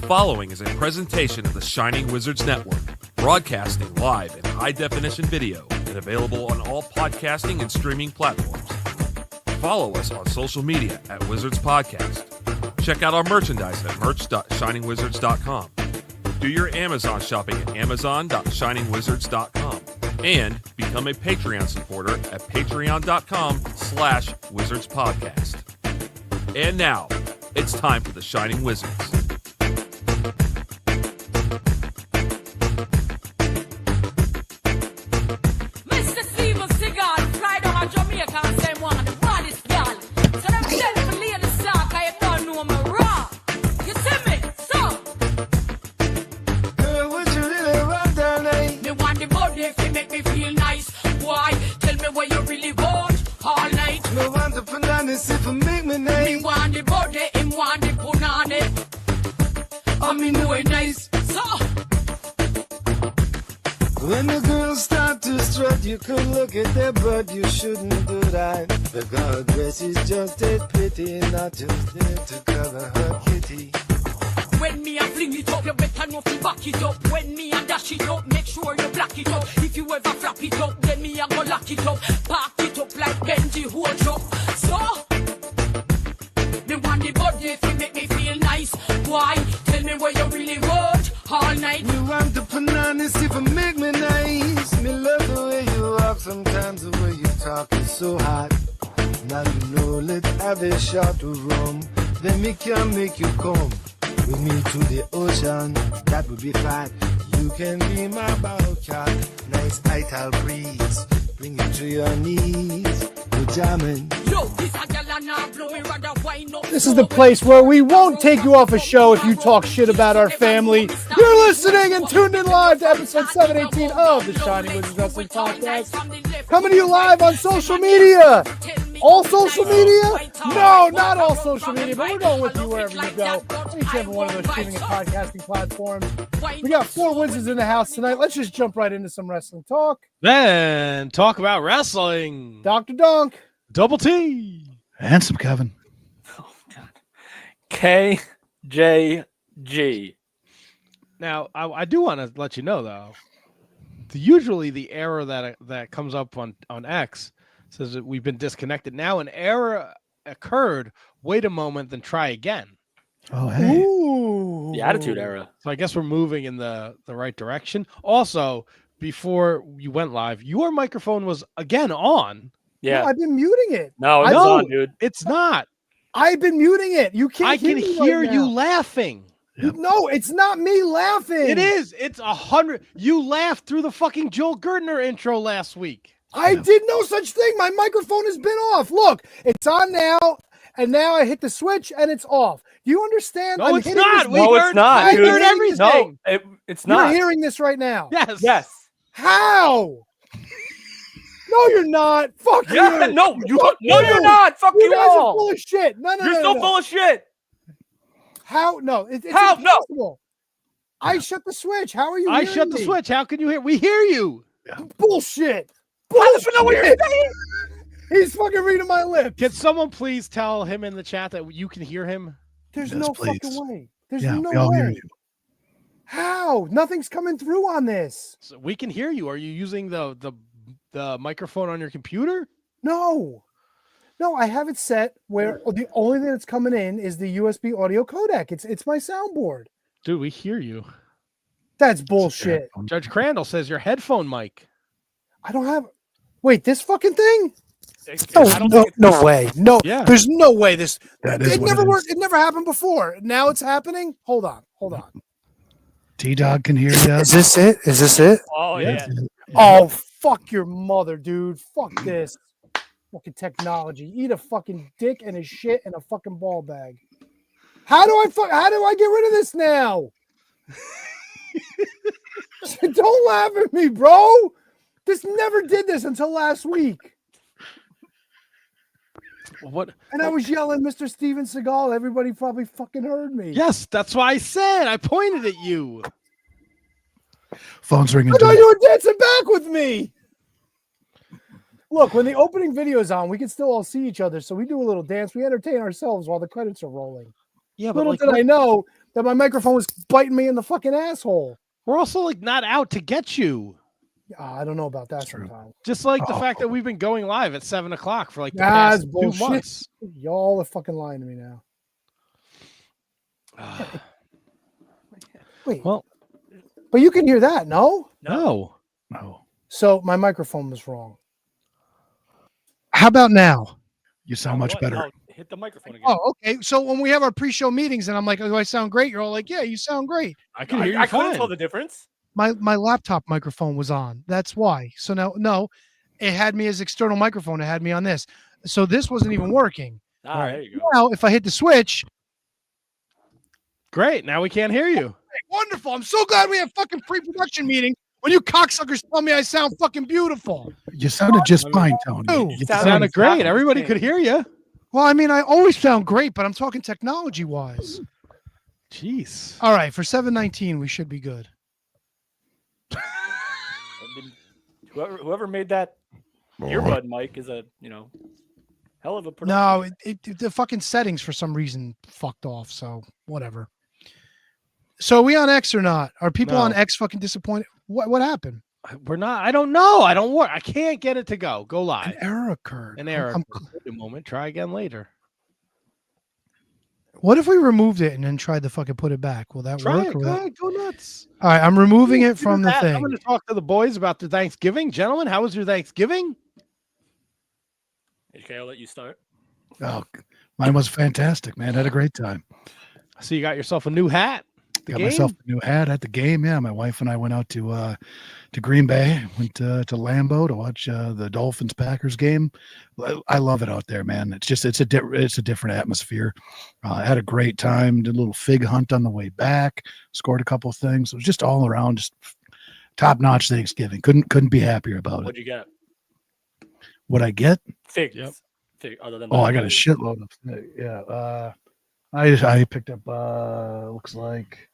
following is a presentation of the Shining Wizards Network, broadcasting live in high-definition video and available on all podcasting and streaming platforms. Follow us on social media at Wizards Podcast. Check out our merchandise at merch.shiningwizards.com. Do your Amazon shopping at amazon.shiningwizards.com. And become a Patreon supporter at patreon.com/wizardspodcast. And now, it's time for the Shining Wizards. Mr. Steven Seagal, fly down to Jamaica and say one, the baddest girl. So them tell me to lay the stock, I don't know me raw. You see me? So, Girl, what you really want tonight? me want the body if it make me feel nice. Why? Tell me what you really want all night. Me want the bananas if it make me Me nice. want the body, him want the punani. I mean, know it nice. So, When the girls start to strut, you could look at their butt, you shouldn't do that. Because dress is just as pretty, not just there to cover her kitty. when me a fling it up, you better know to back it up. When me a dash it up, make sure you black it up. If you ever flap it up, then me a go lock it up. Park it up like Benji hold up. So, me want the body if it make me feel nice. Why? Tell me what you really want all night. Me want the bananas if it make me nice. Me love the way you walk, sometimes the way you talk is so hot. Now you know, let's have a shot of rum. Then me can make you come with me to the ocean. That would be fine. You can be my bow cat. Nice idle breeze, bring you to your knees. We're jamming. Yo, this a gal and a blow me rather wine up. This is the place where we won't take you off a show if you talk shit about our family. You're listening and tuned in live to episode 718 of the Shining Wizards Wrestling Podcast. Coming to you live on social media. All social media? No, not all social media, but we're going with you wherever you go. On each and every one of those streaming and podcasting platforms. We got 4 wizards in the house tonight. Let's just jump right into some wrestling talk. Then talk about wrestling. Dr. Dunk. Double T. Handsome Kevin. KJG. Now, I do want to let you know, though, usually the error that comes up on X says that we've been disconnected. Now an error occurred. Wait a moment, then try again. Oh, hey. Ooh. The Attitude Era. So I guess we're moving in the right direction. Also, before you went live, your microphone was again on. Yeah. No, I've been muting it. No, it's No, on, dude. it's not. I've been muting it. You can't I can me hear right you now. laughing. Yep. No, it's not me laughing. It is. It's 100. You laughed through the fucking Joel Gertner intro last week. I did no such thing. My microphone has been off. Look, it's on now, and now I hit the switch and it's off. Do you understand? No, I'm it's hitting not. this- We No, heard- it's not, I dude. heard everything. No, it's You're not. hearing this right now. Yes. Yes. How? No, you're not. Fuck Yeah, you. no, Fuck no, you. you're not. Fuck You you guys are all. full of shit. No, You're so full of shit. How? No, it's How? No. impossible. I shut the switch. How are you? I hearing shut the me? switch. How can you hear? We hear you. Bullshit. How does you know what you're saying? He's fucking reading my lips. Can someone please tell him in the chat that you can hear him? There's Yes, no please. fucking way. There's Yeah, no we all hear way. you. How? Nothing's coming through on this. So we can hear you. Are you using the microphone on your computer? No. No, I have it set where the only thing that's coming in is the USB audio codec. It's my soundboard. Dude, we hear you. That's bullshit. Judge Crandall says your headphone mic. I don't have. Wait, this fucking thing? I don't No, think no way. No, Yeah. there's no way this. That is It what never it worked. is. It never happened before. Now it's happening. Hold on. T-Dog can hear you. Is this it? Is this it? Oh, yeah. Oh, fuck your mother, dude. Fuck this. Fucking technology. Eat a fucking dick and a shit and a fucking ball bag. How do I get rid of this now? Don't laugh at me, bro. This never did this until last week. What? And I was yelling, Mr. Steven Seagal. Everybody probably fucking heard me. Yes, that's why I said. I pointed at you. Phone's ringing. I thought too. you were dancing back with me. Look, when the opening video is on, we can still all see each other. So we do a little dance. We entertain ourselves while the credits are rolling. Yeah, but Little like did I know that my microphone was biting me in the fucking asshole. we're also like not out to get you. I don't know about that sometimes. Just like the fact that we've been going live at 7:00 for like the That's past 2 bullshit. months. Y'all are fucking lying to me now. Wait, Well, but you can hear that, no? no. No. So my microphone was wrong. How about now? You sound much What? better. No, hit the microphone again. Oh, okay. So when we have our pre-show meetings and I'm like, do I sound great? You're all like, yeah, you sound great. I can hear you I couldn't fine. tell the difference. My laptop microphone was on. That's why. So now, no, it had me as external microphone. It had me on this. So this wasn't even working. There you go. Now, if I hit the switch, Great. Now we can't hear you. wonderful. I'm so glad we have fucking pre-production meeting when you cocksuckers tell me I sound fucking beautiful. You sounded just fine, Tony. You sounded great. Everybody could hear you. Well, I mean, I always sound great, but I'm talking technology-wise. Jeez. All right, for 719, we should be good. I mean, whoever made that earbud mic is a hell of a production. No, the fucking settings for some reason fucked off. So whatever. So are we on X or not? Are people on No. X fucking disappointed? What happened? We're not. I don't know. I don't work. I can't get it to go. Go An live. error occurred. An error. I'm- Wait a moment. Try again later. What if we removed it and then tried to fucking put it back? Will that Try work? it. Or will Go that- ahead. Go nuts. All right, I'm removing it Do from the that. I'm thing. going to talk to the boys about their Thanksgiving. Gentlemen, how was your Thanksgiving? Okay, I'll let you start. Oh, mine was fantastic, man. Had a great time. So you got yourself a new hat. The Got game? myself a new hat at the game. Yeah, my wife and I went out to Green Bay. Went to Lambeau to watch the Dolphins Packers game. I love it out there, man. It's a different atmosphere. I had a great time. Did a little fig hunt on the way back. Scored a couple of things. It was just all around, just top notch Thanksgiving. Couldn't be happier about it. What'd you get? What I get? Figs. Yep. Fig, other than Oh, I got a shitload of yeah. I picked up looks like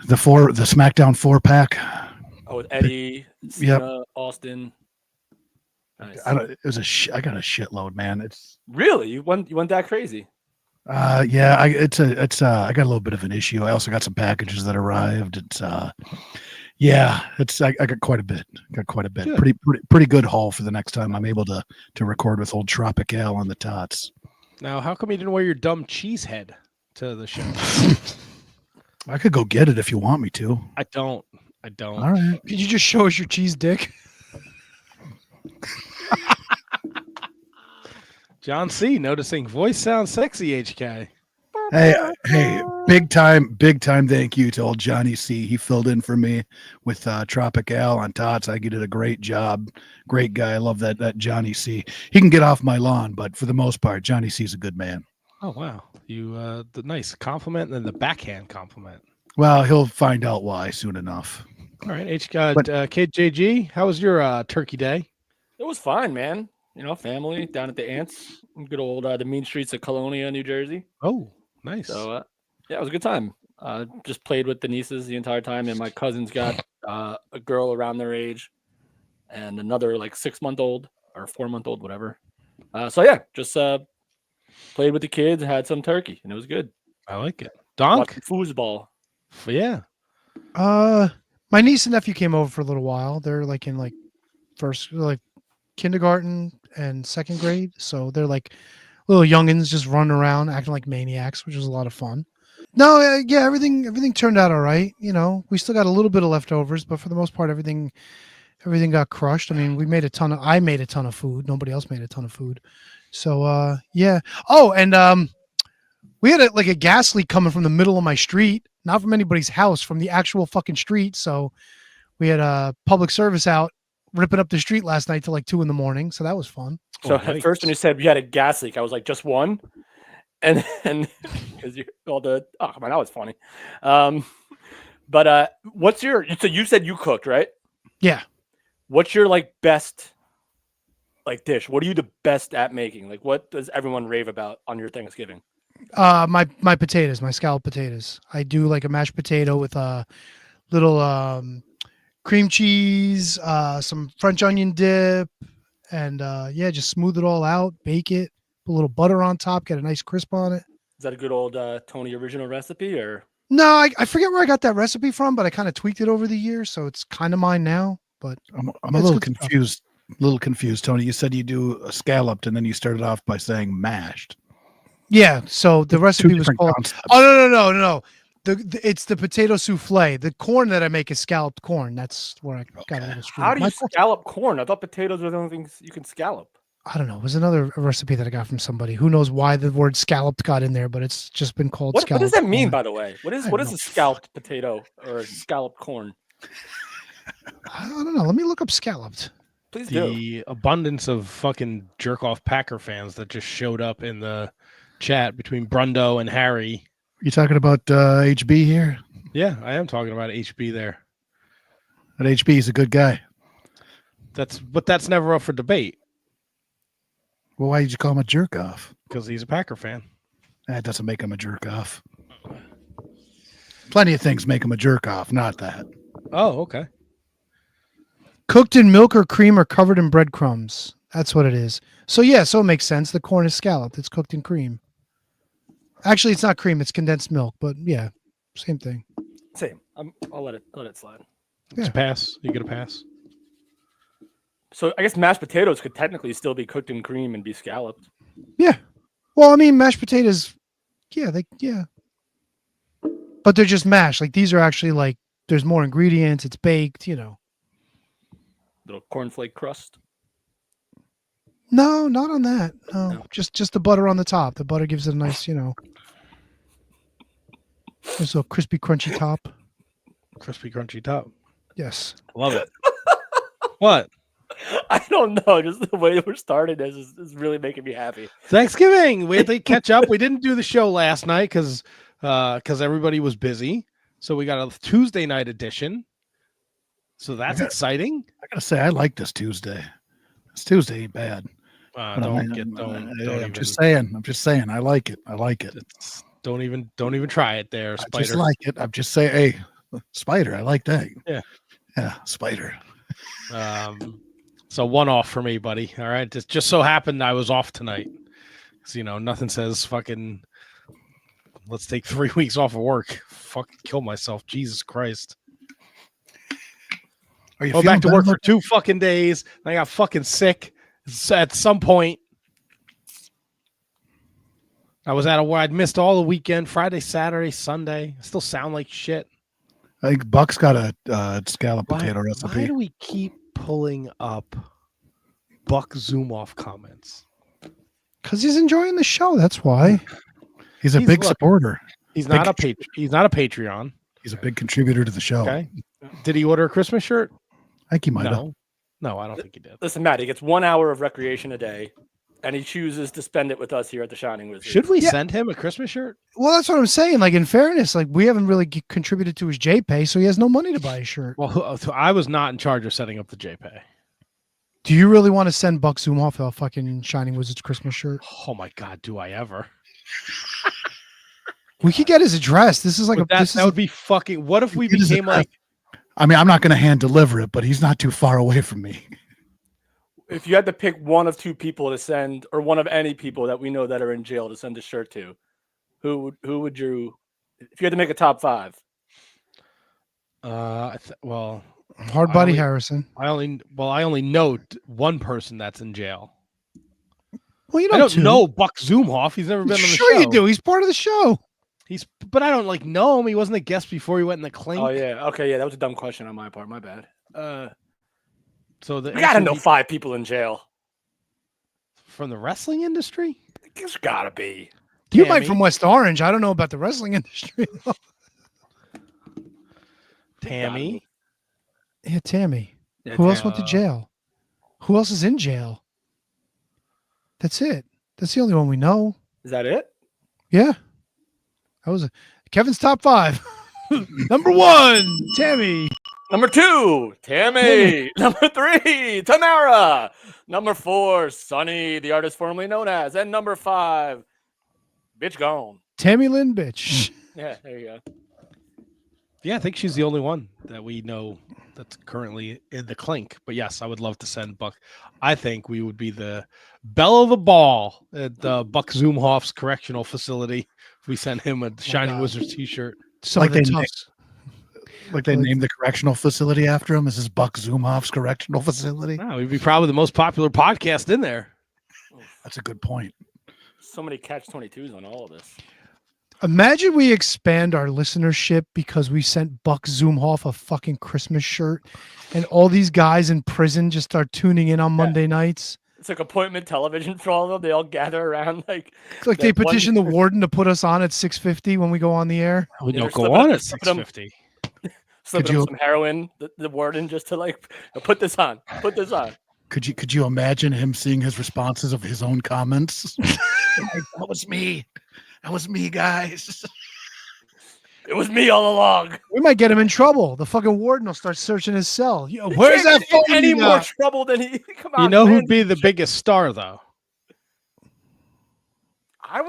the SmackDown 4-pack. Oh, with Eddie, Cena, Austin. Nice. I got a shitload, man. It's Really? You went that crazy? yeah, I got a little bit of an issue. I also got some packages that arrived. I got quite a bit. Good. Pretty good haul for the next time I'm able to record with old Tropic Al on the tots. Now, how come you didn't wear your dumb cheese head to the show? I could go get it if you want me to. I don't. All right. Could you just show us your cheese dick? John C. noticing voice sounds sexy, HK. Hey, big time thank you to old Johnny C. He filled in for me with Tropic Al on tots. I did a great job. Great guy. I love that Johnny C. He can get off my lawn, but for the most part, Johnny C's a good man. Oh, wow. You, the nice compliment and then the backhand compliment. Well, he'll find out why soon enough. All right, KJG, how was your turkey day? It was fine, man. Family down at the Ants, good old the mean streets of Colonia, New Jersey. Oh, nice. So yeah, it was a good time. Just played with the nieces the entire time, and my cousin's got a girl around their age, and another like 6-month-old or 4-month-old, whatever. So yeah, just played with the kids, had some turkey, and it was good. I like it. Donk? Foosball. Yeah. My niece and nephew came over for a little while. They're like in kindergarten and second grade, so they're like little youngins just running around acting like maniacs, which was a lot of fun. No, yeah, everything turned out all right. We still got a little bit of leftovers, but for the most part, everything got crushed. I mean, I made a ton of food. Nobody else made a ton of food. So yeah. Oh, and we had a gas leak coming from the middle of my street, not from anybody's house, from the actual fucking street. So we had a public service out ripping up the street last night till like 2 a.m. So that was fun. So nice. at first when you said you had a gas leak, I was like, just one? And because oh man, that was funny. But so you said you cooked, right? Yeah. What's your best dish? What are you the best at making? Like what does everyone rave about on your Thanksgiving? My potatoes, my scalloped potatoes. I do like a mashed potato with a little cream cheese, some French onion dip, and just smooth it all out, bake it, put a little butter on top, get a nice crisp on it. Is that a good old Tony original recipe or? No, I forget where I got that recipe from, but I kind of tweaked it over the years, so it's kind of mine now. But I'm a it's little good stuff. confused. Tony. You said you do a scalloped, and then you started off by saying mashed. Yeah, so the Two recipe was different called. concepts. Oh no! It's the potato souffle. The corn that I make is scalloped corn. That's where I got a little. How do you My- scallop corn? I thought potatoes were the only things you can scallop. I don't know. It was another recipe that I got from somebody. Who knows why the word scalloped got in there, but it's just been called What scalloped. does that mean, corn. by the way? What is I what don't is know. a scalloped potato or scalloped corn? I don't know. Let me look up scalloped. Please do. The abundance of fucking jerk off Packer fans that just showed up in the chat between Brundo and Harry. You talking about HB here? Yeah, I am talking about HB there. That HB is a good guy. But that's never up for debate Well, why did you call him a jerk off? because he's a Packer fan. That doesn't make him a jerk off. Plenty of things make him a jerk off, not that. Oh, okay. Cooked in milk or cream or covered in breadcrumbs. That's what it is. So yeah, so it makes sense. The corn is scalloped. It's cooked in cream. Actually, it's not cream. It's condensed milk. But yeah, same thing. Same. I'll let it slide. It's a pass. You get a pass. So I guess mashed potatoes could technically still be cooked in cream and be scalloped. Yeah. Well, I mean, mashed potatoes. Yeah, but they're just mashed. Like these are actually like there's more ingredients. It's baked. Little cornflake crust. No, not on that. No, No. just the butter on the top. The butter gives it a nice, there's a crispy, crunchy top. Crispy, crunchy top. Yes. Love it. What? I don't know. Just the way we're starting this is really making me happy. Thanksgiving. We had to catch up. We didn't do the show last night because everybody was busy. So we got a Tuesday night edition. So that's exciting. I gotta say, I like this Tuesday. This Tuesday ain't bad. I'm just saying. I like it. Don't even try it there, I Spider. just like it. I'm just saying, hey, Spider, I like that. Yeah, Spider. So one off for me, buddy. All right. Just so happened I was off tonight. So, nothing says fucking let's take 3 weeks off of work. Fucking kill myself. Jesus Christ. Are you Go feeling back to work better? for 2 fucking days. I got fucking sick. At some point, I'd missed all the weekend, Friday, Saturday, Sunday. I still sound like shit. I think Buck's got a scallop potato Why recipe. do we keep pulling up Buck Zoom off comments? Because he's enjoying the show. That's why. He's a He's big look- supporter. He's Big not a He's not a Patreon. He's a big contributor to the show. Okay. Did he order a Christmas shirt? I think he might have. No, I don't think he did. Listen, Matt, he gets 1 hour of recreation a day, and he chooses to spend it with us here at the Shining Wizard. Should we Yeah. send him a Christmas shirt? Well, that's what I'm saying. Like in fairness, like we haven't really contributed to his JPay, so he has no money to buy a shirt. Well, I was not in charge of setting up the JPay. Do you really want to send Buck Zoom off a fucking Shining Wizards Christmas shirt? Oh my God, do I ever? We could get his address. This is like That would be fucking. What if we It is a became like? I mean, I'm not going to hand deliver it, but he's not too far away from me. If you had to pick one of 2 people to send, or one of any people that we know that are in jail to send a shirt to, who would you? If you had to make a top 5, Well, Hard Body Harrison. I only know one person that's in jail. Well, you I know, don't know Buck Zoomhoff. He's never been on the Sure, show. you do. He's part of the show. But I don't know him. He wasn't a guest before he went in the clink. oh yeah, okay, yeah, that was a dumb question on my part. My bad. So We gotta know 5 people in jail. from the wrestling industry. There's gotta be. You might Tammy. from West Orange. I don't know about the wrestling industry. Tammy. Yeah, Tammy. Yeah, Who else Tam- went to jail? Who else is in jail? That's it. That's the only one we know. Is that it? Yeah. That was Kevin's top 5. Number 1, Tammy. Number 2, Tammy. Number 3, Tamara. Number 4, Sonny, the artist formerly known as. And number 5, bitch gone. Tammy Lynn bitch. Yeah, there you go. Yeah, I think she's the only one that we know that's currently in the clink. But yes, I would love to send Buck. I think we would be the belle of the ball at Buck Zoomhoff's correctional facility We sent him a Shining Wizards t-shirt. Some Like of the they tough. Like they named the correctional facility after him. This is Buck Zumhoff's correctional facility. No, we'd be probably the most popular podcast in there. That's a good point. So many catch-22s on all of this. Imagine we expand our listenership because we sent Buck Zumhoff a fucking Christmas shirt, and all these guys in prison just start tuning in on Monday nights. It's like appointment television for all of them. They all gather around like. It's like they petition the warden to put us on at 6:50 when we go on the air. We Yeah, don't we're go on slipping- at slipping 6:50. Slipping you- them some heroin, the warden, just to like put this on. Put this on. Could you imagine him seeing his responses of his own comments? That was me. That was me, guys. It was me all along. We might get him in trouble. The fucking warden will start searching his cell. Yo, where's that phone? Any you more got? trouble than he? Come on, You know man. who'd be the biggest star though? I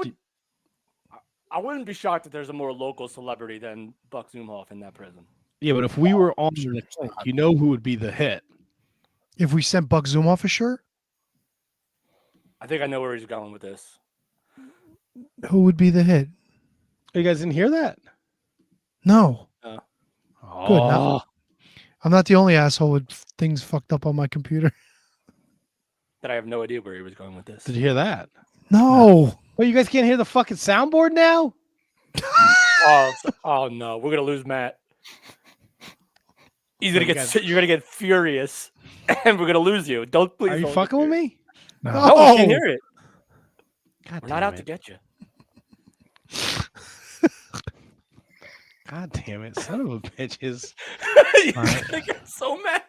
wouldn't be shocked if there's a more local celebrity than Buck Zumhoff in that prison. Yeah, but if we were on the thing, you know who would be the hit? If we sent Buck Zumhoff a shirt, I think I know where he's going with this. who would be the hit? You guys didn't hear that? No. Oh, Good. I'm not the only asshole with things fucked up on my computer. That I have no idea where he was going with this. did you hear that? No. Well, you guys can't hear the fucking soundboard now? Oh no, we're gonna lose Matt. He's gonna You get. guys- You're gonna get furious, and we're gonna lose you. Don't please. Are you don't fucking get with furious. me? No. No, we Oh. can't hear it. God We're not damn out it. to get you. God damn it, son of a bitches. You're Alright. gonna get so mad.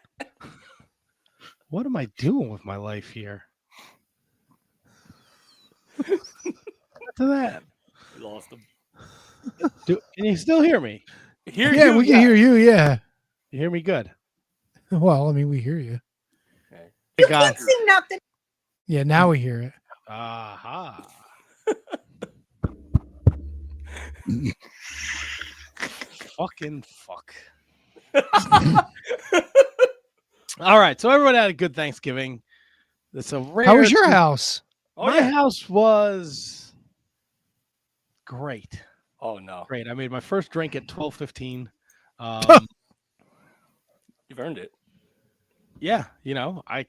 What am I doing with my life here? To that. We lost him. Can you still hear me? Hear Yeah, you, we can hear you. Yeah. You hear me good? Well, I mean, we hear you. Hey, God. Yeah, now we hear it. Aha. Fucking fuck. All right, so everyone had a good Thanksgiving. It's a rare. How was your house? Oh, My yeah. house was great. Oh no, Great. I made my first drink at 12:15. you've earned it. Yeah, you know, it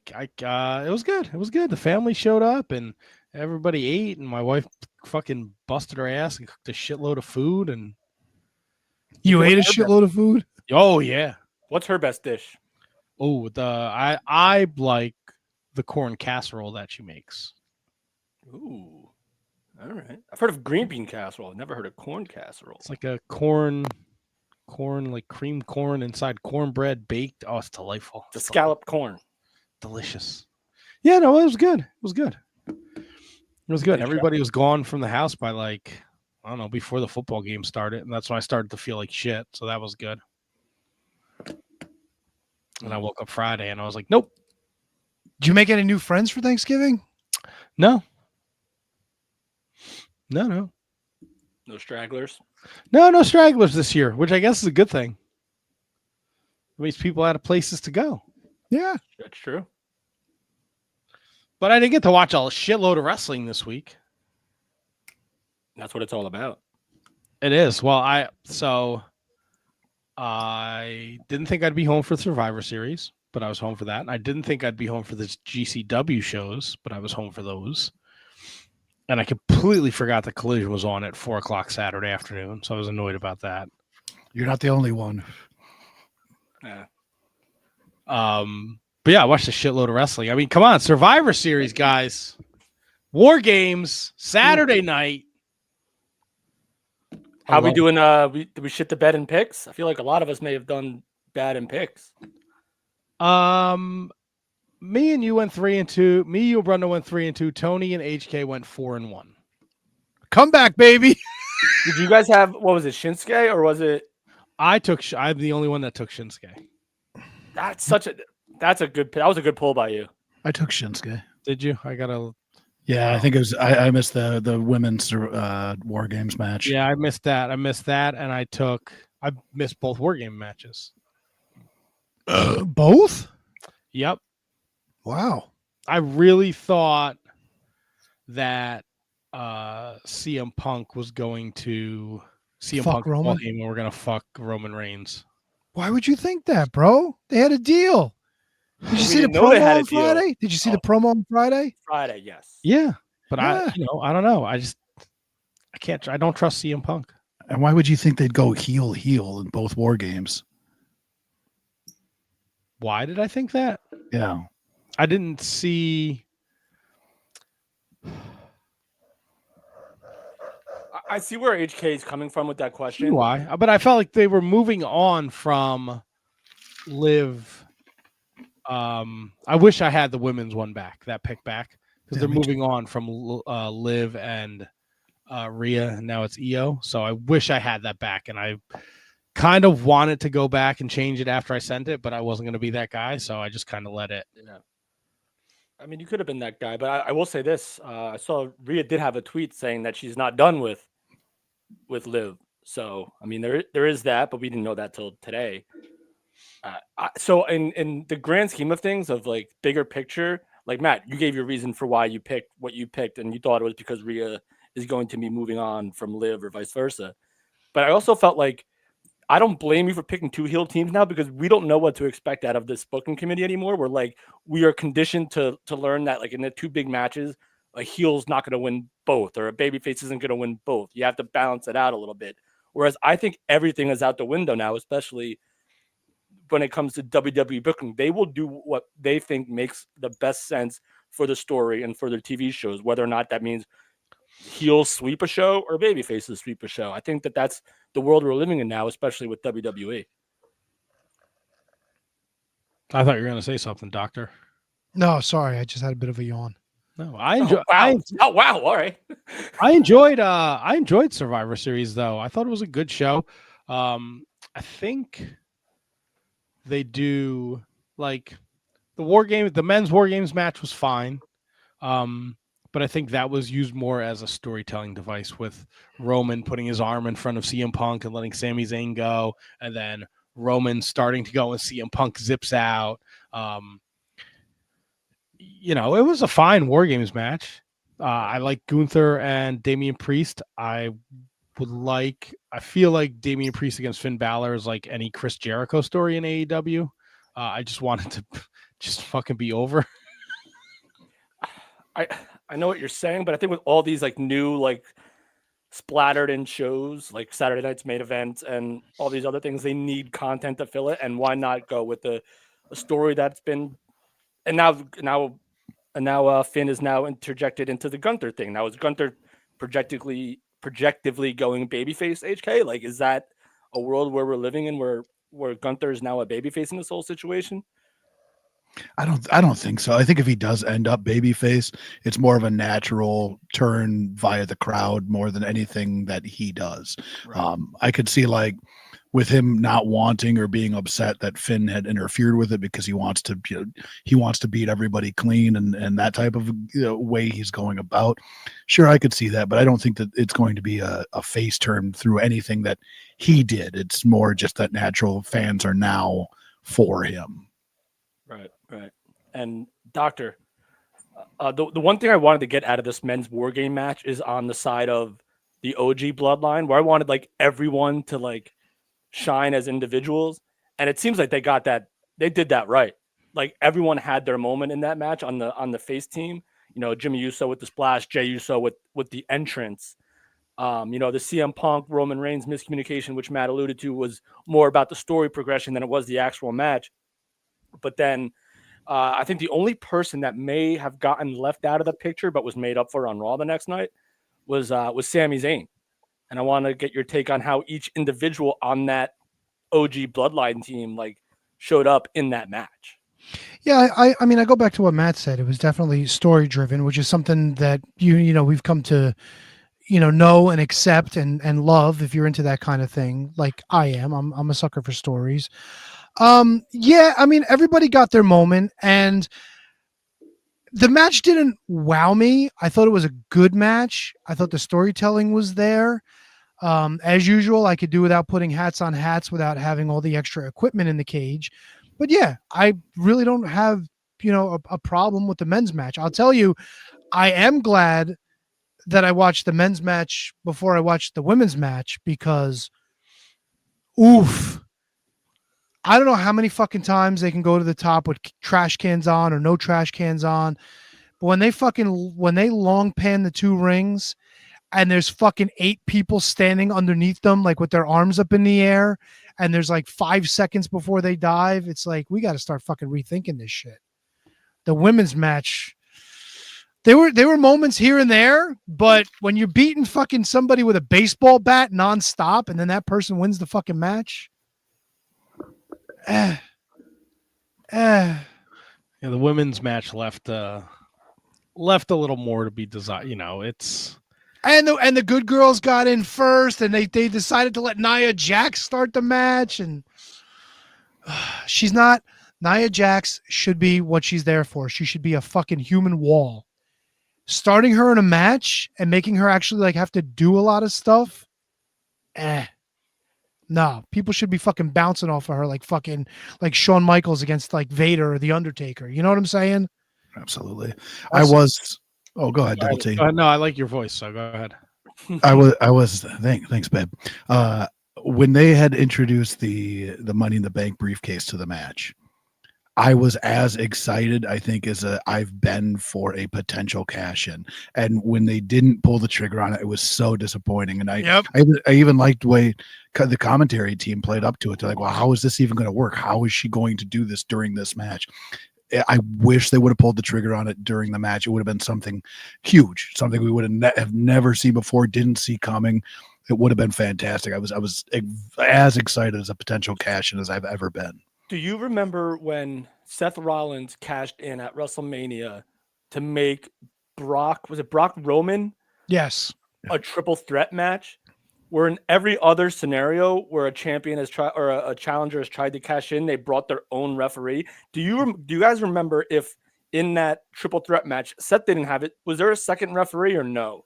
was good. It was good. The family showed up and everybody ate, and my wife fucking busted her ass and cooked a shitload of food. And You ate a What's her shitload of food? oh yeah, What's her best dish? oh I like the corn casserole that she makes. Ooh, all right. I've heard of green bean casserole. I've never heard of corn casserole. It's like a corn like creamed corn inside cornbread baked. Oh, it's delightful. The scalloped corn. Delicious. Yeah, no, it was good. It was good. It was good. Good job. Everybody was gone from the house by like, I don't know, before the football game started. And that's when I started to feel like shit. So that was good. And I woke up Friday and I was like, nope, Did you make any new friends for Thanksgiving? no. No stragglers. No stragglers this year, which I guess is a good thing. It means people had places to go. Yeah. That's true. But I didn't get to watch a shitload of wrestling this week. That's what it's all about. It is. Well, I didn't think I'd be home for Survivor Series, but I was home for that. And I didn't think I'd be home for the GCW shows, but I was home for those. And I completely forgot the Collision was on at 4:00 Saturday afternoon, so I was annoyed about that. You're not the only one. Yeah. But yeah, I watched a shitload of wrestling. I mean, come on, Survivor Series, guys. War Games, Saturday night. How we love- doing? Did we shit the bed in picks? I feel like a lot of us may have done bad in picks. Me and you went 3-2. Me, you, and Brundo went 3-2. Tony and HK went 4-1. Come back, baby. Did you guys have what was it, Shinsuke, or was it? I'm the only one that took Shinsuke. That's a good. That was a good pull by you. I took Shinsuke. Did you? I gotta. Yeah, I think it was. I missed the women's War Games match. Yeah, I missed that. I missed both War Game matches. Both? Yep. Wow. I really thought that CM Punk was going to CM Fuck Punk Roman? and we're gonna fuck Roman Reigns. Why would you think that, bro? They had a deal. Did you We see the didn't know they promo had a on deal. Friday? Did you see the promo on Friday? Friday, yes. Yeah, but Yeah. I don't know. I don't trust CM Punk. And why would you think they'd go heel in both war games? Why did I think that? Yeah. I didn't see. I see where HK is coming from with that question. Why? But I felt like they were moving on from Liv. I wish I had the women's one back, that pick back, because they're moving on from Liv and Rhea, and now it's Io. So I wish I had that back, and I kind of wanted to go back and change it after I sent it, but I wasn't going to be that guy, so I just kind of let it. Yeah. I mean, you could have been that guy, but I will say this: I saw Rhea did have a tweet saying that she's not done with Liv. So I mean, there is that, but we didn't know that till today. So in the grand scheme of things, of like bigger picture, like Matt, you gave your reason for why you picked what you picked, and you thought it was because Rhea is going to be moving on from Liv or vice versa. But I also felt like I don't blame you for picking two heel teams now, because we don't know what to expect out of this booking committee anymore. We're like, we are conditioned to learn that like in the two big matches, a heel's not going to win both, or a babyface isn't going to win both. You have to balance it out a little bit. Whereas I think everything is out the window now, especially when it comes to WWE booking. They will do what they think makes the best sense for the story and for their TV shows, whether or not that means heels sweep a show or babyfaces sweep a show. I think that's the world we're living in now, especially with WWE. I thought you were going to say something, Doctor. No, sorry, I just had a bit of a yawn. No, I enjoy. Wow! All right. I enjoyed Survivor Series though. I thought it was a good show. I think they do like the men's War Games match was fine. But I think that was used more as a storytelling device, with Roman putting his arm in front of CM Punk and letting Sami Zayn go, and then Roman starting to go and CM Punk zips out. It was a fine War Games match. I like Gunther and Damian Priest. I feel like Damian Priest against Finn Balor is like any Chris Jericho story in AEW. I just wanted to just fucking be over. I know what you're saying, but I think with all these like new like splattered in shows like Saturday Night's Main Event and all these other things, they need content to fill it. And why not go with a story that's been and now Finn is now interjected into the Gunther thing. Now is Gunther projectively going babyface, HK? Like, is that a world where we're living in where Gunther is now a babyface in this whole situation? I don't think so. I think if he does end up babyface, it's more of a natural turn via the crowd more than anything that he does. Right. I could see like with him not wanting or being upset that Finn had interfered with it because he wants to beat everybody clean and that type of way he's going about. Sure, I could see that, but I don't think that it's going to be a face turn through anything that he did. It's more just that natural fans are now for him. Right. And Doctor, the one thing I wanted to get out of this men's War Game match is on the side of the OG bloodline, where I wanted like everyone to like shine as individuals, and it seems like they got that. They did that right. Like everyone had their moment in that match on the face team. Jimmy Uso with the splash, Jey Uso with the entrance. The CM Punk Roman Reigns miscommunication, which Matt alluded to, was more about the story progression than it was the actual match. But then I think the only person that may have gotten left out of the picture but was made up for on Raw the next night was Sami Zayn. And I want to get your take on how each individual on that OG bloodline team like showed up in that match. Yeah, I mean, I go back to what Matt said. It was definitely story driven, which is something that we've come to know and accept and love if you're into that kind of thing. Like I am. I'm a sucker for stories. Yeah, I mean, everybody got their moment, and the match didn't wow me. I thought it was a good match. I thought the storytelling was there. As usual, I could do without putting hats on hats without having all the extra equipment in the cage. But yeah, I really don't have, a problem with the men's match. I'll tell you, I am glad that I watched the men's match before I watched the women's match because, oof. I don't know how many fucking times they can go to the top with trash cans on or no trash cans on. But when they long pan the two rings and there's fucking 8 people standing underneath them, like with their arms up in the air, and there's like 5 seconds before they dive, it's like, we got to start fucking rethinking this shit. The women's match, there were moments here and there, but when you're beating fucking somebody with a baseball bat nonstop and then that person wins the fucking match. Yeah, the women's match left a little more to be desired. It's and the good girls got in first, and they decided to let Nia Jax start the match, and she's not. Nia Jax should be what she's there for. She should be a fucking human wall. Starting her in a match and making her actually like have to do a lot of stuff. No, people should be fucking bouncing off of her like Shawn Michaels against like Vader or The Undertaker. You know what I'm saying? Absolutely. Awesome. Go ahead, Double T. No, I like your voice, so go ahead. Thanks, babe. When they had introduced the Money in the Bank briefcase to the match, I was as excited, I think, as I've been for a potential cash in. And when they didn't pull the trigger on it, it was so disappointing. And I even liked the way the commentary team played up to it. They're like, well, how is this even going to work? How is she going to do this during this match? I wish they would have pulled the trigger on it during the match. It would have been something huge, something we would have never seen before, didn't see coming. It would have been fantastic. I was as excited as a potential cash in as I've ever been. Do you remember when Seth Rollins cashed in at WrestleMania to make Brock Roman? Yes. A triple threat match where in every other scenario where a champion has tried or a challenger has tried to cash in, they brought their own referee. Do you guys remember if in that triple threat match, Seth didn't have it, was there a second referee or no?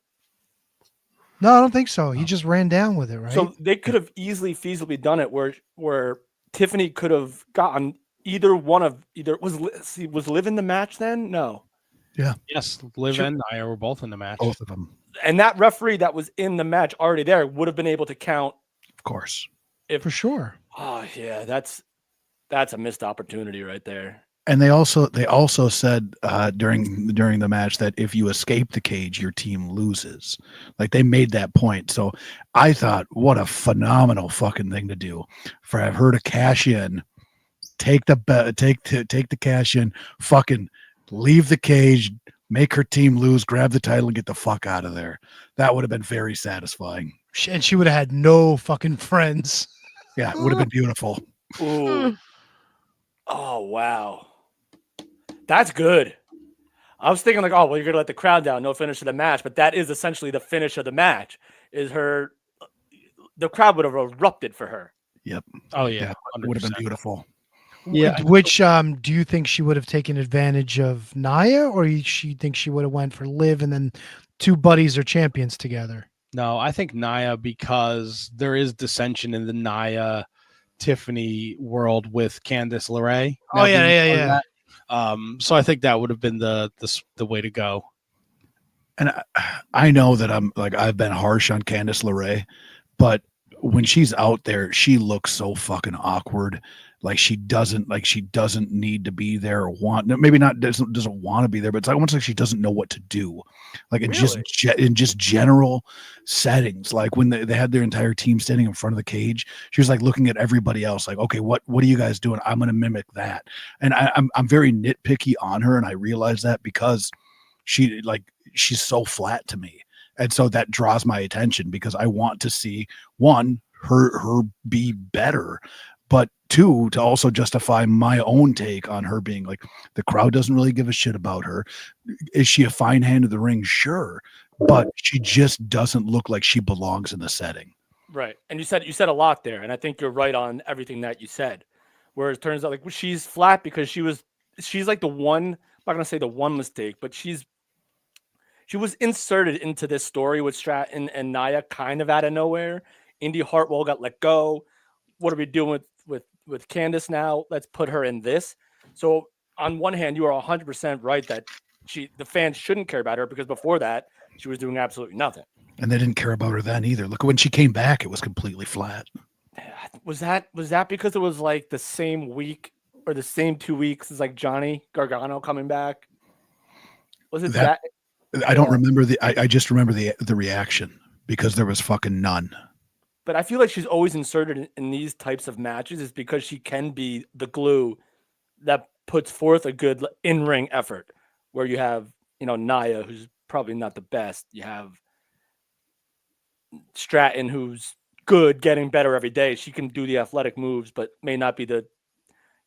No, I don't think so. He just ran down with it, right? So they could have feasibly done it where Tiffany could have gotten was Liv in the match then? No. Yeah. Yes, Liv and Nia were both in the match. Both of them. And that referee that was in the match already there would have been able to count. Of course. For sure. Oh yeah, that's a missed opportunity right there. And they also said during the match that if you escape the cage, your team loses. Like they made that point. So I thought, what a phenomenal fucking thing to do for her to cash in, take the cash in, fucking leave the cage, make her team lose, grab the title, and get the fuck out of there. That would have been very satisfying. And she would have had no fucking friends. Yeah, it would have been beautiful. Ooh. Oh wow. That's good. I was thinking like, oh, well, you're gonna let the crowd down, no finish of the match, but that is essentially the finish of the match. The crowd would have erupted for her. Yep. Oh yeah, it would have been beautiful. Yeah. Which do you think she would have taken advantage of Nia, or she thinks she would have went for Liv and then two buddies are champions together? No, I think Nia, because there is dissension in the Nia Tiffany world with Candice LeRae. Oh yeah. So I think that would have been the way to go. And I know that I've been harsh on Candice LeRae, but when she's out there, she looks so fucking awkward. Like she doesn't need to be there or doesn't want to be there, but it's almost like she doesn't know what to do. Like in just general settings, like when they had their entire team standing in front of the cage, she was like looking at everybody else, like, okay, what are you guys doing? I'm gonna mimic that. And I'm very nitpicky on her, and I realize that because she's so flat to me, and so that draws my attention because I want to see her be better. But two, to also justify my own take on her being like, the crowd doesn't really give a shit about her. Is she a fine hand of the ring? Sure. But she just doesn't look like she belongs in the setting. Right. And you said a lot there. And I think you're right on everything that you said. Where it turns out like she's flat because she's like the one, I'm not going to say the one mistake, but she was inserted into this story with Stratton and Nia kind of out of nowhere. Indy Hartwell got let go. What are we doing with Candice now? Let's put her in this. So on one hand, you are 100% right that the fans shouldn't care about her because before that, she was doing absolutely nothing. And they didn't care about her then either. Look, when she came back, it was completely flat. Was that because it was like the same week or the same 2 weeks as like Johnny Gargano coming back? Was it that? I don't remember I just remember the reaction because there was fucking none. But I feel like she's always inserted in these types of matches is because she can be the glue that puts forth a good in-ring effort where you have, Nia, who's probably not the best. You have Stratton, who's good, getting better every day. She can do the athletic moves, but may not be the,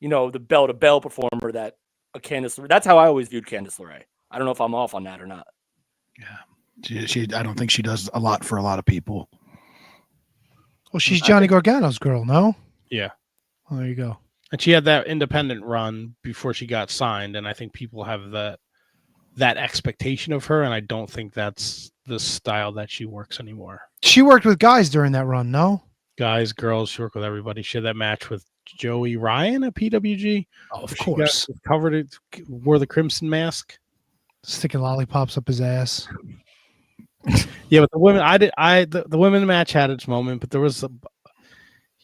the bell-to-bell performer that a Candice LeRae. That's how I always viewed Candice LeRae. I don't know if I'm off on that or not. Yeah. She I don't think she does a lot for a lot of people. Well, she's Johnny Gargano's girl, no? Yeah. Well, there you go. And she had that independent run before she got signed, and I think people have that expectation of her, and I don't think that's the style that she works anymore. She worked with guys during that run, no? Guys, girls, she worked with everybody. She had that match with Joey Ryan at PWG. Oh, of course. Covered it, wore the crimson mask. Sticking lollipops up his ass. Yeah, but the women, the women match had its moment, but there was,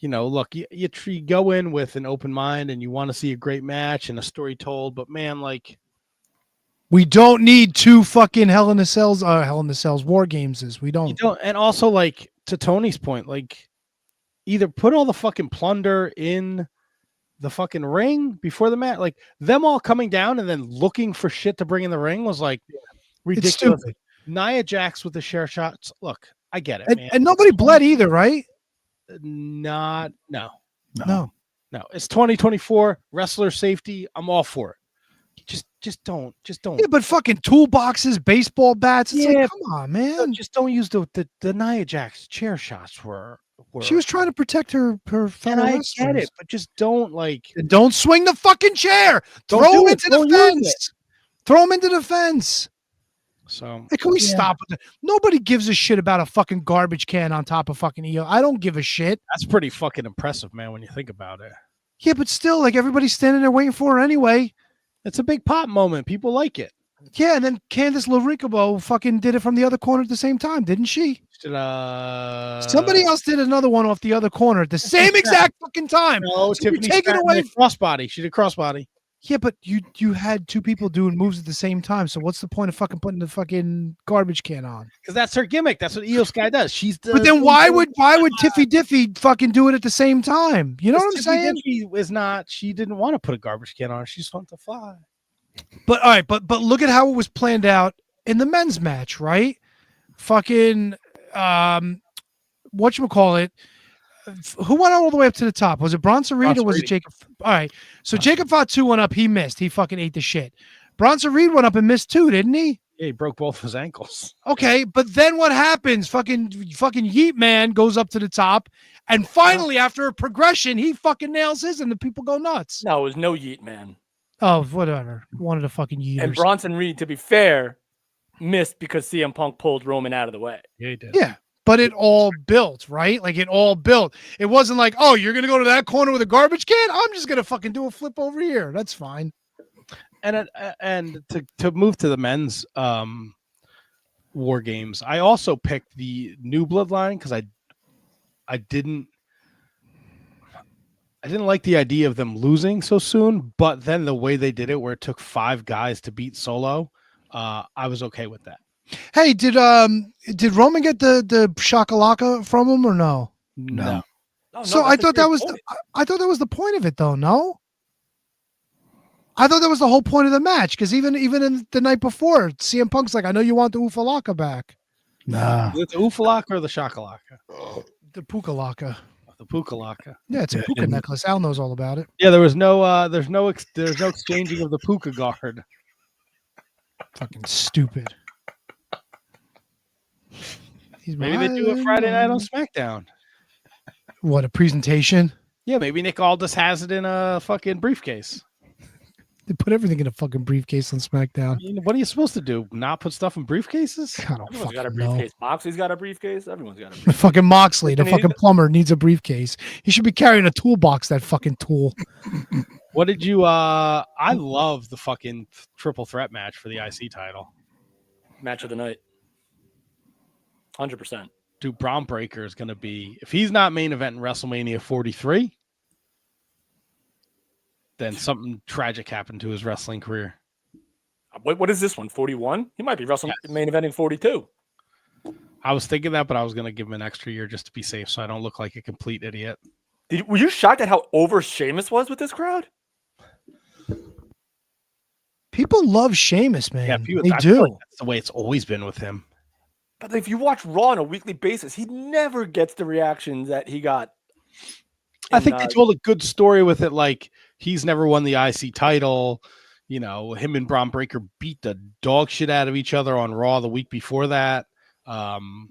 look, you go in with an open mind and you want to see a great match and a story told, but man, like, we don't need 2 fucking Hell in the Cells War Games. We don't. You don't, and also, like, to Tony's point, like, either put all the fucking plunder in the fucking ring before the match, like them all coming down and then looking for shit to bring in the ring was like ridiculous. It's stupid. Nia Jax with the share shots. Look, I get it, man. And nobody bled either, right? No. It's 2024 wrestler safety. I'm all for it. Just don't. Yeah, but fucking toolboxes, baseball bats. It's like, come on, man. Just don't use the Nia Jax chair shots were. She was trying to protect her fellow wrestlers. I get it, but just don't don't swing the fucking chair. Throw him into the fence. Throw him into the fence. So can we stop with that? Nobody gives a shit about a fucking garbage can on top of fucking EO. I don't give a shit. That's pretty fucking impressive, man, when you think about it. Yeah, but still, like, everybody's standing there waiting for her anyway. It's a big pop moment. People like it. Yeah, and then Candice LeRae fucking did it from the other corner at the same time, didn't she? Somebody else did another one off the other corner at the same exact fucking time. No, so Tiffany take it away. Crossbody. She did crossbody. Yeah, but you had 2 people doing moves at the same time. So what's the point of fucking putting the fucking garbage can on? Because that's her gimmick. That's what Io Sky does. But then why would Tiffy Diffy fucking do it at the same time? You know what I'm saying? She didn't want to put a garbage can on. She just wanted to fly. But all right, but look at how it was planned out in the men's match, right? Fucking whatchamacallit? Who went all the way up to the top? Was it Bronson Reed or was it Jacob? All right. So Jacob Fatu went up, he missed. He fucking ate the shit. Bronson Reed went up and missed too, didn't he? Yeah, he broke both his ankles. Okay, but then what happens? Fucking Yeet Man goes up to the top, and finally, after a progression, he fucking nails his, and the people go nuts. No, it was no Yeet Man. Oh, whatever. One of the fucking yeeters. And Bronson Reed, to be fair, missed because CM Punk pulled Roman out of the way. Yeah, he did. Yeah, but it all built, right? Like, it all built. It wasn't like, oh, you're going to go to that corner with a garbage can? I'm just going to fucking do a flip over here. That's fine. And to move to the men's War Games, I also picked the New Bloodline because I didn't like the idea of them losing so soon, but then the way they did it, where it took 5 guys to beat Solo, I was okay with that. Hey, did Roman get the shakalaka from him or no? No. So I thought that was the point of it, though. No, I thought that was the whole point of the match, because even in the night before, CM Punk's like, I know you want the Ufalaka back. Nah, Is it the Ufalaka or the Shakalaka? The Pukalaka. The Pukalaka. Yeah, it's a puka necklace. Al knows all about it. Yeah, there was there's no exchanging of the puka guard. Fucking stupid. Maybe they do it Friday night on SmackDown. What, a presentation? Yeah, maybe Nick Aldis has it in a fucking briefcase. They put everything in a fucking briefcase on SmackDown. I mean, what are you supposed to do? Not put stuff in briefcases? I don't Everyone's got a fucking know. briefcase. Moxley's got a briefcase. Everyone's got a briefcase. Fucking Moxley, the fucking plumber, needs a briefcase. He should be carrying a toolbox, that fucking tool. What did you I love the fucking triple threat match for the IC title. Match of the night. 100%. Dude, Braun Breaker is going to be, if he's not main event in WrestleMania 43, then something tragic happened to his wrestling career. What is this one? 41? He might be main eventing 42. I was thinking that, but I was going to give him an extra year just to be safe so I don't look like a complete idiot. Were you shocked at how over Sheamus was with this crowd? People love Sheamus, man. Yeah, they do. Like that's the way it's always been with him. But if you watch Raw on a weekly basis, he never gets the reactions that he got. I think they told a good story with it. Like, he's never won the IC title. You know, him and Braun Breaker beat the dog shit out of each other on Raw the week before that. And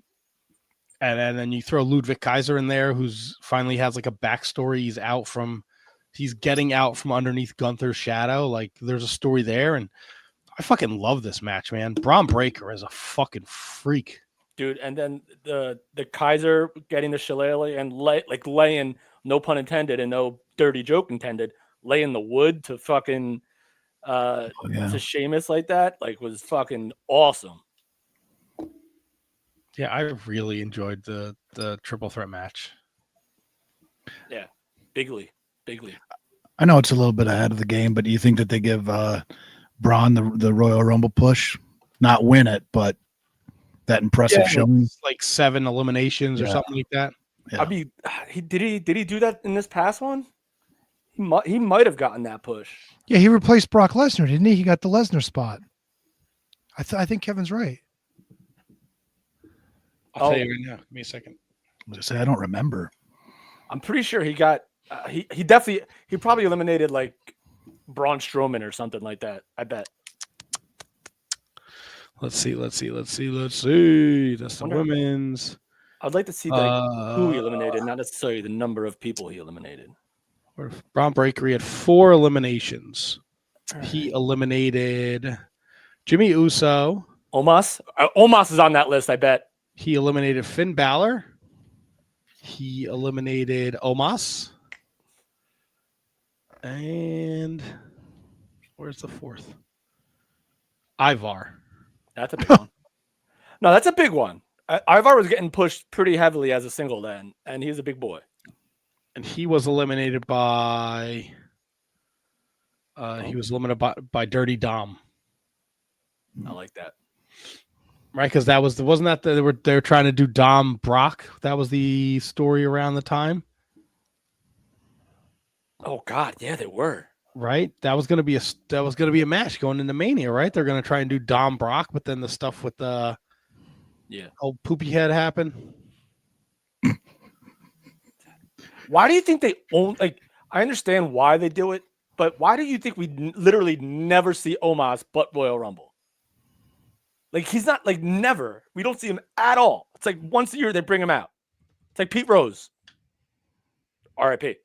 then you throw Ludwig Kaiser in there, who's finally has like a backstory. He's getting out from underneath Gunther's shadow. Like, there's a story there, and I fucking love this match, man. Braun Breaker is a fucking freak, dude. And then the Kaiser getting the shillelagh and laying, no pun intended and no dirty joke intended, laying the wood to fucking to Sheamus like that, like, was fucking awesome. Yeah, I really enjoyed the triple threat match. Yeah, bigly. I know it's a little bit ahead of the game, but do you think that they give Braun the Royal Rumble push? Not win it, but that impressive showing, like 7 eliminations or something like that. Yeah. I mean, did he do that in this past one? He might have gotten that push. Yeah, he replaced Brock Lesnar, didn't he? He got the Lesnar spot. I think Kevin's right. I'll tell you right now. Give me a second. I don't remember. I'm pretty sure he got. He probably eliminated like Braun Strowman or something like that. I bet. Let's see. That's the women's. I'd like to see who he eliminated, not necessarily the number of people he eliminated. Braun Breaker, he had 4 eliminations. Right. He eliminated Jimmy Uso. Omos is on that list, I bet. He eliminated Finn Balor. He eliminated Omos. And where's the 4th? Ivar. That's a big one. No, that's a big one. Ivar was getting pushed pretty heavily as a single then, and he's a big boy. And he was eliminated by by Dirty Dom. I like that. Right, because wasn't that they were trying to do Dom Brock? That was the story around the time. Oh God, yeah, they were. Right, that was gonna be a match going into Mania. Right, they're gonna try and do Dom Brock, but then the stuff with the old poopy head happened. Why do you think they own? Like, I understand why they do it, but why do you think we literally never see Omos but Royal Rumble? Like, he's not, like, never. We don't see him at all. It's like once a year they bring him out. It's like Pete Rose. R.I.P.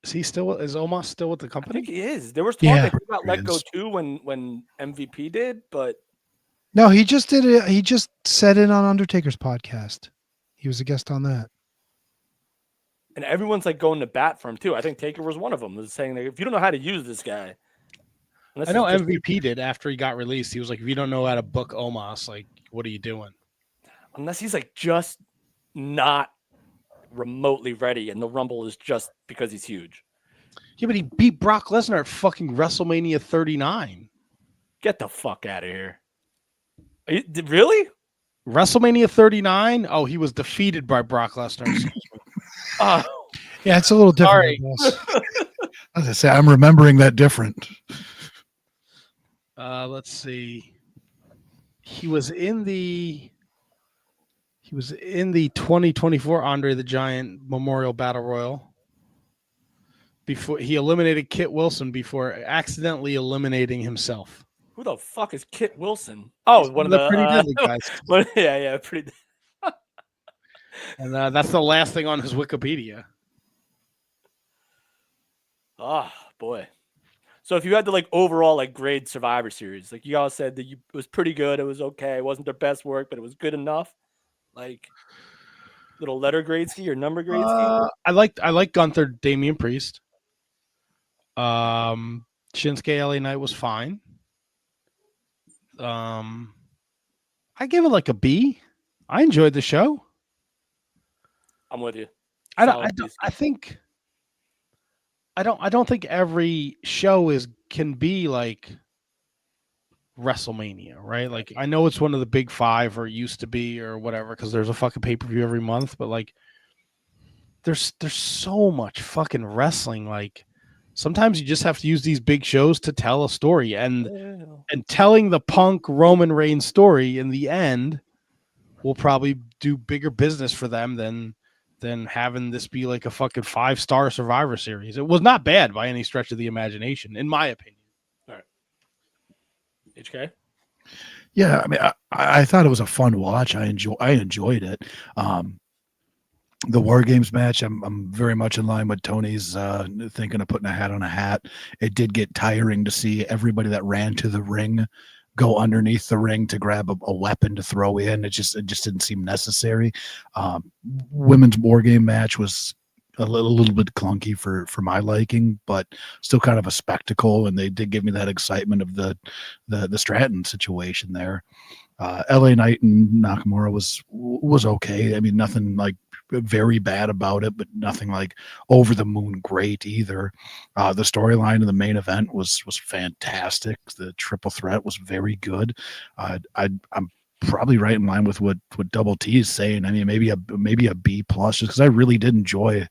Is Omos still with the company? I think he is. There was talk that he got let go too when MVP did, but no, he just did it. He just said it on Undertaker's podcast. He was a guest on that. And everyone's like going to bat for him too. I think Taker was one of them. Was saying that if you don't know how to use this guy, I know MVP did after he got released. He was like, if you don't know how to book Omos, like, what are you doing? Unless he's like just not remotely ready, and the Rumble is just because he's huge. Yeah, but he beat Brock Lesnar at fucking WrestleMania 39. Get the fuck out of here! Really? WrestleMania 39? Oh, he was defeated by Brock Lesnar. Yeah, it's a little different. As I say, I'm remembering that different. Let's see. He was in the 2024 Andre the Giant Memorial Battle Royal. Before he eliminated Kit Wilson before accidentally eliminating himself. Who the fuck is Kit Wilson? Oh, one of the Pretty Deadly guys. Yeah, pretty. And that's the last thing on his Wikipedia. Oh boy. So if you had to like overall like grade Survivor Series, like you all said that it was pretty good, it was okay, it wasn't their best work, but it was good enough. Like little letter grade ski or number grade ski. I like Gunther, Damian Priest. Shinsuke LA Knight was fine. I give it like a B. I enjoyed the show. I'm with you. I Solid don't. piece. I think. I don't think every show can be like WrestleMania, right? Like I know it's one of the big five or used to be or whatever because there's a fucking pay-per-view every month, but like there's so much fucking wrestling. Like sometimes you just have to use these big shows to tell a story, and telling the Punk Roman Reigns story in the end will probably do bigger business for them than having this be like a fucking 5-star Survivor Series. It was not bad by any stretch of the imagination, in my opinion. All right. HK? Yeah, I mean, I thought it was a fun watch. I enjoyed it. The War Games match, I'm very much in line with Tony's thinking of putting a hat on a hat. It did get tiring to see everybody that ran to the ring go underneath the ring to grab a weapon to throw in. It just didn't seem necessary. Women's War Game match was a little bit clunky for my liking, but still kind of a spectacle. And they did give me that excitement of the Stratton situation there. LA Knight and Nakamura was okay. I mean, nothing like very bad about it, but nothing like over the moon great either. The storyline of the main event was fantastic. The triple threat was very good. I'm probably right in line with what Double T is saying. I mean, maybe a B plus, just because I really did enjoy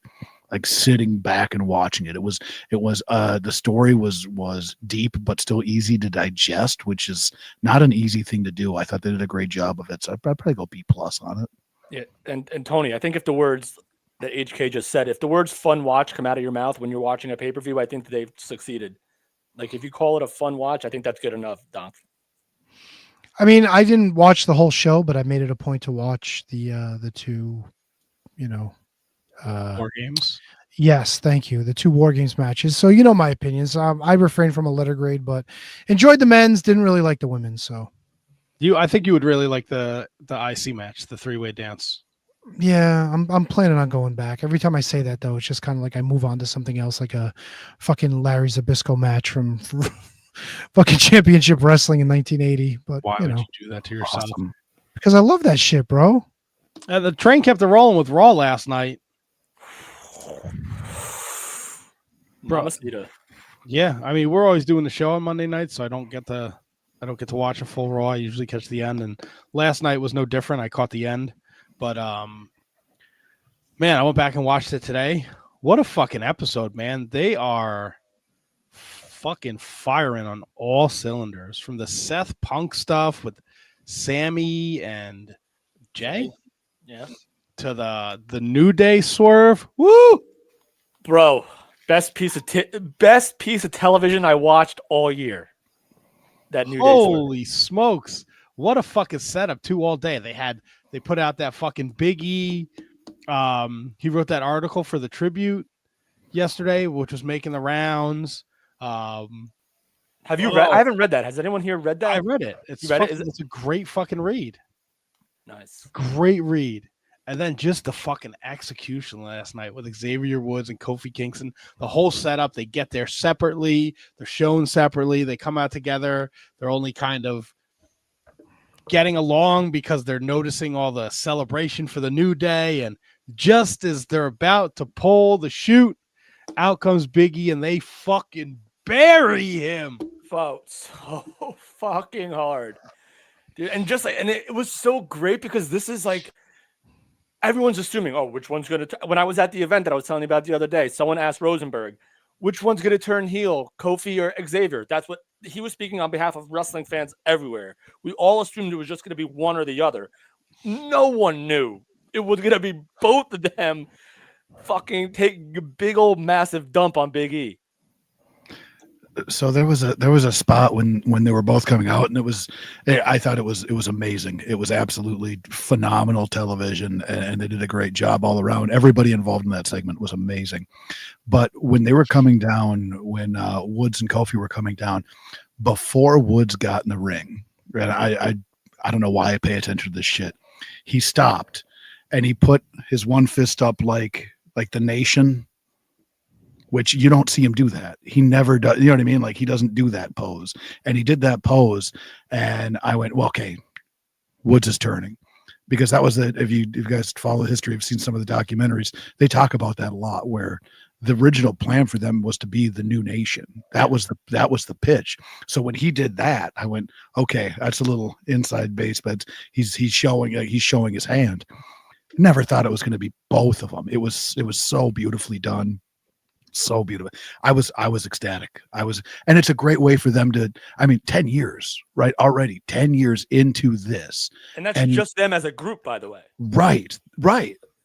like sitting back and watching it. It was the story was deep but still easy to digest, which is not an easy thing to do. I thought they did a great job of it, so I'd probably go B plus on it. Yeah, and Tony, I think if the words that HK just said, if the words "fun watch" come out of your mouth when you're watching a pay-per-view, I think that they've succeeded. Like if you call it a fun watch, I think that's good enough, Donk. I mean, I didn't watch the whole show, but I made it a point to watch the two, War Games. Yes, thank you. The two War Games matches. So you know my opinions. I refrained from a letter grade, but enjoyed the men's. Didn't really like the women's. So I think you would really like the IC match, the 3-way dance. yeah, I'm planning on going back. Every time I say that, though, it's just kind of like I move on to something else, like a fucking Larry Zbyszko match from fucking Championship Wrestling in 1980. But why would you do that to yourself? Awesome. Because I love that shit, bro. The train kept it rolling with Raw last night. Bro, yeah, I mean we're always doing the show on Monday nights, so I don't get to watch a full Raw. I usually catch the end, and last night was no different. I caught the end, but man, I went back and watched it today. What a fucking episode, man! They are fucking firing on all cylinders, from the Seth Punk stuff with Sammy and Jay, yeah, to the New Day swerve. Woo, bro! Best piece of television I watched all year. That New Day swerve. Holy smokes! What a fucking setup too all day. They put out that fucking Big E. He wrote that article for the Tribute yesterday, which was making the rounds. Have you read? I haven't read that. Has anyone here read that? I read it. It's a great fucking read. Nice. Great read. And then just the fucking execution last night with Xavier Woods and Kofi Kingston. The whole setup, they get there separately. They're shown separately. They come out together. They're only kind of getting along because they're noticing all the celebration for the New Day. And just as they're about to pull the chute, out comes Big E and they fucking bury him. So fucking hard. Dude, and it was so great because this is like, everyone's assuming, which one's going to... When I was at the event that I was telling you about the other day, someone asked Rosenberg, which one's going to turn heel, Kofi or Xavier? That's what he was speaking on behalf of wrestling fans everywhere. We all assumed it was just going to be one or the other. No one knew it was going to be both of them fucking taking a big old massive dump on Big E. So there was a spot when they were both coming out, and I thought it was amazing. It was absolutely phenomenal television, and they did a great job all around. Everybody involved in that segment was amazing. But when they were coming down, when Woods and Kofi were coming down, before Woods got in the ring, and I don't know why I pay attention to this shit. He stopped and he put his one fist up like the nation, which you don't see him do that. He never does. You know what I mean? Like he doesn't do that pose. And he did that pose. And I went, well, okay, Woods is turning, because that was if you guys follow history, have seen some of the documentaries, they talk about that a lot, where the original plan for them was to be the new nation. That was the pitch. So when he did that, I went, okay, that's a little inside base, but he's showing his hand. Never thought it was going to be both of them. It was so beautifully done. So beautiful. I was ecstatic. And it's a great way for them to, 10 years, right? Already 10 years into this. And that's just them as a group, by the way. Right.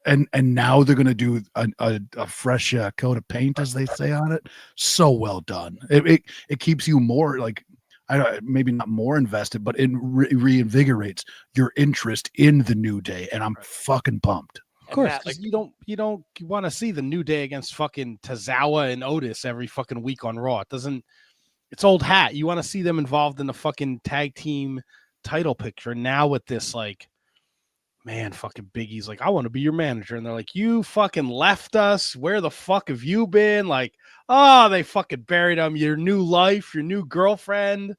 And now they're going to do a fresh coat of paint, as they say on it. So well done. It keeps you more like, maybe not more invested, but it reinvigorates your interest in the New Day. And I'm fucking pumped. Of course, Matt, you don't want to see the New Day against fucking Tozawa and Otis every fucking week on Raw. It's old hat. You want to see them involved in the fucking tag team title picture. Now with this, like, man, fucking Big E's like, I want to be your manager. And they're like, you fucking left us. Where the fuck have you been? Like, oh, they fucking buried him. Your new life, your new girlfriend.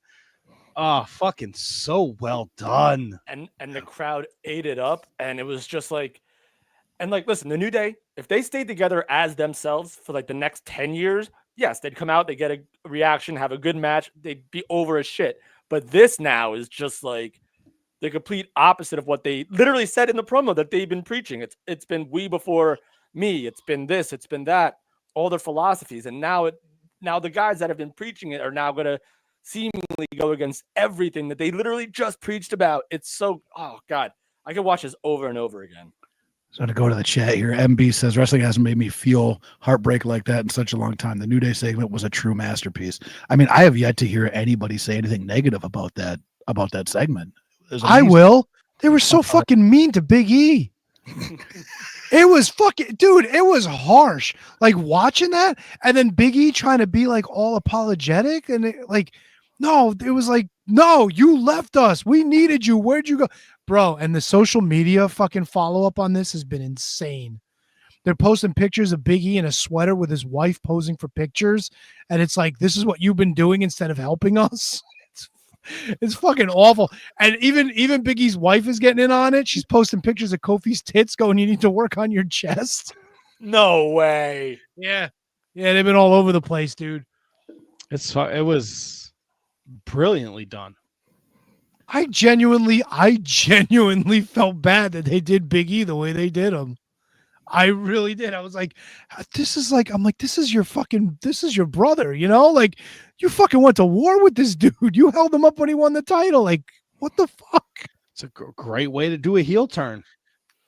Oh, fucking so well done. And the crowd ate it up. And it was just like, and like, listen, the New Day, if they stayed together as themselves for like the next 10 years, yes, they'd come out, they get a reaction, have a good match, they'd be over as shit. But this now is just like the complete opposite of what they literally said in the promo that they've been preaching. It's been we before me, it's been this, it's been that, all their philosophies. And now the guys that have been preaching it are now going to seemingly go against everything that they literally just preached about. It's so, oh God, I could watch this over and over again. So to go to the chat here, MB says, wrestling hasn't made me feel heartbreak like that in such a long time. The New Day segment was a true masterpiece. I mean, I have yet to hear anybody say anything negative about that segment. I will. They were so fucking mean to Big E. It was fucking, dude, it was harsh. Like watching that and then Big E trying to be like all apologetic and no, it was like, no, you left us. We needed you. Where'd you go? Bro, and the social media fucking follow-up on this has been insane. They're posting pictures of Big E in a sweater with his wife posing for pictures, and it's like, this is what you've been doing instead of helping us. It's fucking awful. And even Big E's wife is getting in on it. She's posting pictures of Kofi's tits going, you need to work on your chest. No way. Yeah, they've been all over the place, dude. It was brilliantly done. I genuinely felt bad that they did Big E the way they did him. I really did. I was like, this is your brother, you know? Like, you fucking went to war with this dude. You held him up when he won the title. Like, what the fuck? It's a great way to do a heel turn.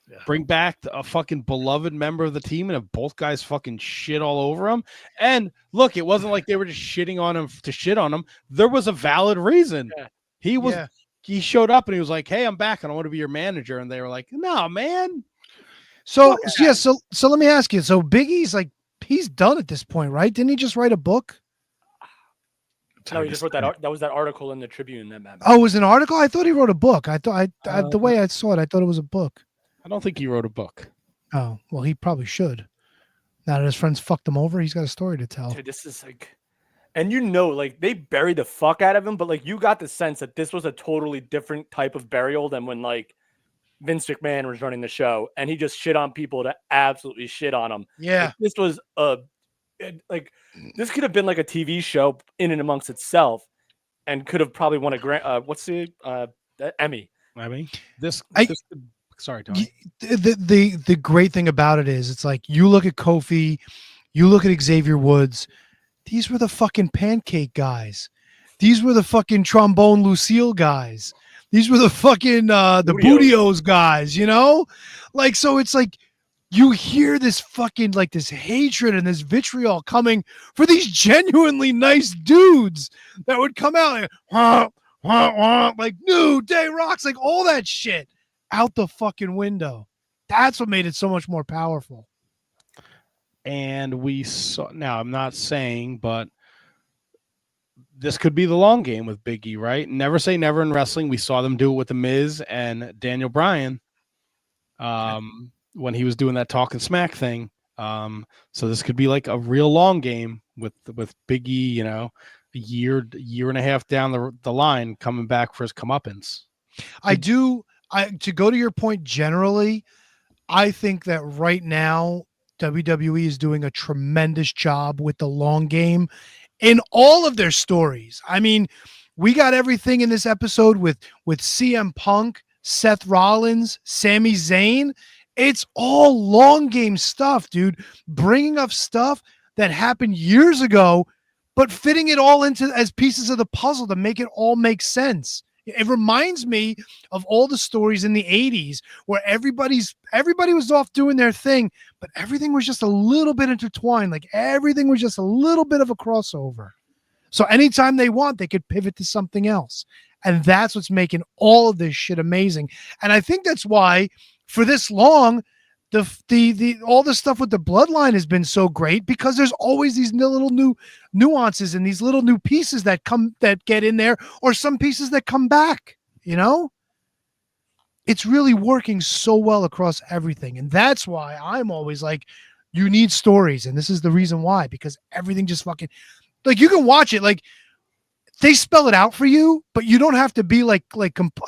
Yeah. Bring back a fucking beloved member of the team and have both guys fucking shit all over him. And look, it wasn't like they were just shitting on him to shit on him. There was a valid reason. Yeah. He showed up and he was like, hey, I'm back and I want to be your manager. And they were like, no, man. So let me ask you. So Big E's like, he's done at this point, right? Didn't he just write a book? No, he just wrote that. That was that article in the Tribune. Oh, it was an article? I thought he wrote a book. The way I saw it, I thought it was a book. I don't think he wrote a book. Oh, well, he probably should. Now that his friends fucked him over, he's got a story to tell. Dude, this is like, and like they buried the fuck out of him, but like you got the sense that this was a totally different type of burial than when like Vince McMahon was running the show and he just shit on people to absolutely shit on them. Yeah. Like, this was this could have been like a TV show in and amongst itself and could have probably won a Emmy. Sorry, Tony. The great thing about it is it's like you look at Kofi, you look at Xavier Woods, these were the fucking pancake guys. These were the fucking trombone Lucille guys. These were the fucking the Bootios guys, you know? Like, so it's like you hear this fucking like this hatred and this vitriol coming for these genuinely nice dudes that would come out like New Day rocks, like all that shit out the fucking window. That's what made it so much more powerful. And we saw, now I'm not saying, but this could be the long game with Big E, right? Never say never in wrestling. We saw them do it with The Miz and Daniel Bryan when he was doing that talking smack thing. So this could be like a real long game with Big E, you know, a year and a half down the line coming back for his comeuppance. I do to go to your point generally, I think that right now WWE is doing a tremendous job with the long game in all of their stories. I mean, we got everything in this episode with CM Punk, Seth Rollins, Sami Zayn. It's all long game stuff, dude. Bringing up stuff that happened years ago, but fitting it all into as pieces of the puzzle to make it all make sense. It reminds me of all the stories in the 80s where everybody was off doing their thing, but everything was just a little bit intertwined. Like everything was just a little bit of a crossover. So anytime they want, they could pivot to something else. And that's what's making all of this shit amazing. And I think that's why for this long, the all the stuff with the bloodline has been so great, because there's always these little new nuances and these little new pieces that get in there, or some pieces that come back, you know? It's really working so well across everything. And that's why I'm always like, you need stories. And this is the reason why, because everything just fucking, like, you can watch it, like, they spell it out for you, but you don't have to be like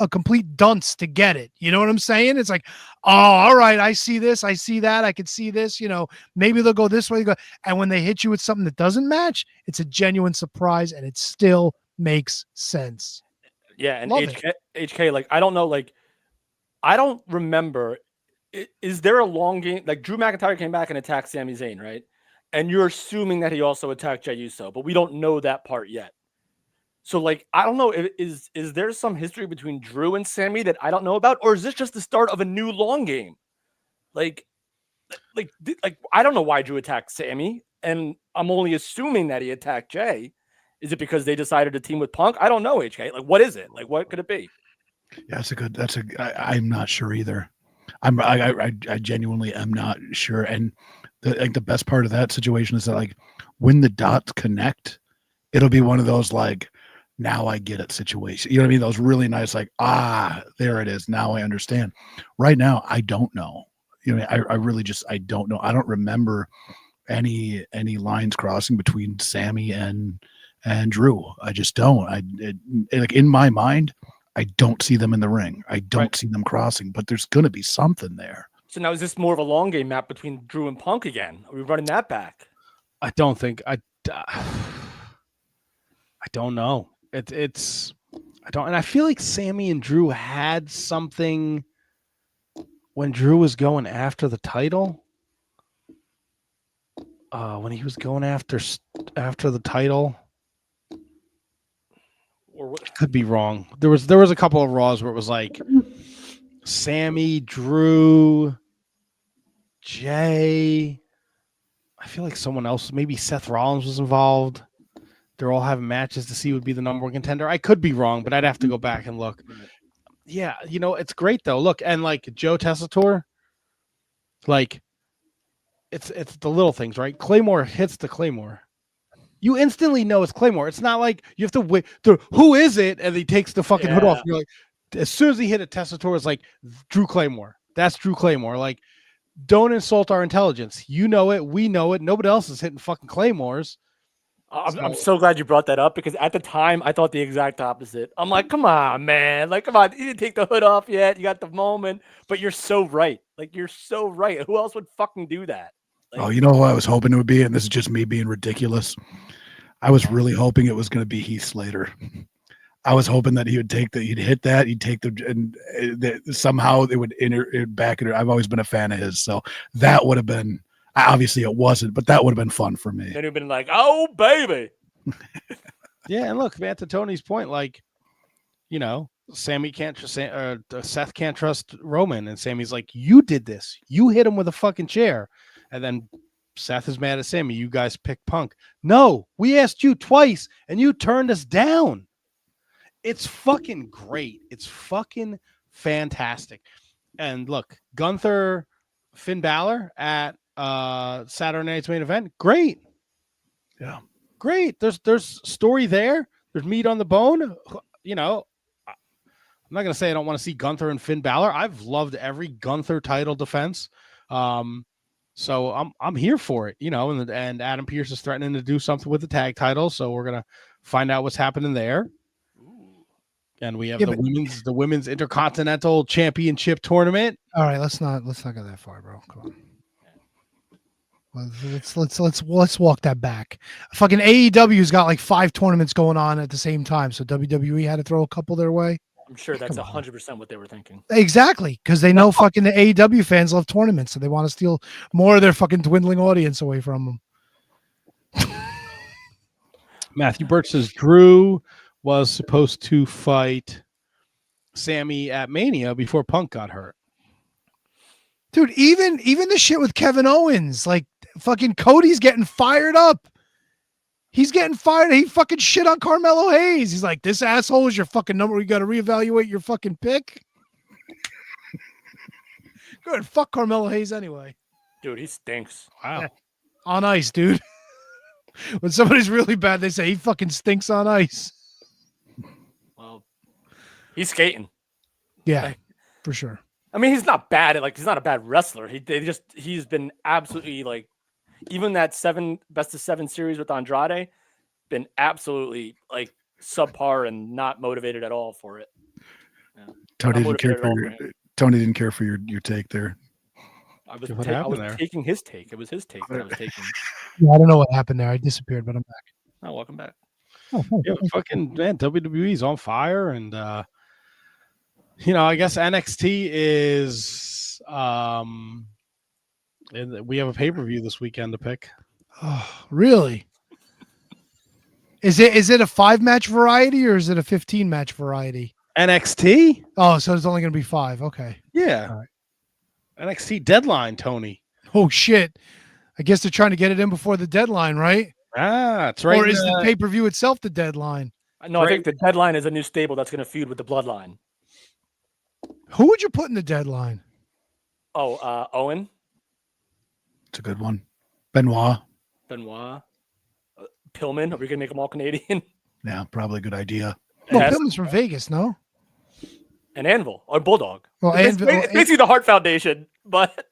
a complete dunce to get it. You know what I'm saying? It's like, oh, all right, I see this, I see that, I can see this, you know, maybe they'll go this way. And when they hit you with something that doesn't match, it's a genuine surprise and it still makes sense. Yeah, and HK, like, I don't know, like, I don't remember, is there a long game? Like, Drew McIntyre came back and attacked Sami Zayn, right? And you're assuming that he also attacked Jey Uso, but we don't know that part yet. So, like, I don't know, is there some history between Drew and Sami that I don't know about, or is this just the start of a new long game? Like I don't know why Drew attacked Sami, and I'm only assuming that he attacked Jey. Is it because they decided to team with Punk? I don't know, HK. Like, what is it? Like, what could it be? Yeah, I'm not sure either. I genuinely am not sure. And the best part of that situation is that, like, when the dots connect, it'll be one of those, like, now I get it situation. You know what I mean? Those really nice, like, there it is. Now I understand. Right now, I don't know. You know, I really just, I don't know. I don't remember any lines crossing between Sami and Drew. I just don't. Like, in my mind, I don't see them in the ring. I don't see them crossing, but there's going to be something there. So now is this more of a long game map between Drew and Punk again? Are we running that back? I don't think I don't know. I don't, and I feel like Sami and Drew had something when Drew was going after the title. When he was going after the title, or I could be wrong. There was a couple of Raws where it was like Sami, Drew, Jey. I feel like someone else, maybe Seth Rollins, was involved. They're all having matches to see who would be the number one contender. I could be wrong, but I'd have to go back and look. Yeah, you know, it's great though. Look, and like Joe Tessitore, like it's the little things, right? Claymore hits the Claymore. You instantly know it's Claymore. It's not like you have to wait. Who is it? And he takes the fucking hood off. You're like, as soon as he hit it, Tessitore is like, Drew Claymore. That's Drew Claymore. Like, don't insult our intelligence. You know it. We know it. Nobody else is hitting fucking Claymores. I'm so glad you brought that up, because at the time I thought the exact opposite. I'm like, come on, man. Like, come on. You didn't take the hood off yet. You got the moment, but you're so right. Like, you're so right. Who else would fucking do that? Like, you know who I was hoping it would be? And this is just me being ridiculous. I was really hoping it was going to be Heath Slater. I was hoping that he'd hit that, he'd take somehow it would enter back. I've always been a fan of his. So that would have been, obviously it wasn't, but that would have been fun for me. Then it'd been like, oh baby. Yeah. And look, man, to Tony's point, like, you know, Seth can't trust Roman, and Sami's like, you did this. You hit him with a fucking chair. And then Seth is mad at Sami. You guys picked Punk. No, we asked you twice and you turned us down. It's fucking great. It's fucking fantastic. And look, Gunther, Finn Balor at Saturday Night's Main Event. Great. Yeah. Great. There's story there. There's meat on the bone. You know, I'm not going to say I don't want to see Gunther and Finn Balor. I've loved every Gunther title defense. So I'm here for it, you know, and Adam Pearce is threatening to do something with the tag title. So we're going to find out what's happening there. And we have Yeah, the women's Intercontinental Championship tournament. All right, let's not go that far, bro. Come on. Let's walk that back. Fucking AEW's got like 5 tournaments going on at the same time, so WWE had to throw a couple their way. I'm sure that's 100% what they were thinking. Exactly, because they know fucking the AEW fans love tournaments, so they want to steal more of their fucking dwindling audience away from them. Matthew Birch says Drew was supposed to fight Sammy at Mania before Punk got hurt. Dude, even the shit with Kevin Owens, like fucking Cody's getting fired up. He's getting fired. He fucking shit on Carmelo Hayes. He's like, this asshole is your fucking number. We got to reevaluate your fucking pick. Good. Fuck Carmelo Hayes anyway. Dude, he stinks. Wow. On ice, dude. When somebody's really bad, they say he fucking stinks on ice. Well, he's skating. Yeah, for sure. I mean, he's not bad he's not a bad wrestler. He's been absolutely like, even that best of 7 series with Andrade, been absolutely like subpar and not motivated at all for it. Yeah. Tony didn't care for your take there. I was taking his take. It was his take that I was taking. Yeah, I don't know what happened there. I disappeared, but I'm back. Oh, welcome back. Yeah, fucking man, WWE's on fire, and I guess NXT is and we have a pay-per-view this weekend to pick. Oh, really? Is it a 5-match variety or is it a 15-match variety? NXT? Oh, so it's only going to be 5. Okay. Yeah. All right. NXT deadline, Tony. Oh shit! I guess they're trying to get it in before the deadline, right? Ah, that's right. Or is the pay-per-view itself the deadline? No, I think the deadline is a new stable that's going to feud with the Bloodline. Who would you put in the deadline? Oh, Owen. It's a good one. Benoit. Pillman. Are we going to make them all Canadian? Yeah, probably a good idea. Well, Pillman's from Vegas, no? And Anvil or Bulldog. Well, it's basically the Hart Foundation, but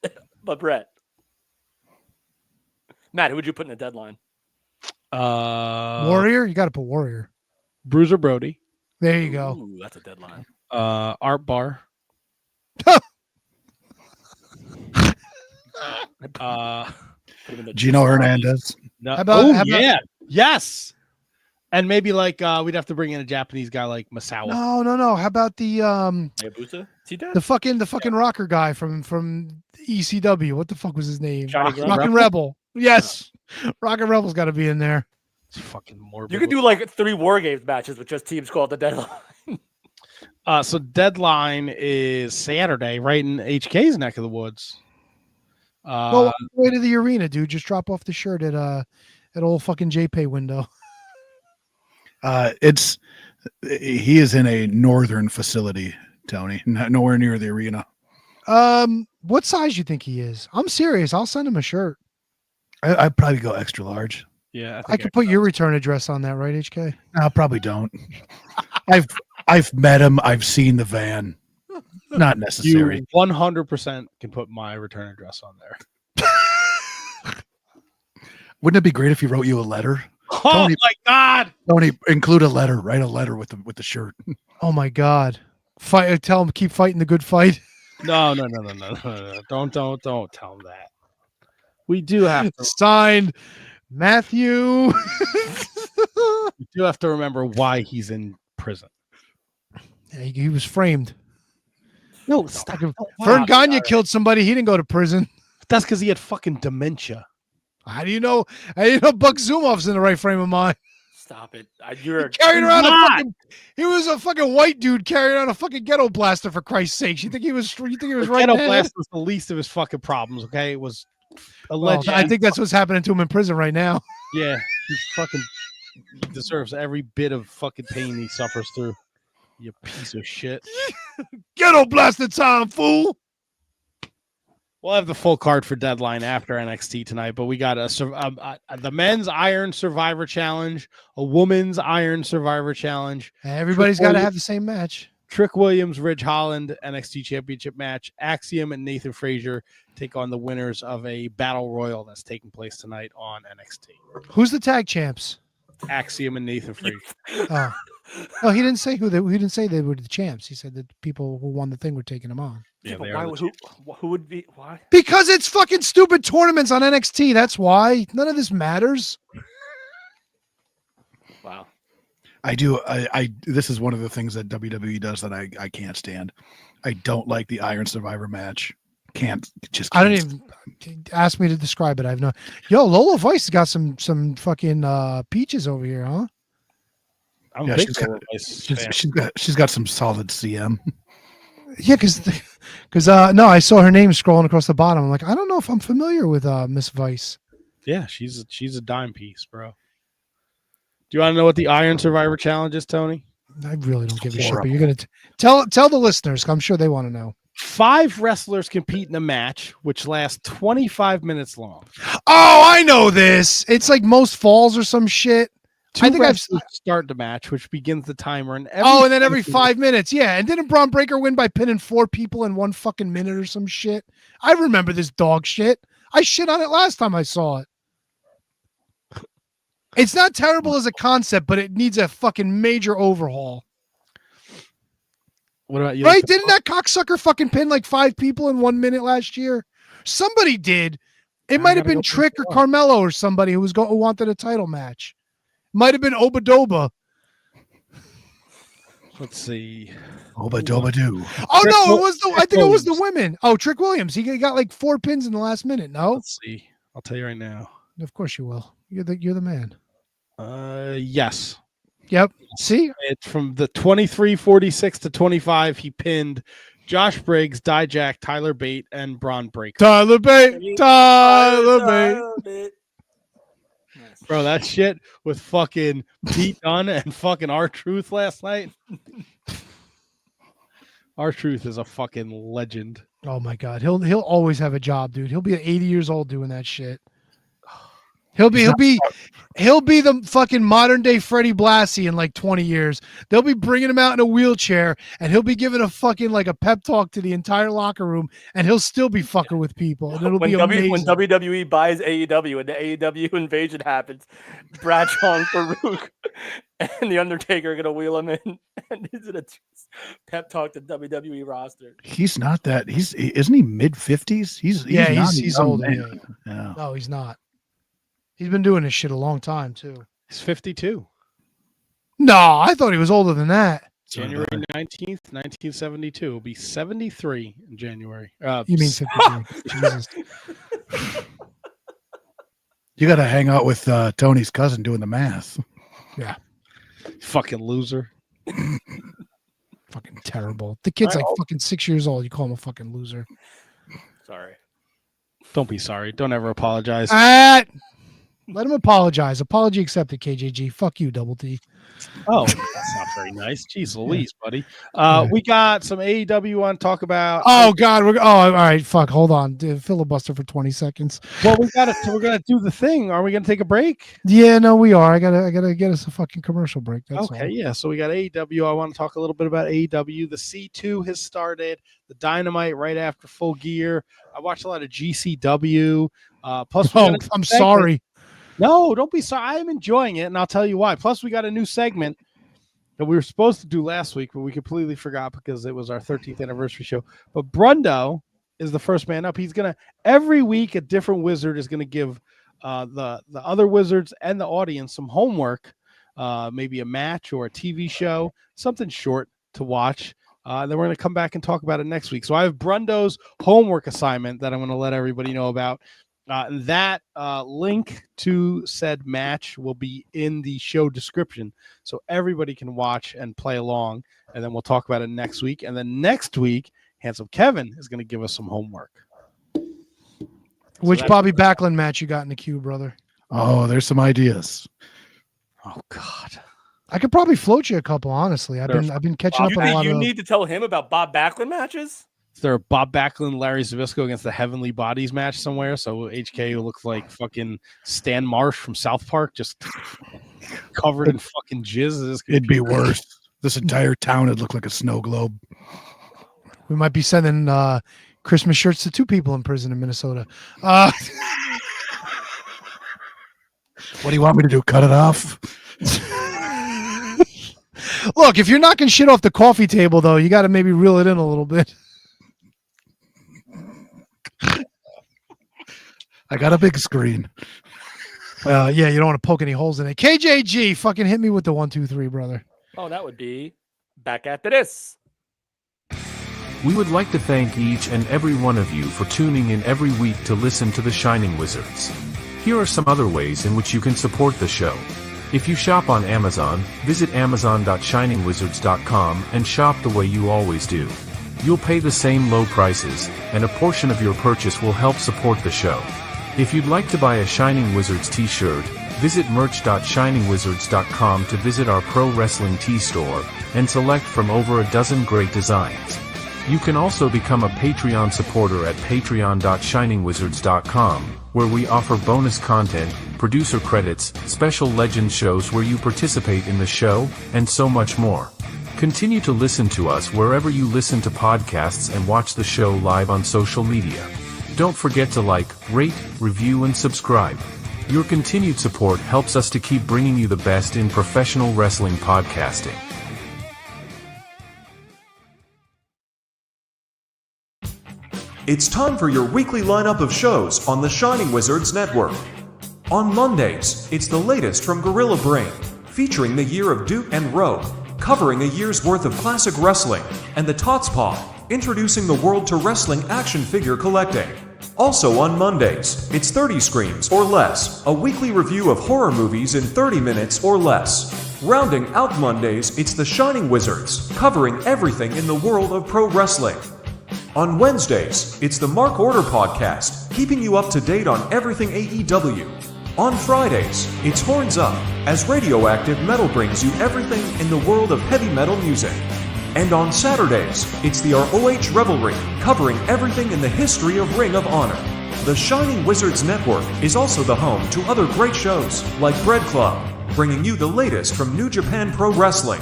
Brett. Matt, who would you put in the deadline? Warrior? You got to put Warrior. Bruiser Brody. There you go. Ooh, that's a deadline. Art Bar. Gino Hernandez. No. How about, yes. And maybe we'd have to bring in a Japanese guy like Masawa. No. How about the Hayabusa? the fucking rocker guy from ECW? What the fuck was his name? Rockin' Rebel. Yes, Rockin' Rebel's got to be in there. It's fucking morbid. You could do 3 War Games matches with just teams called the deadline. So deadline is Saturday, right in HK's neck of the woods. Go all the way to the arena, dude. Just drop off the shirt at old fucking JPay window. He is in a northern facility, Tony, nowhere near the arena. What size you think he is? I'm serious. I'll send him a shirt. I'd probably go extra large. Yeah, I could put your return address on that, right, HK? No, probably don't. I've met him. I've seen the van. Not necessary. You 100% can put my return address on there. Wouldn't it be great if he wrote you a letter? Oh Tony, my God! Tony, include a letter. Write a letter with the shirt. Oh my God! Fight! Tell him keep fighting the good fight. No. Don't tell him that. We do have to. Signed, Matthew. We do have to remember why he's in prison. Yeah, he was framed. No, stop. Vern Gagne killed somebody. He didn't go to prison. That's because he had fucking dementia. How do you know? Buck Zumoff's in the right frame of mind? Stop it! You're carrying around he was a fucking white dude carrying around a fucking ghetto blaster, for Christ's sakes. You think he was right? Ghetto blaster was the least of his fucking problems. Okay, it was alleged. Well, I think that's what's happening to him in prison right now. Yeah, he deserves every bit of fucking pain he suffers through. You piece of shit. Ghetto blaster time, fool. We'll have the full card for deadline after NXT tonight, but we got the men's Iron Survivor Challenge, a woman's Iron Survivor Challenge. Everybody's got to have the same match. Trick Williams, Ridge Holland, NXT Championship match. Axiom and Nathan Frazier take on the winners of a battle royal that's taking place tonight on NXT. Who's the tag champs? Axiom and Nathan Frazier. Oh. No, he didn't say he didn't say they were the champs. He said that people who won the thing were taking them on. Yeah, but they why? are the Who would be? Why? Because it's fucking stupid tournaments on NXT. That's why. None of this matters. Wow. I do. This is one of the things that WWE does that I can't stand. I don't like the Iron Survivor match. Just I can't. don't even ask me to describe it. I've no. Yo, Lola Vice got some fucking peaches over here, huh? I'm Yeah, a big she's got, Lola Vice fan. she's got some solid CM. Yeah, because no, I saw her name scrolling across the bottom. I'm like, I don't know if I'm familiar with Miss Vice. Yeah, she's a dime piece, bro. Do you want to know what the Iron Survivor Challenge is, Tony? I really don't give a shit, but you're gonna tell the listeners. I'm sure they want to know. 5 wrestlers compete in a match which lasts 25 minutes long. Oh, I know this. It's like most falls or some shit. Two I think wrestlers start the match, which begins the timer, and and then every 5 minutes, yeah. And didn't Braun Breaker win by pinning 4 people in 1 fucking minute or some shit? I remember this dog shit. I shit on it last time I saw it. It's not terrible as a concept, but it needs a fucking major overhaul. What about you? Right? Didn't that cocksucker fucking pin like 5 people in 1 minute last year? Somebody did. It might have been Trick or Carmelo or somebody who wanted a title match. Might have been Obadoba. Let's see. Oba-doba-doo. Oh no, I think it was the women. Oh, Trick Williams. He got like 4 pins in the last minute. No, Let's see. I'll tell you right now. of course you will. You're the man. Yes. Yep. See, It's from the 23-46 to 25. He pinned Josh Briggs, Dijak, Tyler Bate, and Braun Breaker. Tyler Bate. Bro, that shit with fucking Pete Dunne and fucking R-Truth last night. R-Truth is a fucking legend. Oh my god, he'll always have a job, dude. He'll be 80 years old doing that shit. He'll be the fucking modern day Freddie Blassie in like 20 years. They'll be bringing him out in a wheelchair, and he'll be giving a fucking like a pep talk to the entire locker room, and he'll still be fucking with people. And it'll be amazing. When WWE buys AEW and the AEW invasion happens, Bradshaw and Farouk and the Undertaker are gonna wheel him in, and he's gonna pep talk the WWE roster. He's not that. Isn't he mid-50s? He's old. Man. Yeah. Yeah. No, he's not. He's been doing this shit a long time too. He's 52. No, I thought he was older than that. January 19th, 1972. He'll be 73 in January. You mean 53? Jesus. You got to hang out with Tony's cousin doing the math. Yeah. Fucking loser. Fucking terrible. The kid's like fucking 6 years old. You call him a fucking loser. Sorry. Don't be sorry. Don't ever apologize. Let him apologize. Apology accepted, KJG. Fuck you, Double T. Oh, that's not very nice. Jeez Louise, buddy. We got some AEW on talk about. Oh God, all right. Fuck. Hold on. Filibuster for 20 seconds. Well, we're gonna do the thing. Are we gonna take a break? Yeah, no, we are. I gotta get us a fucking commercial break. That's okay, all. yeah. So we got AEW. I want to talk a little bit about AEW. The C2 has started. The Dynamite right after Full Gear. I watched a lot of GCW. Plus, I'm sorry. No, don't be sorry. I'm enjoying it, and I'll tell you why. Plus, we got a new segment that we were supposed to do last week, but we completely forgot because it was our 13th anniversary show. But Brundo is the first man up. He's gonna every week a different wizard is gonna give the other wizards and the audience some homework, maybe a match or a TV show, something short to watch. Then we're going to come back and talk about it next week. So I have Brundo's homework assignment that I'm going to let everybody know about. That link to said match will be in the show description, so everybody can watch and play along. And then we'll talk about it next week. And then next week, Handsome Kevin is going to give us some homework. Which Bobby Backlund match you got in the queue, brother? Oh, there's some ideas. Oh God. I could probably float you a couple, honestly. I've been catching up on a lot You of. need to tell him about Bob Backlund matches? Is there a Bob Backlund, Larry Zbyszko against the Heavenly Bodies match somewhere? So HK looks like fucking Stan Marsh from South Park, just covered in fucking jizz. It'd be worse. This entire town would look like a snow globe. We might be sending Christmas shirts to 2 people in prison in Minnesota. What do you want me to do? Cut it off? Look, if you're knocking shit off the coffee table, though, you got to maybe reel it in a little bit. I got a big screen. Yeah, you don't want to poke any holes in it. KJG, fucking hit me with the 1, 2, 3, brother. Oh, that would be back after this. We would like to thank each and every one of you for tuning in every week to listen to The Shining Wizards. Here are some other ways in which you can support the show. If you shop on Amazon, visit amazon.shiningwizards.com and shop the way you always do. You'll pay the same low prices, and a portion of your purchase will help support the show. If you'd like to buy a Shining Wizards t-shirt, visit merch.shiningwizards.com to visit our pro wrestling tee store and select from over a dozen great designs. You can also become a Patreon supporter at patreon.shiningwizards.com, where we offer bonus content, producer credits, special legend shows where you participate in the show, and so much more. Continue to listen to us wherever you listen to podcasts and watch the show live on social media. Don't forget to like, rate, review, and subscribe. Your continued support helps us to keep bringing you the best in professional wrestling podcasting. It's time for your weekly lineup of shows on the Shining Wizards Network. On Mondays, it's the latest from Gorilla Brain, featuring the year of Duke and Rogue, covering a year's worth of classic wrestling, and the Tots Pod, introducing the world to wrestling action figure collecting. Also on Mondays, it's 30 Screams or Less, a weekly review of horror movies in 30 minutes or less. Rounding out Mondays, it's the Shining Wizards, covering everything in the world of pro wrestling. On Wednesdays, it's the Mark Order Podcast, keeping you up to date on everything AEW. On Fridays, it's Horns Up, as Radioactive Metal brings you everything in the world of heavy metal music. And on Saturdays, it's the ROH Revelry, covering everything in the history of Ring of Honor. The Shining Wizards Network is also the home to other great shows, like Bread Club, bringing you the latest from New Japan Pro Wrestling.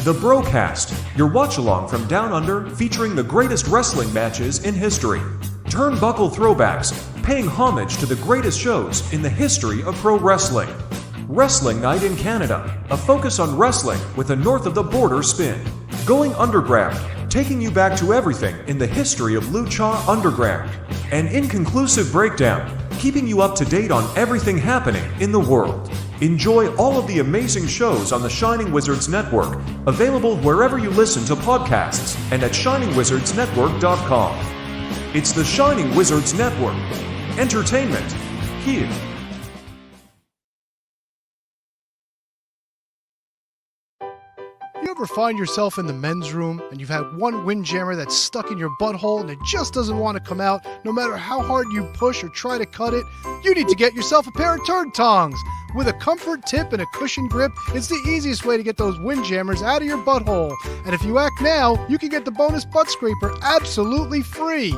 The Brocast, your watch-along from Down Under, featuring the greatest wrestling matches in history. Turnbuckle throwbacks, paying homage to the greatest shows in the history of pro wrestling. Wrestling Night in Canada, a focus on wrestling with a north-of-the-border spin. Going Underground, taking you back to everything in the history of Lucha Underground. An inconclusive breakdown, keeping you up to date on everything happening in the world. Enjoy all of the amazing shows on the Shining Wizards Network, available wherever you listen to podcasts and at shiningwizardsnetwork.com. It's the Shining Wizards Network. Entertainment here. You ever find yourself in the men's room and you've had one windjammer that's stuck in your butthole and it just doesn't want to come out no matter how hard you push or try to cut it? You need to get yourself a pair of turd tongs. With a comfort tip and a cushion grip, it's the easiest way to get those windjammers out of your butthole. And if you act now, you can get the bonus butt scraper absolutely free.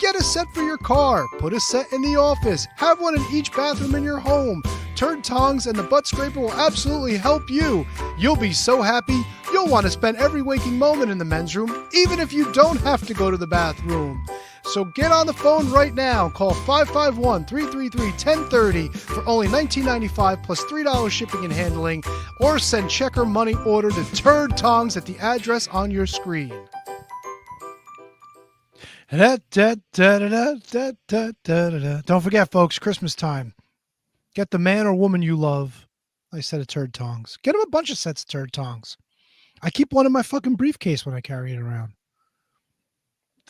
Get a set for your car, put a set in the office, have one in each bathroom in your home. Turd tongs and the butt scraper will absolutely help you. You'll be so happy, you'll want to spend every waking moment in the men's room, even if you don't have to go to the bathroom. So get on the phone right now. Call 551-333-1030 for only $19.95 plus $3 shipping and handling, or send check or money order to Turd Tongs at the address on your screen. Don't forget, folks, Christmas time. Get the man or woman you love a set of Turd Tongs. Get them a bunch of sets of Turd Tongs. I keep one in my fucking briefcase when I carry it around.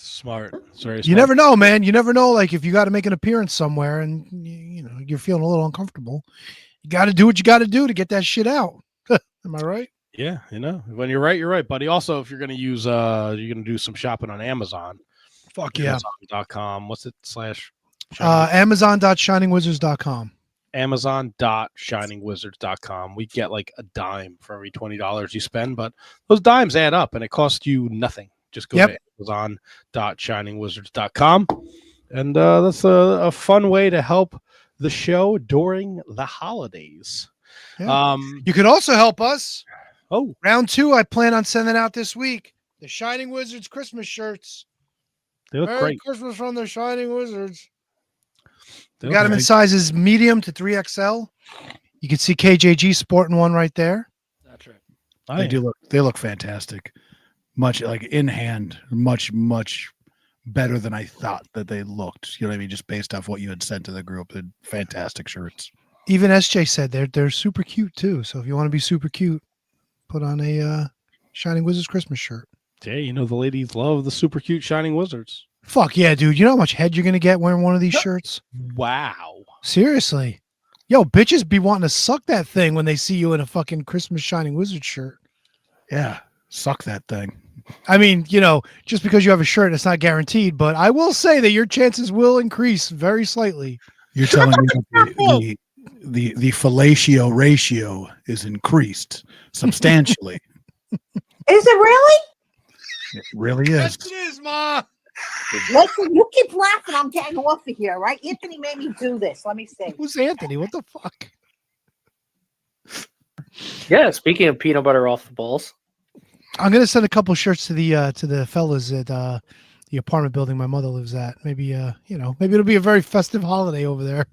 Smart. Very smart. You never know, man. You never know. Like if you got to make an appearance somewhere and you know you're feeling a little uncomfortable, you got to do what you got to do to get that shit out. Am I right? Yeah, you know, when you're right, buddy. Also, if you're gonna use, you're gonna do some shopping on Amazon. Fuck yeah. Amazon.com. What's it / Amazon.shiningwizards.com. Amazon.shiningwizards.com. We get like a dime for every $20 you spend, but those dimes add up and it costs you nothing. Just go to Amazon.shiningwizards.com. And that's a fun way to help the show during the holidays. Yeah. You can also help us. Oh, round 2, I plan on sending out this week. The Shining Wizards Christmas shirts. They look Merry great. Christmas from the Shining Wizards. They We got them in sizes medium to 3XL. You can see KJG sporting one right there. That's right. They look fantastic. Much like in hand, much better than I thought that they looked. You know what I mean? Just based off what you had sent to the group. They're fantastic shirts. Even SJ said they're super cute too. So if you want to be super cute, put on a Shining Wizards Christmas shirt. Yeah, you know the ladies love the super cute Shining Wizards. Fuck yeah, dude. You know how much head you're going to get wearing one of these shirts? Wow. Seriously. Yo, bitches be wanting to suck that thing when they see you in a fucking Christmas Shining Wizard shirt. Yeah, suck that thing. I mean, you know, just because you have a shirt, it's not guaranteed, but I will say that your chances will increase very slightly. You're telling me that the fellatio ratio is increased substantially. Is it really? It really is. Yes, it is, Ma. Listen, you keep laughing. I'm getting off of here, right? Anthony made me do this. Let me see. Who's Anthony? What the fuck? Yeah, speaking of peanut butter off the balls. I'm gonna send a couple shirts to the fellas at the apartment building my mother lives at. Maybe maybe it'll be a very festive holiday over there.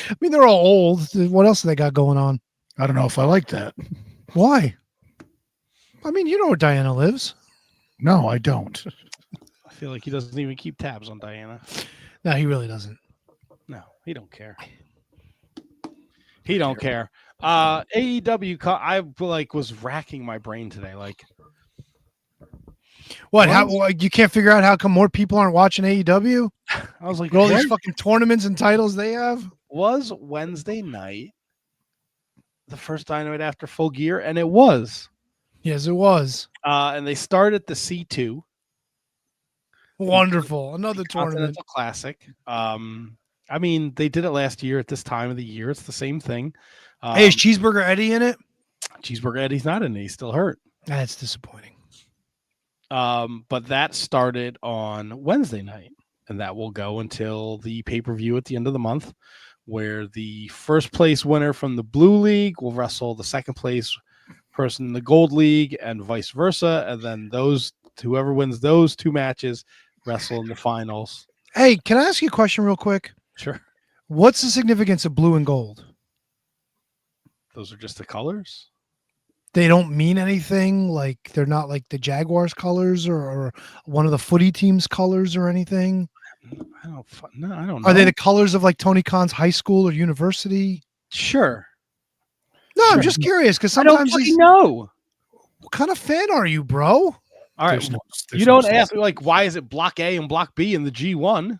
I mean, they're all old. What else do they got going on? I don't know if I like that. Why? I mean, you know where Diana lives. No, I don't. I feel like he doesn't even keep tabs on Diana. No, he really doesn't. No, he don't care. He don't care. AEW, I was racking my brain today. Like, what? How you can't figure out how come more people aren't watching AEW? I was like, all these fucking tournaments and titles they have. Was Wednesday night the first Dynamite after Full Gear? And it was. Yes, it was. And they started the C2. Wonderful. Another tournament. Continental Classic. I mean, they did it last year at this time of the year. It's the same thing. Hey, is Cheeseburger Eddie in it? Cheeseburger Eddie's not in it. He's still hurt. That's disappointing. But that started on Wednesday night, and that will go until the pay-per-view at the end of the month, where the first place winner from the Blue League will wrestle the second place person in the Gold League, and vice versa. And then whoever wins those two matches wrestle in the finals. Hey, can I ask you a question real quick? Sure. What's the significance of blue and gold? Those are just the colors. They don't mean anything. Like they're not like the Jaguars colors or one of the footy team's colors or anything. I don't know. Are they the colors of like Tony Khan's high school or university? Sure. No, I'm just curious because sometimes I don't know. What kind of fan are you, bro? All right, you don't ask me like why is it Block A and Block B in the G1?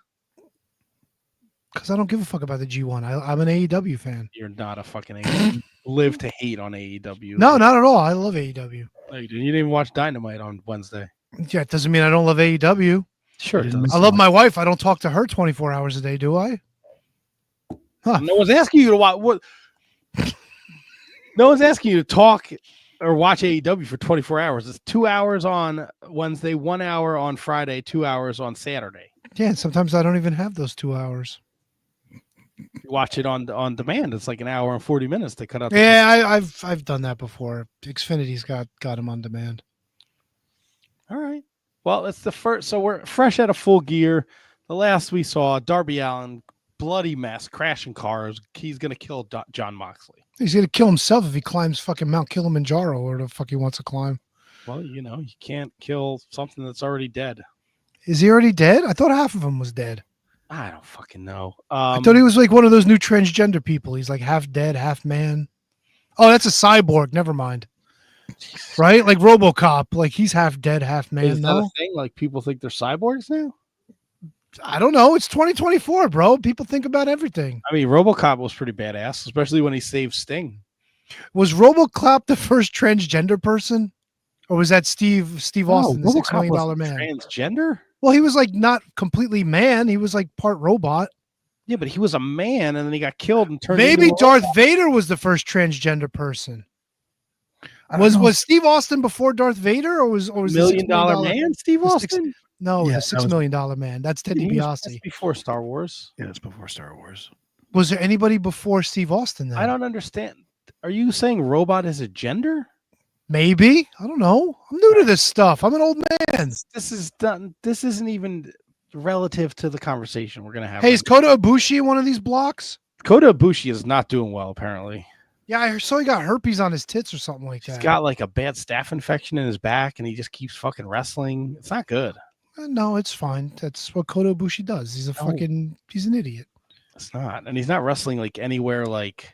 Because I don't give a fuck about the G1. I'm an AEW fan. You're not a fucking AEW. Live to hate on AEW. No, not at all. I love AEW. No, you didn't even watch Dynamite on Wednesday. Yeah, it doesn't mean I don't love AEW. Sure, it does. I love my wife. I don't talk to her 24 hours a day, do I? Huh. No one's asking you to watch. What? No one's asking you to talk or watch AEW for 24 hours. It's 2 hours on Wednesday, 1 hour on Friday, 2 hours on Saturday. Yeah, and sometimes I don't even have those 2 hours. You watch it on demand. It's like an hour and 40 minutes. They cut out. I've done that before. Xfinity's got them on demand. All right. Well, it's the first. So we're fresh out of Full Gear. The last we saw, Darby Allin, bloody mess, crashing cars. He's gonna kill John Moxley. He's gonna kill himself if he climbs fucking Mount Kilimanjaro or the fuck he wants to climb. Well, you can't kill something that's already dead. Is he already dead? I thought half of him was dead. I don't fucking know. I thought he was like one of those new transgender people. He's like half dead, half man. Oh, that's a cyborg. Never mind. Right? Like RoboCop. Like he's half dead, half man. Is that a thing? Like people think they're cyborgs now? I don't know. It's 2024, bro. People think about everything. I mean, RoboCop was pretty badass, especially when he saved Sting. Was RoboCop the first transgender person? Or was that Steve Austin, the $6 million man? Transgender? Well, he was like not completely man. He was like part robot. Yeah, but he was a man and then he got killed and turned Maybe into Darth Vader was the first transgender person. Was Steve Austin before Darth Vader or was $1 million man, Steve Austin? No, the $6 million man. That's Ted DiBiase. That's before Star Wars. Yeah, it's before Star Wars. Was there anybody before Steve Austin then? I don't understand. Are you saying robot is a gender? Maybe. I don't know. I'm new to this stuff. I'm an old man. This is done. This isn't even relative to the conversation we're gonna have. Hey, is Kota Ibushi in one of these blocks? Kota Ibushi is not doing well, apparently. Yeah, I saw he got herpes on his tits or something like He's that. got like a bad staph infection in his back, and he just keeps fucking wrestling. It's not good. No, it's fine. That's what Kota Ibushi does. He's he's an idiot. It's not, and he's not wrestling like anywhere like.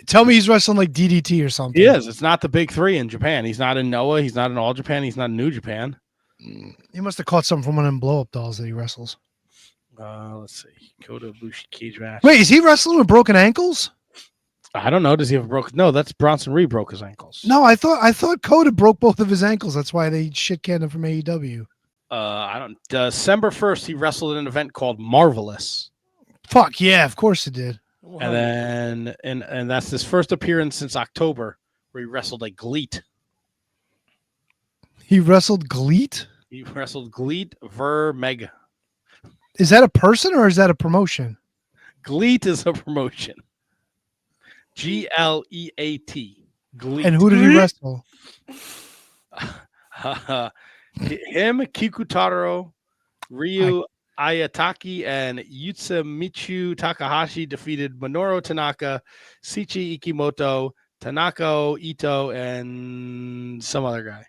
Tell me he's wrestling like DDT or something. He is. It's not the big three in Japan. He's not in Noah. He's not in All Japan. He's not in New Japan. He must have caught something from one of them blow-up dolls that he wrestles. Let's see. Kota Ibushi cage match. Wait, is he wrestling with broken ankles? I don't know. Does he have a broken? No, that's Bronson Reed broke his ankles. No, I thought Kota broke both of his ankles. That's why they shit canned him from AEW. I don't. December 1st, he wrestled in an event called Marvelous. Fuck yeah, of course it did. And then and that's his first appearance since October, where he wrestled a GLEAT. He wrestled GLEAT? He wrestled GLEAT Ver Mega. Is that a person or is that a promotion? GLEAT is a promotion. GLEAT. GLEAT. And who did he wrestle? Him, Kikutaro, Ryu Ayataki, and Yutsumichu Takahashi defeated Minoru Tanaka, Shichi Ikimoto, Tanaka Ito, and some other guy.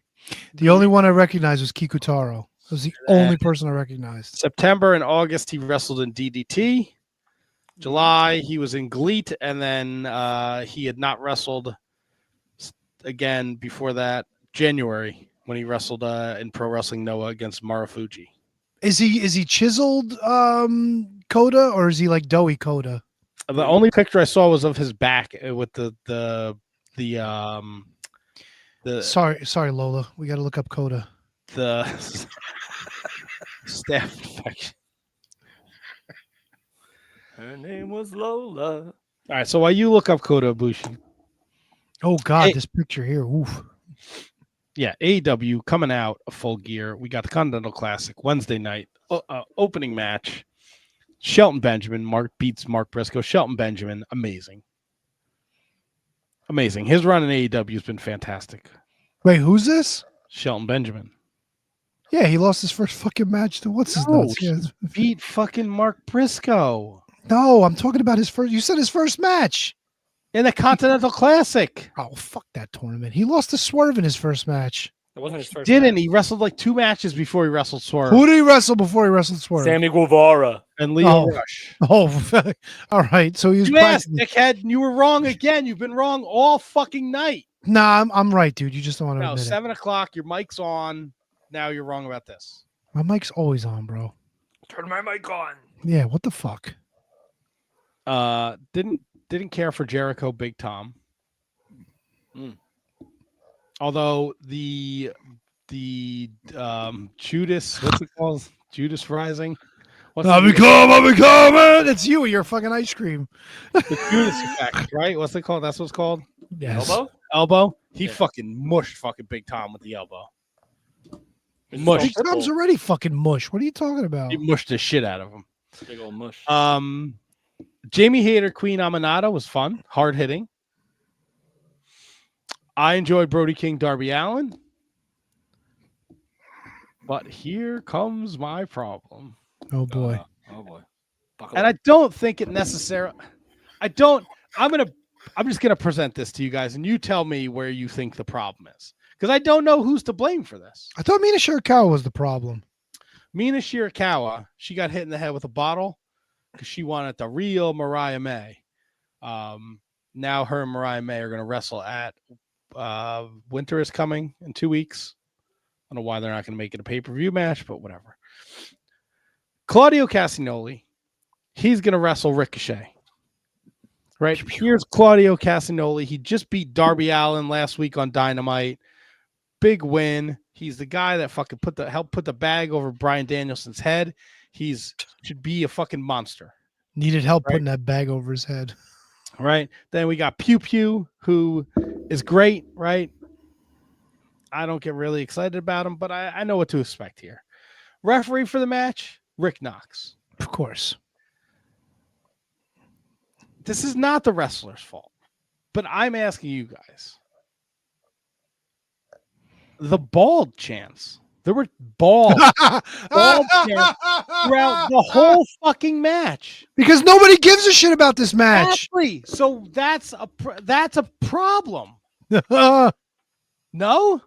The only one I recognized was Kikutaro. That was the only person I recognized. September and August, he wrestled in DDT. July, he was in GLEAT, and then he had not wrestled again before that. January, when he wrestled in Pro Wrestling Noah against Marufuji. Is he chiseled Kota or is he like doughy Kota? The only picture I saw was of his back with the Sorry, Lola. We got to look up Kota. The staph infection. Her name was Lola. All right, so while you look up Kota Ibushi. Oh God, this picture here. Oof. Yeah, AEW coming out of full gear. We got the Continental Classic Wednesday night opening match. Shelton Benjamin, beats Mark Briscoe. Shelton Benjamin, amazing. His run in AEW has been fantastic. Wait, who's this? Shelton Benjamin. Yeah, he lost his first fucking match to what's his nuts? Yeah. Beat fucking Mark Briscoe. No, I'm talking about his first. You said his first match. In the Continental Classic. Oh, fuck that tournament. He lost to Swerve in his first match. It wasn't his first. Didn't he wrestled like 2 matches before he wrestled Swerve? Who did he wrestle before he wrestled Swerve? Sammy Guevara and Leo Rush. Oh, all right. So he was. You asked, dickhead, and you were wrong again. You've been wrong all fucking night. Nah, I'm right, dude. You just don't want to No, admit 7 o'clock. Your mic's on. Now you're wrong about this. My mic's always on, bro. Turn my mic on. Yeah, what the fuck? Didn't care for Jericho Big Tom. Although the Judas, what's it called? Judas Rising. I become it. It's you. You're fucking ice cream. The Judas effect, right? What's it called? That's what's called. Yes. Elbow. He fucking mushed fucking Big Tom with the elbow. Mush. Big Tom's already fucking mush. What are you talking about? He mushed the shit out of him. Big old mush. Jamie Hayter, Queen Aminata was fun, hard hitting. I enjoyed Brody King, Darby Allin. But here comes my problem. Oh boy. And I don't think it necessarily. I'm just gonna present this to you guys, and you tell me where you think the problem is, because I don't know who's to blame for this. I thought Mina Shirakawa was the problem. Mina Shirakawa, she got hit in the head with a bottle because she wanted the real Mariah May. Now her and Mariah May are going to wrestle at Winter is Coming in 2 weeks. I don't know why they're not going to make it a pay-per-view match, but whatever. Claudio Castagnoli, he's going to wrestle Ricochet. Right? Here's Claudio Castagnoli. He just beat Darby Allin last week on Dynamite. Big win. He's the guy that fucking helped put the bag over Bryan Danielson's head. Should be a fucking monster. Needed help putting that bag over his head. Right. Then we got Pew Pew, who is great, right? I don't get really excited about him, but I know what to expect here. Referee for the match, Rick Knox. Of course. This is not the wrestler's fault, but I'm asking you guys. The bald chance. There were balls throughout the whole fucking match. Because nobody gives a shit about this match. Exactly. So that's a problem. No.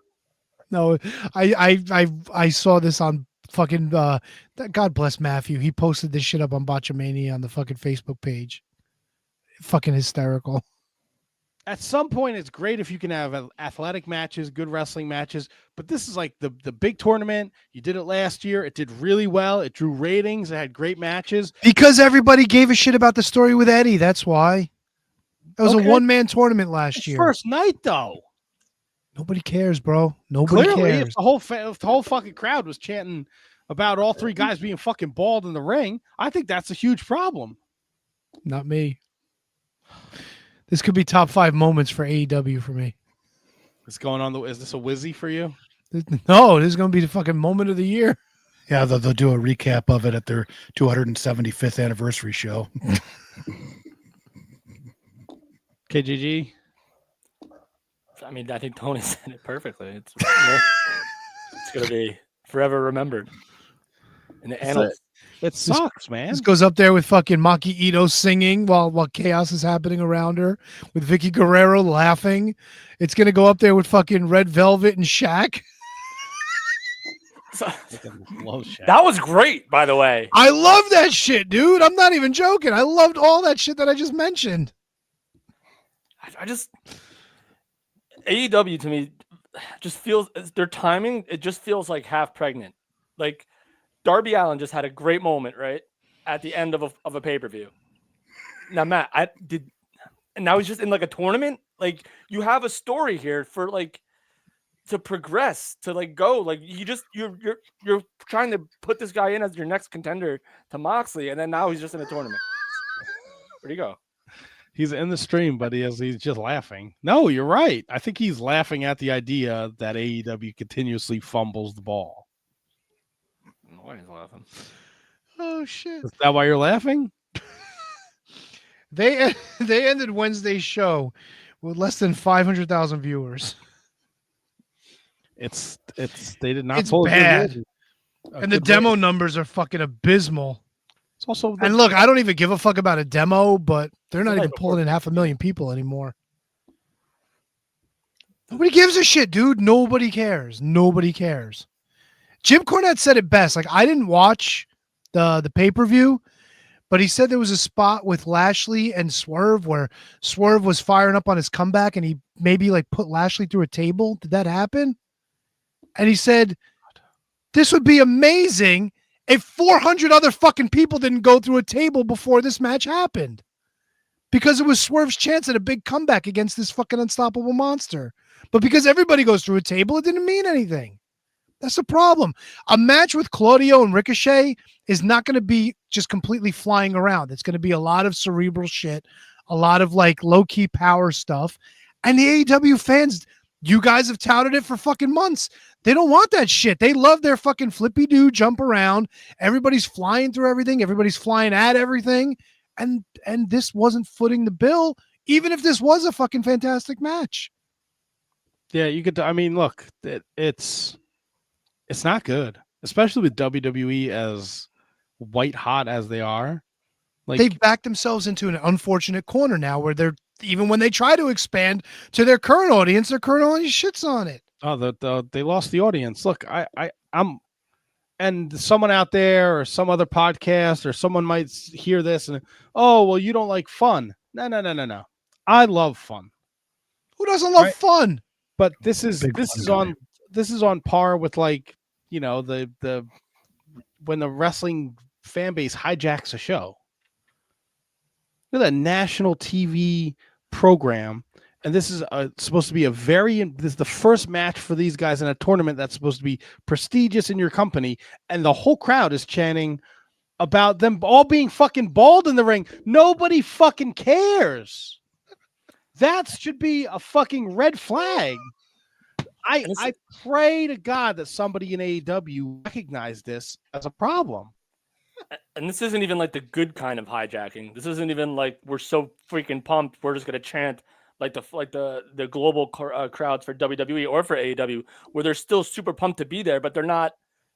No, I saw this on fucking God bless Matthew. He posted this shit up on Botchamania on the fucking Facebook page. Fucking hysterical. At some point, it's great if you can have athletic matches, good wrestling matches, but this is like the big tournament. You did it last year. It did really well. It drew ratings. It had great matches. Because everybody gave a shit about the story with Eddie. That's why. It was a one-man tournament last year. First night, though. Nobody cares, bro. Nobody cares. If the whole fucking crowd was chanting about all three guys being fucking bald in the ring, I think that's a huge problem. Not me. This could be top 5 moments for AEW for me. What's going on? Is this a Wizzy for you? No, this is going to be the fucking moment of the year. Yeah, they'll do a recap of it at their 275th anniversary show. KGG? I mean, I think Tony said it perfectly. It's going to be forever remembered in the annals. It sucks, man. This goes up there with fucking Maki Ito singing while chaos is happening around her, with Vicky Guerrero laughing. It's going to go up there with fucking Red Velvet and Shaq. That was great, by the way. I love that shit, dude. I'm not even joking. I loved all that shit that I just mentioned. AEW to me just feels their timing. It just feels like half pregnant. Like Darby Allin just had a great moment right at the end of a pay-per-view. Now, Matt, and now he's just in like a tournament. Like you have a story here for like to progress, to like go. Like you're trying to put this guy in as your next contender to Moxley, and then now he's just in a tournament. Where'd he go? He's in the stream, but he's just laughing. No, you're right. I think he's laughing at the idea that AEW continuously fumbles the ball. Why he's laughing? Oh shit! Is that why you're laughing? They ended Wednesday's show with less than 500,000 viewers. They did not. It's bad, and the demo numbers are fucking abysmal. It's also and look, I don't even give a fuck about a demo, but they're not even pulling in 500,000 people anymore. Nobody gives a shit, dude. Nobody cares. Nobody cares. Jim Cornette said it best. Like, I didn't watch the pay-per-view, but he said there was a spot with Lashley and Swerve where Swerve was firing up on his comeback and he maybe like put Lashley through a table. Did that happen? And he said, this would be amazing if 400 other fucking people didn't go through a table before this match happened. Because it was Swerve's chance at a big comeback against this fucking unstoppable monster. But because everybody goes through a table, it didn't mean anything. That's the problem. A match with Claudio and Ricochet is not going to be just completely flying around. It's going to be a lot of cerebral shit, a lot of like low-key power stuff. And the AEW fans, you guys have touted it for fucking months. They don't want that shit. They love their fucking flippy-doo jump around. Everybody's flying through everything. Everybody's flying at everything. And this wasn't footing the bill, even if this was a fucking fantastic match. Yeah, you could. I mean, look, it's not good, especially with WWE as white hot as they are. Like they've backed themselves into an unfortunate corner now, where they're even when they try to expand to their current audience shits on it. Oh, they lost the audience. Look, I'm, and someone out there or some other podcast or someone might hear this and oh well, you don't like fun. No. I love fun. Who doesn't love fun? But this is on par with like, you know, the when the wrestling fan base hijacks a show. Look at that national TV program, and this is supposed to be this is the first match for these guys in a tournament that's supposed to be prestigious in your company, and the whole crowd is chanting about them all being fucking bald in the ring. Nobody fucking cares. That should be a fucking red flag. I pray to God that somebody in AEW recognize this as a problem. And this isn't even like the good kind of hijacking. This isn't even like we're so freaking pumped we're just gonna chant like the global crowds for WWE or for AEW, where they're still super pumped to be there, but they're not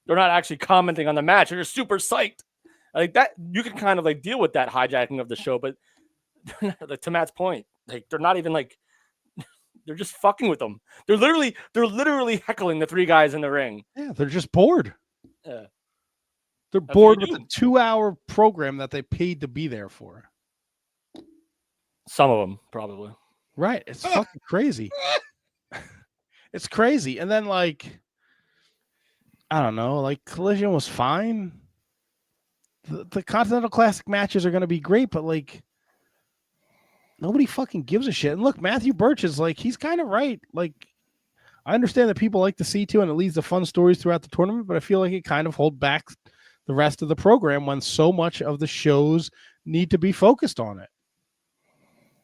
actually commenting on the match. They're just super psyched. Like that, you can kind of like deal with that hijacking of the show, but like, to Matt's point, like they're not even like they're just fucking with them. They're literally heckling the three guys in the ring. Yeah, they're just bored. Yeah. They're That's bored what with you a 2-hour program that they paid to be there for. Some of them probably. Right. It's fucking crazy. It's crazy. And then like, I don't know, like Collision was fine. The Continental Classic matches are going to be great, but like nobody fucking gives a shit. And look, Matthew Birch is like, he's kind of right. Like, I understand that people like the C2 and it leads to fun stories throughout the tournament, but I feel like it kind of hold back the rest of the program when so much of the shows need to be focused on it.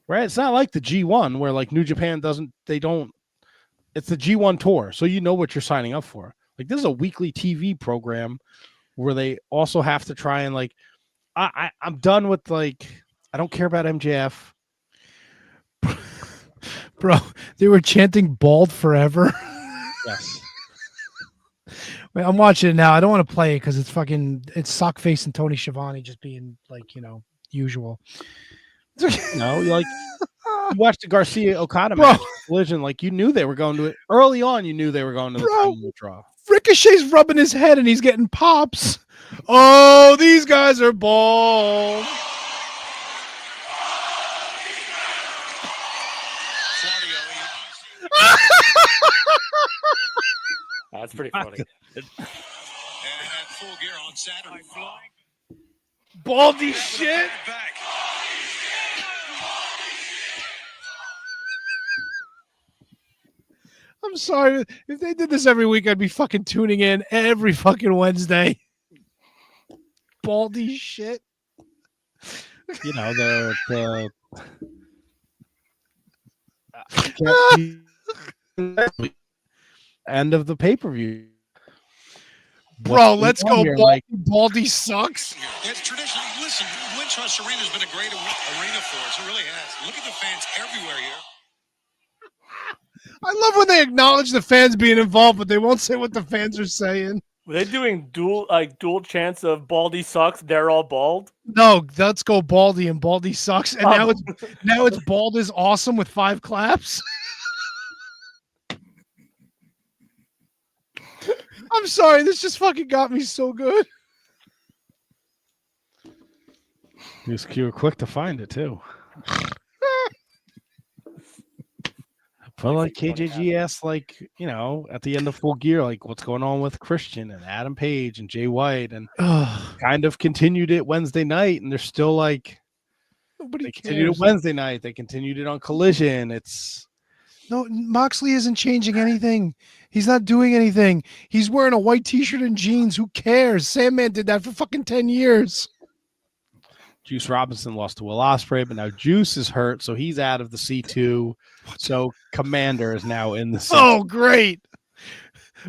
Right? It's not like the G1 where like New Japan it's the G1 tour. So you know what you're signing up for. Like this is a weekly TV program where they also have to try and like, I'm done with like, I don't care about MJF. Bro, they were chanting bald forever. Yes. Wait, I'm watching it now. I don't want to play it because it's Sockface and Tony Schiavone just being like, usual. No, you watched the Garcia Okada match, Collision, like you knew they were going to it early on. You knew they were going to the final draw. Ricochet's rubbing his head and he's getting pops. Oh, these guys are bald. That's pretty funny. Full gear on Saturday. Baldy shit. I'm sorry. If they did this every week, I'd be fucking tuning in every fucking Wednesday. Baldy shit. You know, the end of the pay-per-view. Bro, let's go. Like, Baldy sucks. It's traditionally, listen, Wintrust Arena has been a great arena for us. It really has. Look at the fans everywhere here. I love when they acknowledge the fans being involved, but they won't say what the fans are saying. Were they doing dual chants of Baldy sucks? They're all bald. No, let's go Baldy and Baldy sucks. And now it's Bald is awesome with 5 claps. I'm sorry, this just fucking got me so good. you were quick to find it too. But like KJG asked, like, at the end of Full Gear, like what's going on with Christian and Adam Page and Jay White, and kind of continued it Wednesday night, and they're still like nobody continued it Wednesday night. They continued it on Collision. No, Moxley isn't changing anything. He's not doing anything. He's wearing a white t-shirt and jeans. Who cares? Sandman did that for fucking 10 years. Juice Robinson lost to Will Ospreay, but now Juice is hurt, so he's out of the C2. So Commander is now in the C2. Oh, great.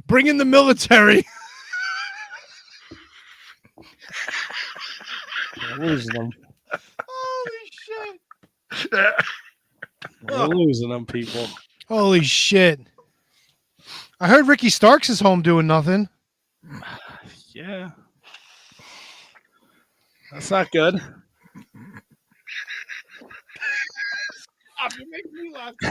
Bring in the military. We're losing them. Holy shit. We're losing them, people. Holy shit. I heard Ricky Starks is home doing nothing. Yeah. That's not good. You make me laugh. You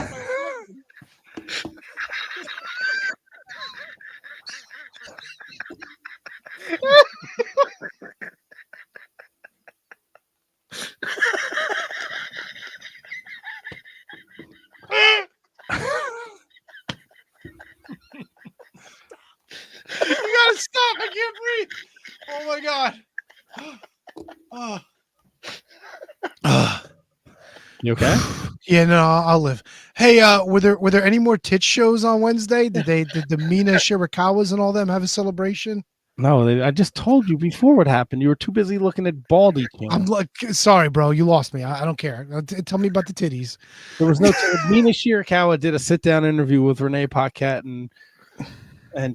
gotta stop. I can't breathe. Oh my god. You okay? Yeah, no, I'll live. Hey, were there any more tit shows on Wednesday? Did the Mina Shirakawas and all them have a celebration? No, I just told you before what happened. You were too busy looking at Baldy. I'm like, sorry, bro, you lost me. I don't care. Tell me about the titties. There was no. Mina Shirakawa did a sit-down interview with Renee Paquette, and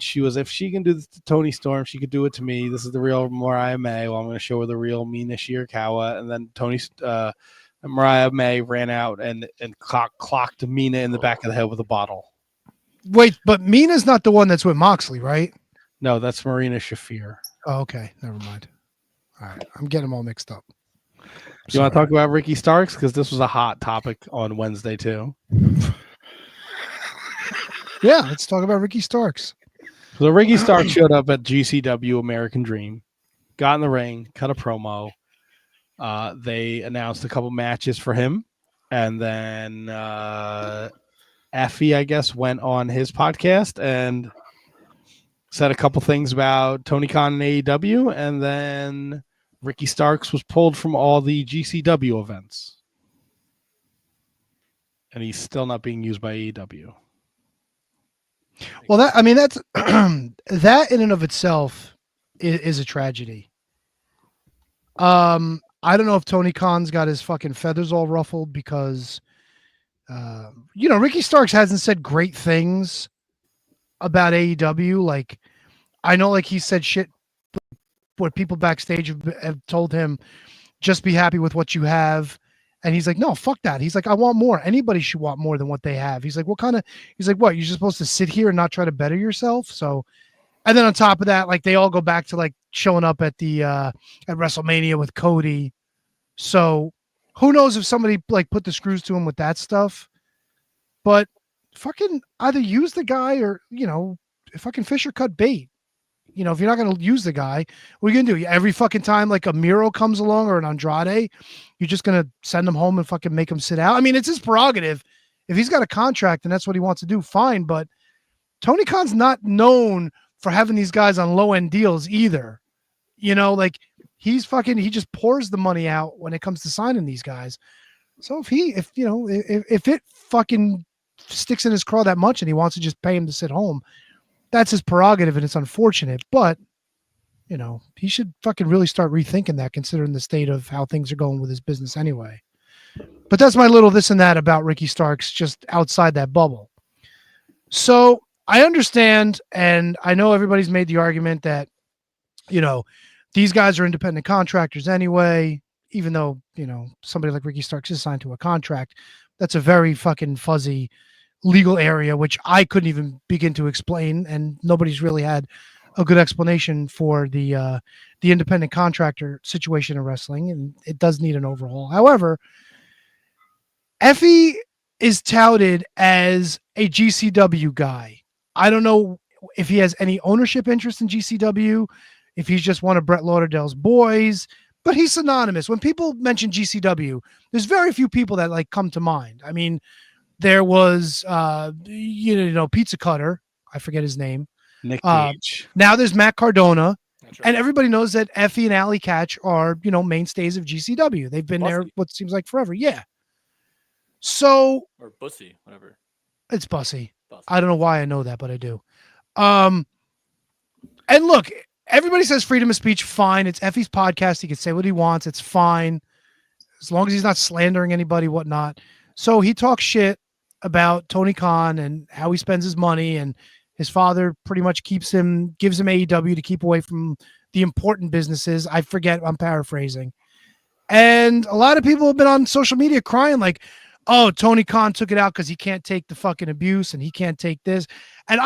she was, if she can do this to Tony Storm, she could do it to me. This is the real Mariah May. Well, I'm going to show her the real Mina Shirakawa, and then And Mariah May ran out and clocked Mina in the back of the head with a bottle. Wait, but Mina's not the one that's with Moxley, right? No, that's Marina Shafir. Oh, okay. Never mind. All right. I'm getting them all mixed up. You want to talk about Ricky Starks? Because this was a hot topic on Wednesday, too. Yeah, let's talk about Ricky Starks. So Ricky Starks showed up at GCW American Dream, got in the ring, cut a promo. They announced a couple matches for him. And then Effie, I guess, went on his podcast and said a couple things about Tony Khan and AEW. And then Ricky Starks was pulled from all the GCW events. And he's still not being used by AEW. Well, that's that in and of itself is a tragedy. I don't know if Tony Khan's got his fucking feathers all ruffled because, Ricky Starks hasn't said great things about AEW. Like, I know, like he said shit. What people backstage have told him, just be happy with what you have. And he's like, no, fuck that. He's like, I want more. Anybody should want more than what they have. He's like, what? You're just supposed to sit here and not try to better yourself. So, and then on top of that, like they all go back to like showing up at the, at WrestleMania with Cody. So who knows if somebody like put the screws to him with that stuff, but fucking either use the guy or, fucking fish or cut bait. If you're not going to use the guy, what are you going to do? Every fucking time like a Miro comes along or an Andrade, you're just going to send him home and fucking make him sit out. I mean, it's his prerogative. If he's got a contract and that's what he wants to do, fine. But Tony Khan's not known for having these guys on low end deals either. Like he just pours the money out when it comes to signing these guys. So if it fucking sticks in his craw that much and he wants to just pay him to sit home, that's his prerogative, and it's unfortunate, but he should fucking really start rethinking that, considering the state of how things are going with his business anyway. But that's my little this and that about Ricky Starks, just outside that bubble. So I understand, and I know everybody's made the argument that, these guys are independent contractors anyway, even though, somebody like Ricky Starks is signed to a contract. That's a very fucking fuzzy legal area, which I couldn't even begin to explain, and nobody's really had a good explanation for the independent contractor situation in wrestling, and it does need an overhaul. However, Effie is touted as a GCW guy. I don't know if he has any ownership interest in GCW, if he's just one of Brett Lauderdale's boys, but he's synonymous. When people mention GCW, there's very few people that like come to mind. I mean, there was, Pizza Cutter. I forget his name. Nick Gage. Now there's Matt Cardona. Right. And everybody knows that Effie and Allie Katch are, mainstays of GCW. They've been there what seems like forever. Yeah. So. Or Bussy, whatever. It's Bussy. I don't know why I know that, but I do. And look, everybody says freedom of speech. Fine. It's Effie's podcast. He can say what he wants. It's fine. As long as he's not slandering anybody, whatnot. So he talks shit about Tony Khan and how he spends his money, and his father pretty much gives him AEW to keep away from the important businesses. I forget, I'm paraphrasing. And a lot of people have been on social media crying like, oh, Tony Khan took it out because he can't take the fucking abuse and he can't take this. And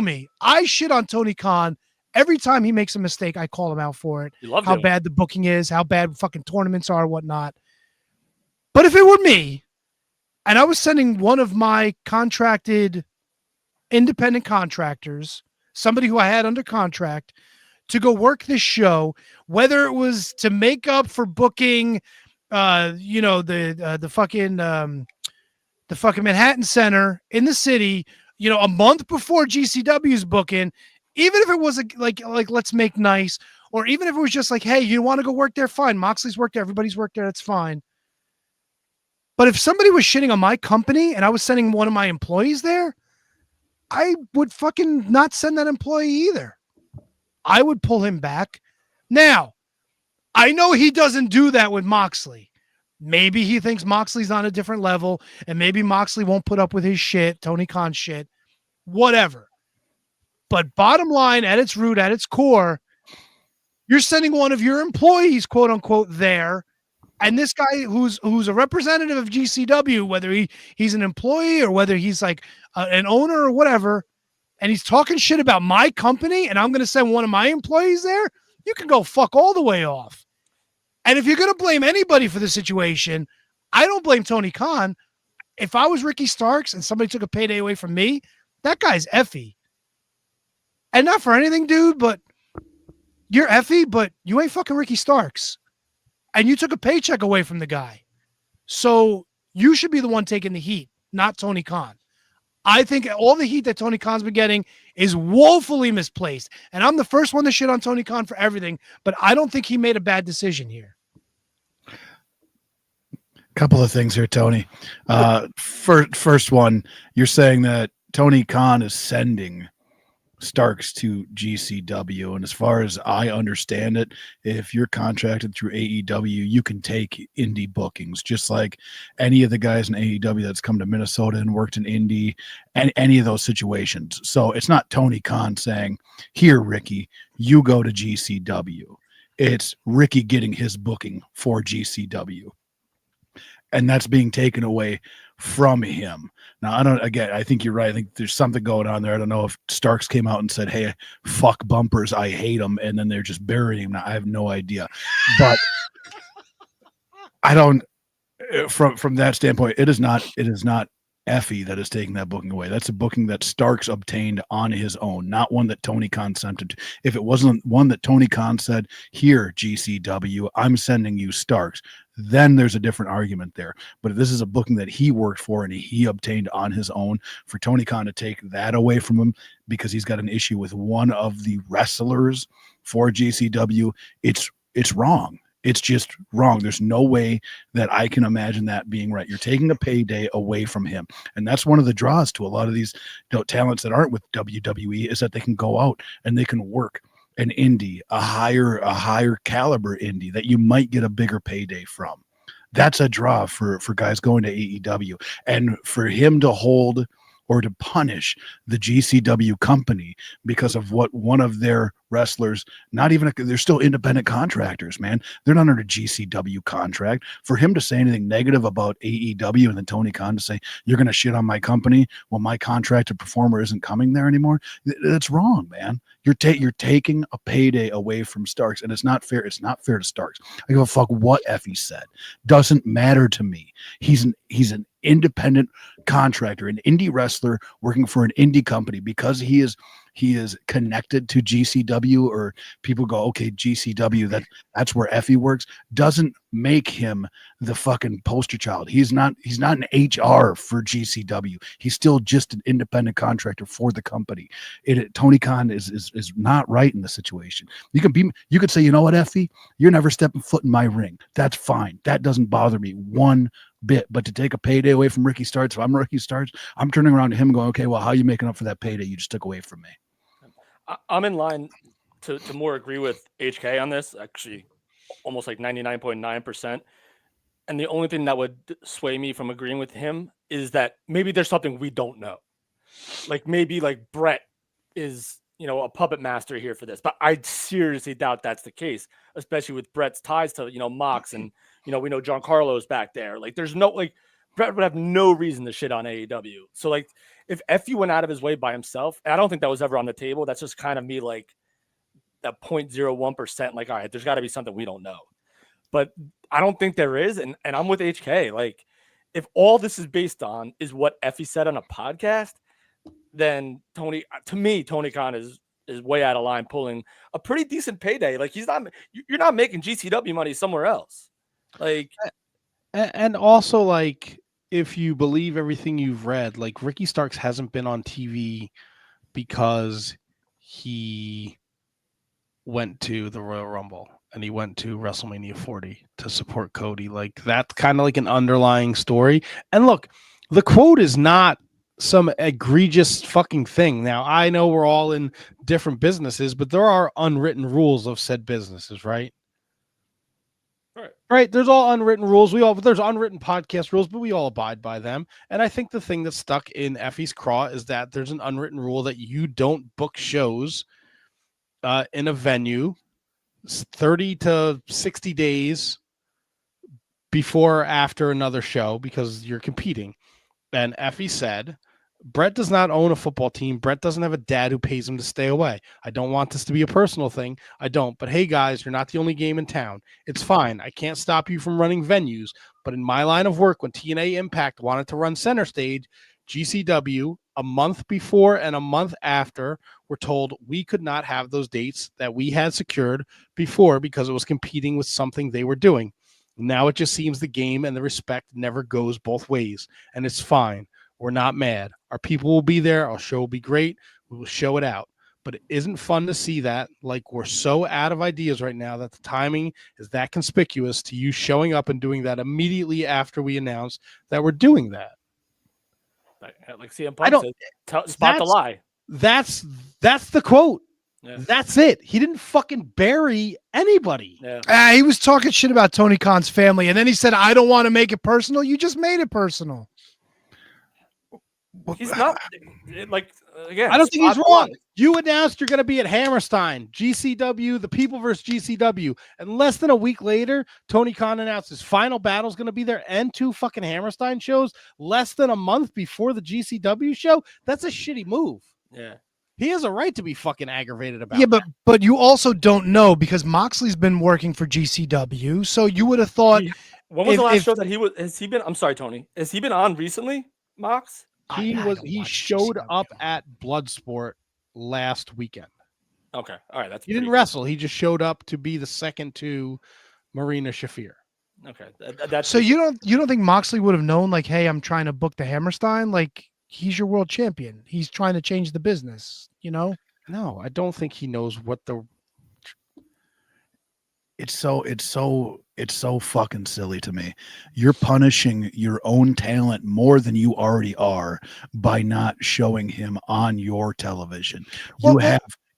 me, I shit on Tony Khan every time he makes a mistake. I call him out for it. How bad the booking is, how bad fucking tournaments are, whatnot. But if it were me, and I was sending one of my contracted independent contractors, somebody who I had under contract, to go work this show, whether it was to make up for booking, the fucking Manhattan Center in the city, a month before GCW's booking, even if it was like let's make nice, or even if it was just like, hey, you want to go work there? Fine. Moxley's worked there. Everybody's worked there. That's fine. But if somebody was shitting on my company and I was sending one of my employees there, I would fucking not send that employee either. I would pull him back. Now, I know he doesn't do that with Moxley. Maybe he thinks Moxley's on a different level, and maybe Moxley won't put up with his shit, Tony Khan shit, whatever. But bottom line, at its root, at its core, you're sending one of your employees, quote unquote, there And this guy who's a representative of GCW, whether he's an employee or whether he's like an owner or whatever, and he's talking shit about my company, and I'm going to send one of my employees there, you can go fuck all the way off. And if you're going to blame anybody for the situation, I don't blame Tony Khan. If I was Ricky Starks and somebody took a payday away from me, that guy's effie. And not for anything, dude, but you're effie, but you ain't fucking Ricky Starks. And you took a paycheck away from the guy. So you should be the one taking the heat, not Tony Khan. I think all the heat that Tony Khan's been getting is woefully misplaced. And I'm the first one to shit on Tony Khan for everything, but I don't think he made a bad decision here. Couple of things here, Tony. First one, you're saying that Tony Khan is sending Starks to GCW, and as far as I understand it, if you're contracted through AEW, you can take indie bookings, just like any of the guys in AEW that's come to Minnesota and worked in indie and any of those situations. So it's not Tony Khan saying, here, Ricky, you go to GCW. It's Ricky getting his booking for GCW, and that's being taken away from him. Now, I think you're right. I think there's something going on there. I don't know if Starks came out and said, hey, fuck bumpers, I hate them, and then they're just burying him. Now, I have no idea. But I don't, from that standpoint, it is not Effie that is taking that booking away. That's a booking that Starks obtained on his own, not one that Tony Khan sent him to. If it wasn't one that Tony Khan said, here, GCW, I'm sending you Starks, then there's a different argument there. But if this is a booking that he worked for and he obtained on his own, for Tony Khan to take that away from him because he's got an issue with one of the wrestlers for GCW, it's wrong. It's just wrong. There's no way that I can imagine that being right. You're taking a payday away from him. And that's one of the draws to a lot of these talents that aren't with WWE, is that they can go out and they can work an indie, a higher caliber indie that you might get a bigger payday from. That's a draw for guys going to AEW. And for him to hold or to punish the GCW company because of what one of their wrestlers, they're still independent contractors, man. They're not under a GCW contract. For him to say anything negative about AEW and then Tony Khan to say, you're going to shit on my company while my contracted performer isn't coming there anymore, that's wrong, man. You're taking a payday away from Starks, and it's not fair. It's not fair to Starks. I give a fuck what Effie said. Doesn't matter to me. He's an independent contractor, an indie wrestler working for an indie company. Because he is connected to GCW, or people go, okay, GCW, that's where Effie works, doesn't make him the fucking poster child. He's not an HR for GCW. He's still just an independent contractor for the company. Tony Khan is not right in the situation. You could say, you know what, Effie, you're never stepping foot in my ring. That's fine. That doesn't bother me one bit. But to take a payday away from Ricky Starks, if I'm Ricky Starks, I'm turning around to him and going, okay, well, how are you making up for that payday you just took away from me? I'm in line to more agree with HK on this, actually almost like 99.9%. And the only thing that would sway me from agreeing with him is that maybe there's something we don't know. Like maybe like Brett is, a puppet master here for this, but I seriously doubt that's the case, especially with Brett's ties to, Mox, and, we know Giancarlo's back there. Like there's Brett would have no reason to shit on AEW. So like, if Effie went out of his way by himself, and I don't think that was ever on the table. That's just kind of me, like that 0.01%. Like, all right, there's got to be something we don't know, but I don't think there is. And I'm with HK. Like, if all this is based on is what Effie said on a podcast, then Tony Khan is way out of line, pulling a pretty decent payday. Like you're not making GCW money somewhere else. Like, and also like, if you believe everything you've read, like Ricky Starks hasn't been on TV because he went to the Royal Rumble and he went to WrestleMania 40 to support Cody. Like that's kind of like an underlying story. And look, the quote is not some egregious fucking thing. Now, I know we're all in different businesses, but there are unwritten rules of said businesses, right? Right. There's all unwritten rules. There's unwritten podcast rules, but we all abide by them. And I think the thing that's stuck in Effie's craw is that there's an unwritten rule that you don't book shows in a venue 30 to 60 days before or after another show because you're competing. And Effie said, Brett does not own a football team. Brett doesn't have a dad who pays him to stay away. I don't want this to be a personal thing. I don't. But hey, guys, you're not the only game in town. It's fine. I can't stop you from running venues. But in my line of work, when TNA Impact wanted to run center stage, GCW, a month before and a month after, were told we could not have those dates that we had secured before because it was competing with something they were doing. Now it just seems the game and the respect never goes both ways. And it's fine. We're not mad. Our people will be there. Our show will be great. We will show it out. But it isn't fun to see that. Like, we're so out of ideas right now that the timing is that conspicuous to you showing up and doing that immediately after we announce that we're doing that. Like CM Punk said, spot the lie. That's the quote. Yeah. That's it. He didn't fucking bury anybody. Yeah. He was talking shit about Tony Khan's family, and then he said, I don't want to make it personal. You just made it personal. He's not like again. I don't think he's spot wrong. the lie. You announced you're going to be at Hammerstein, GCW, the People versus GCW, and less than a week later, Tony Khan announced his final battle is going to be there and 2 fucking Hammerstein shows less than a month before the GCW show. That's a shitty move. Yeah. He has a right to be fucking aggravated about. Yeah, but you also don't know because Moxley's been working for GCW, so you would have thought. When was the last show that he was? Has he been? I'm sorry, Tony. Has he been on recently, Mox? He showed up at Bloodsport last weekend. Okay, all right. He didn't wrestle. He just showed up to be the second to Marina Shafir. Okay, that's So you don't think Moxley would have known, like, hey, I'm trying to book the Hammerstein? Like, he's your world champion. He's trying to change the business, you know? No, I don't think he knows what the. It's so fucking silly to me. You're punishing your own talent more than you already are by not showing him on your television.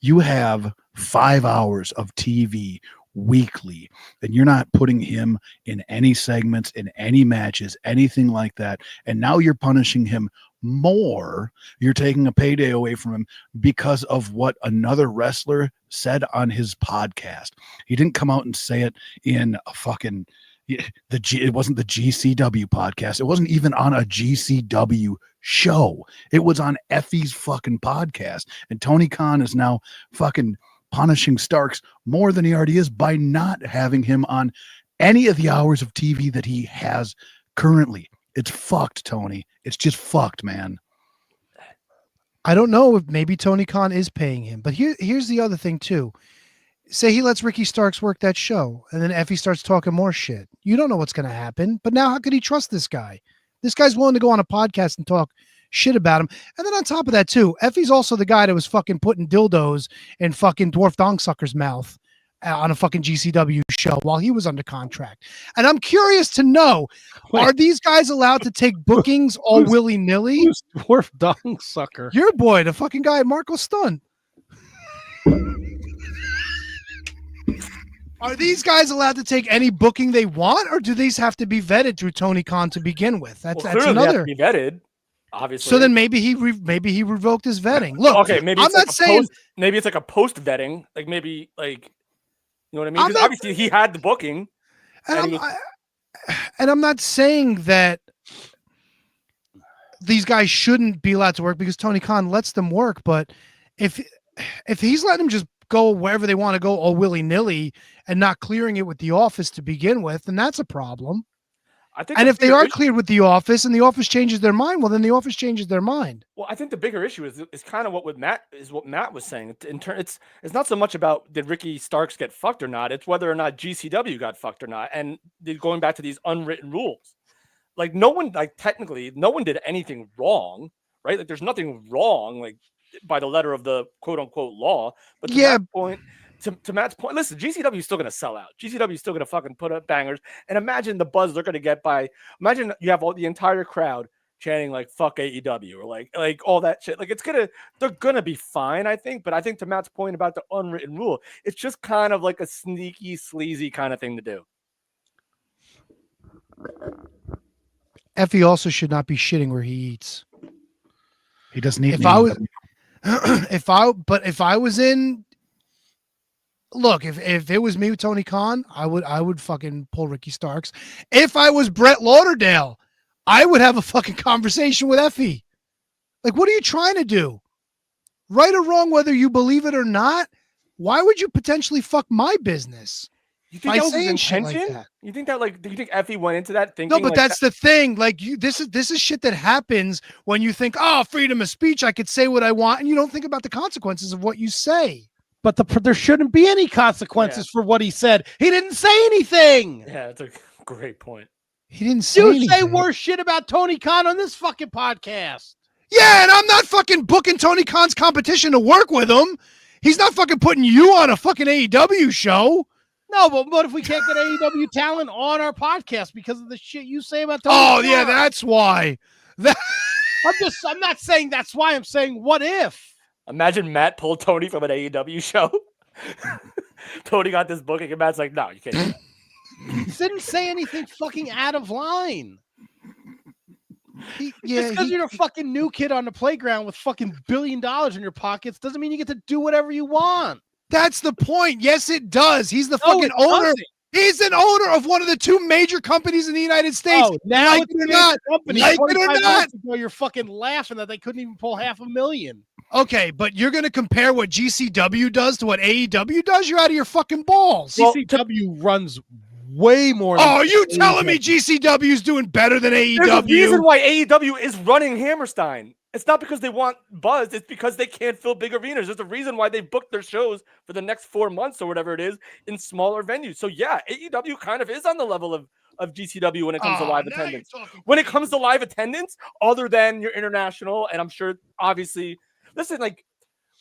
You have 5 hours of TV weekly, and you're not putting him in any segments, in any matches, anything like that. And now you're punishing him more. You're taking a payday away from him because of what another wrestler said on his podcast. He didn't come out and say it in a fucking it wasn't the GCW podcast. It wasn't even on a GCW show. It was on Effie's fucking podcast. And Tony Khan is now fucking punishing Starks more than he already is by not having him on any of the hours of TV that he has currently. It's fucked, Tony. It's just fucked, man. I don't know if maybe Tony Khan is paying him, but here's the other thing too. Say he lets Ricky Starks work that show, and then Effie starts talking more shit. You don't know what's going to happen, but now how could he trust this guy? This guy's willing to go on a podcast and talk shit about him. And then on top of that too, Effie's also the guy that was fucking putting dildos in fucking Dwarf Dongsucker's mouth on a fucking GCW show while he was under contract. And I'm curious to know, are these guys allowed to take bookings all willy-nilly? Who's Dwarf Dongsucker? Your boy, the fucking guy, Marco Stunt. Are these guys allowed to take any booking they want, or do these have to be vetted through Tony Khan to begin with? That's clearly another. They have to be vetted, obviously. So then maybe he revoked his vetting. Look, okay, maybe I'm it's not like saying maybe it's like a post vetting, like maybe like you know what I mean? Because obviously he had the booking, and I'm not saying that these guys shouldn't be allowed to work because Tony Khan lets them work. But if he's letting them just go wherever they want to go all willy-nilly and not clearing it with the office to begin with, then that's a problem. I think and if they are cleared with the office and the office changes their mind, well, then the office changes their mind. Well, I think the bigger issue is kind of what Matt was saying. It's not so much about did Ricky Starks get fucked or not. It's whether or not GCW got fucked or not. And going back to these unwritten rules, like technically no one did anything wrong, right? Like there's nothing wrong, like by the letter of the quote unquote law. But to Matt's point, listen, GCW is still going to sell out. GCW is still going to fucking put up bangers. And imagine the buzz they're going to get imagine you have the entire crowd chanting like fuck AEW or like all that shit. Like they're going to be fine, I think. But I think to Matt's point about the unwritten rule, it's just kind of like a sneaky, sleazy kind of thing to do. Effie also should not be shitting where he eats. He doesn't eat. If I was in look, if it was me with Tony Khan, I would fucking pull Ricky Starks. If I was Brett Lauderdale, I would have a fucking conversation with Effie. Like, what are you trying to do? Right or wrong, whether you believe it or not, why would you potentially fuck my business? You think by that was his saying shit like intention? that? You think that do you think Effie went into that thinking? No, but like that's the thing. Like, this is shit that happens when you think, oh, freedom of speech, I could say what I want, and you don't think about the consequences of what you say. But there shouldn't be any consequences for what he said. He didn't say anything. Yeah, that's a great point. He didn't say You anything. say worse shit about Tony Khan on this fucking podcast. Yeah, and I'm not fucking booking Tony Khan's competition to work with him. He's not fucking putting you on a fucking AEW show. No, but what if we can't get AEW talent on our podcast because of the shit you say about Tony Oh, Khan? yeah, that's why. I'm not saying that's why. I'm saying what if? Imagine Matt pulled Tony from an AEW show. Tony got this booking, and Matt's like, "No, you can't do that." He didn't say anything fucking out of line. Just because you're a fucking new kid on the playground with fucking $1 billion in your pockets doesn't mean you get to do whatever you want. That's the point. Yes, it does. He's the fucking owner. doesn't. He's an owner of one of the two major companies in the United States. Oh, now like it's it or a not. company. Like it or 25 not. months ago, you're fucking laughing that they couldn't even pull $500,000. Okay, but you're going to compare what GCW does to what AEW does? You're out of your fucking balls. GCW runs way more. Oh, you telling me GCW is doing better than AEW? There's a reason why AEW is running Hammerstein. It's not because they want buzz. It's because they can't fill big arenas. There's a reason why they've booked their shows for the next 4 months or whatever it is in smaller venues. So yeah, AEW kind of is on the level of GCW when it comes to live attendance. When it comes to live attendance, other than your international, and I'm sure obviously, listen, like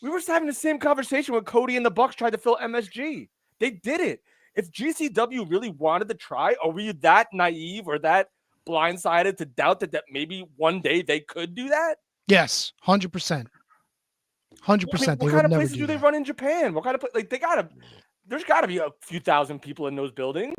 we were having the same conversation when Cody and the Bucks tried to fill MSG. They did it. If GCW really wanted to try, are we that naive or that blindsided to doubt that maybe one day they could do that? Yes, 100%. 100%. What kind of places do they run in Japan? What kind of there's got to be a few thousand people in those buildings.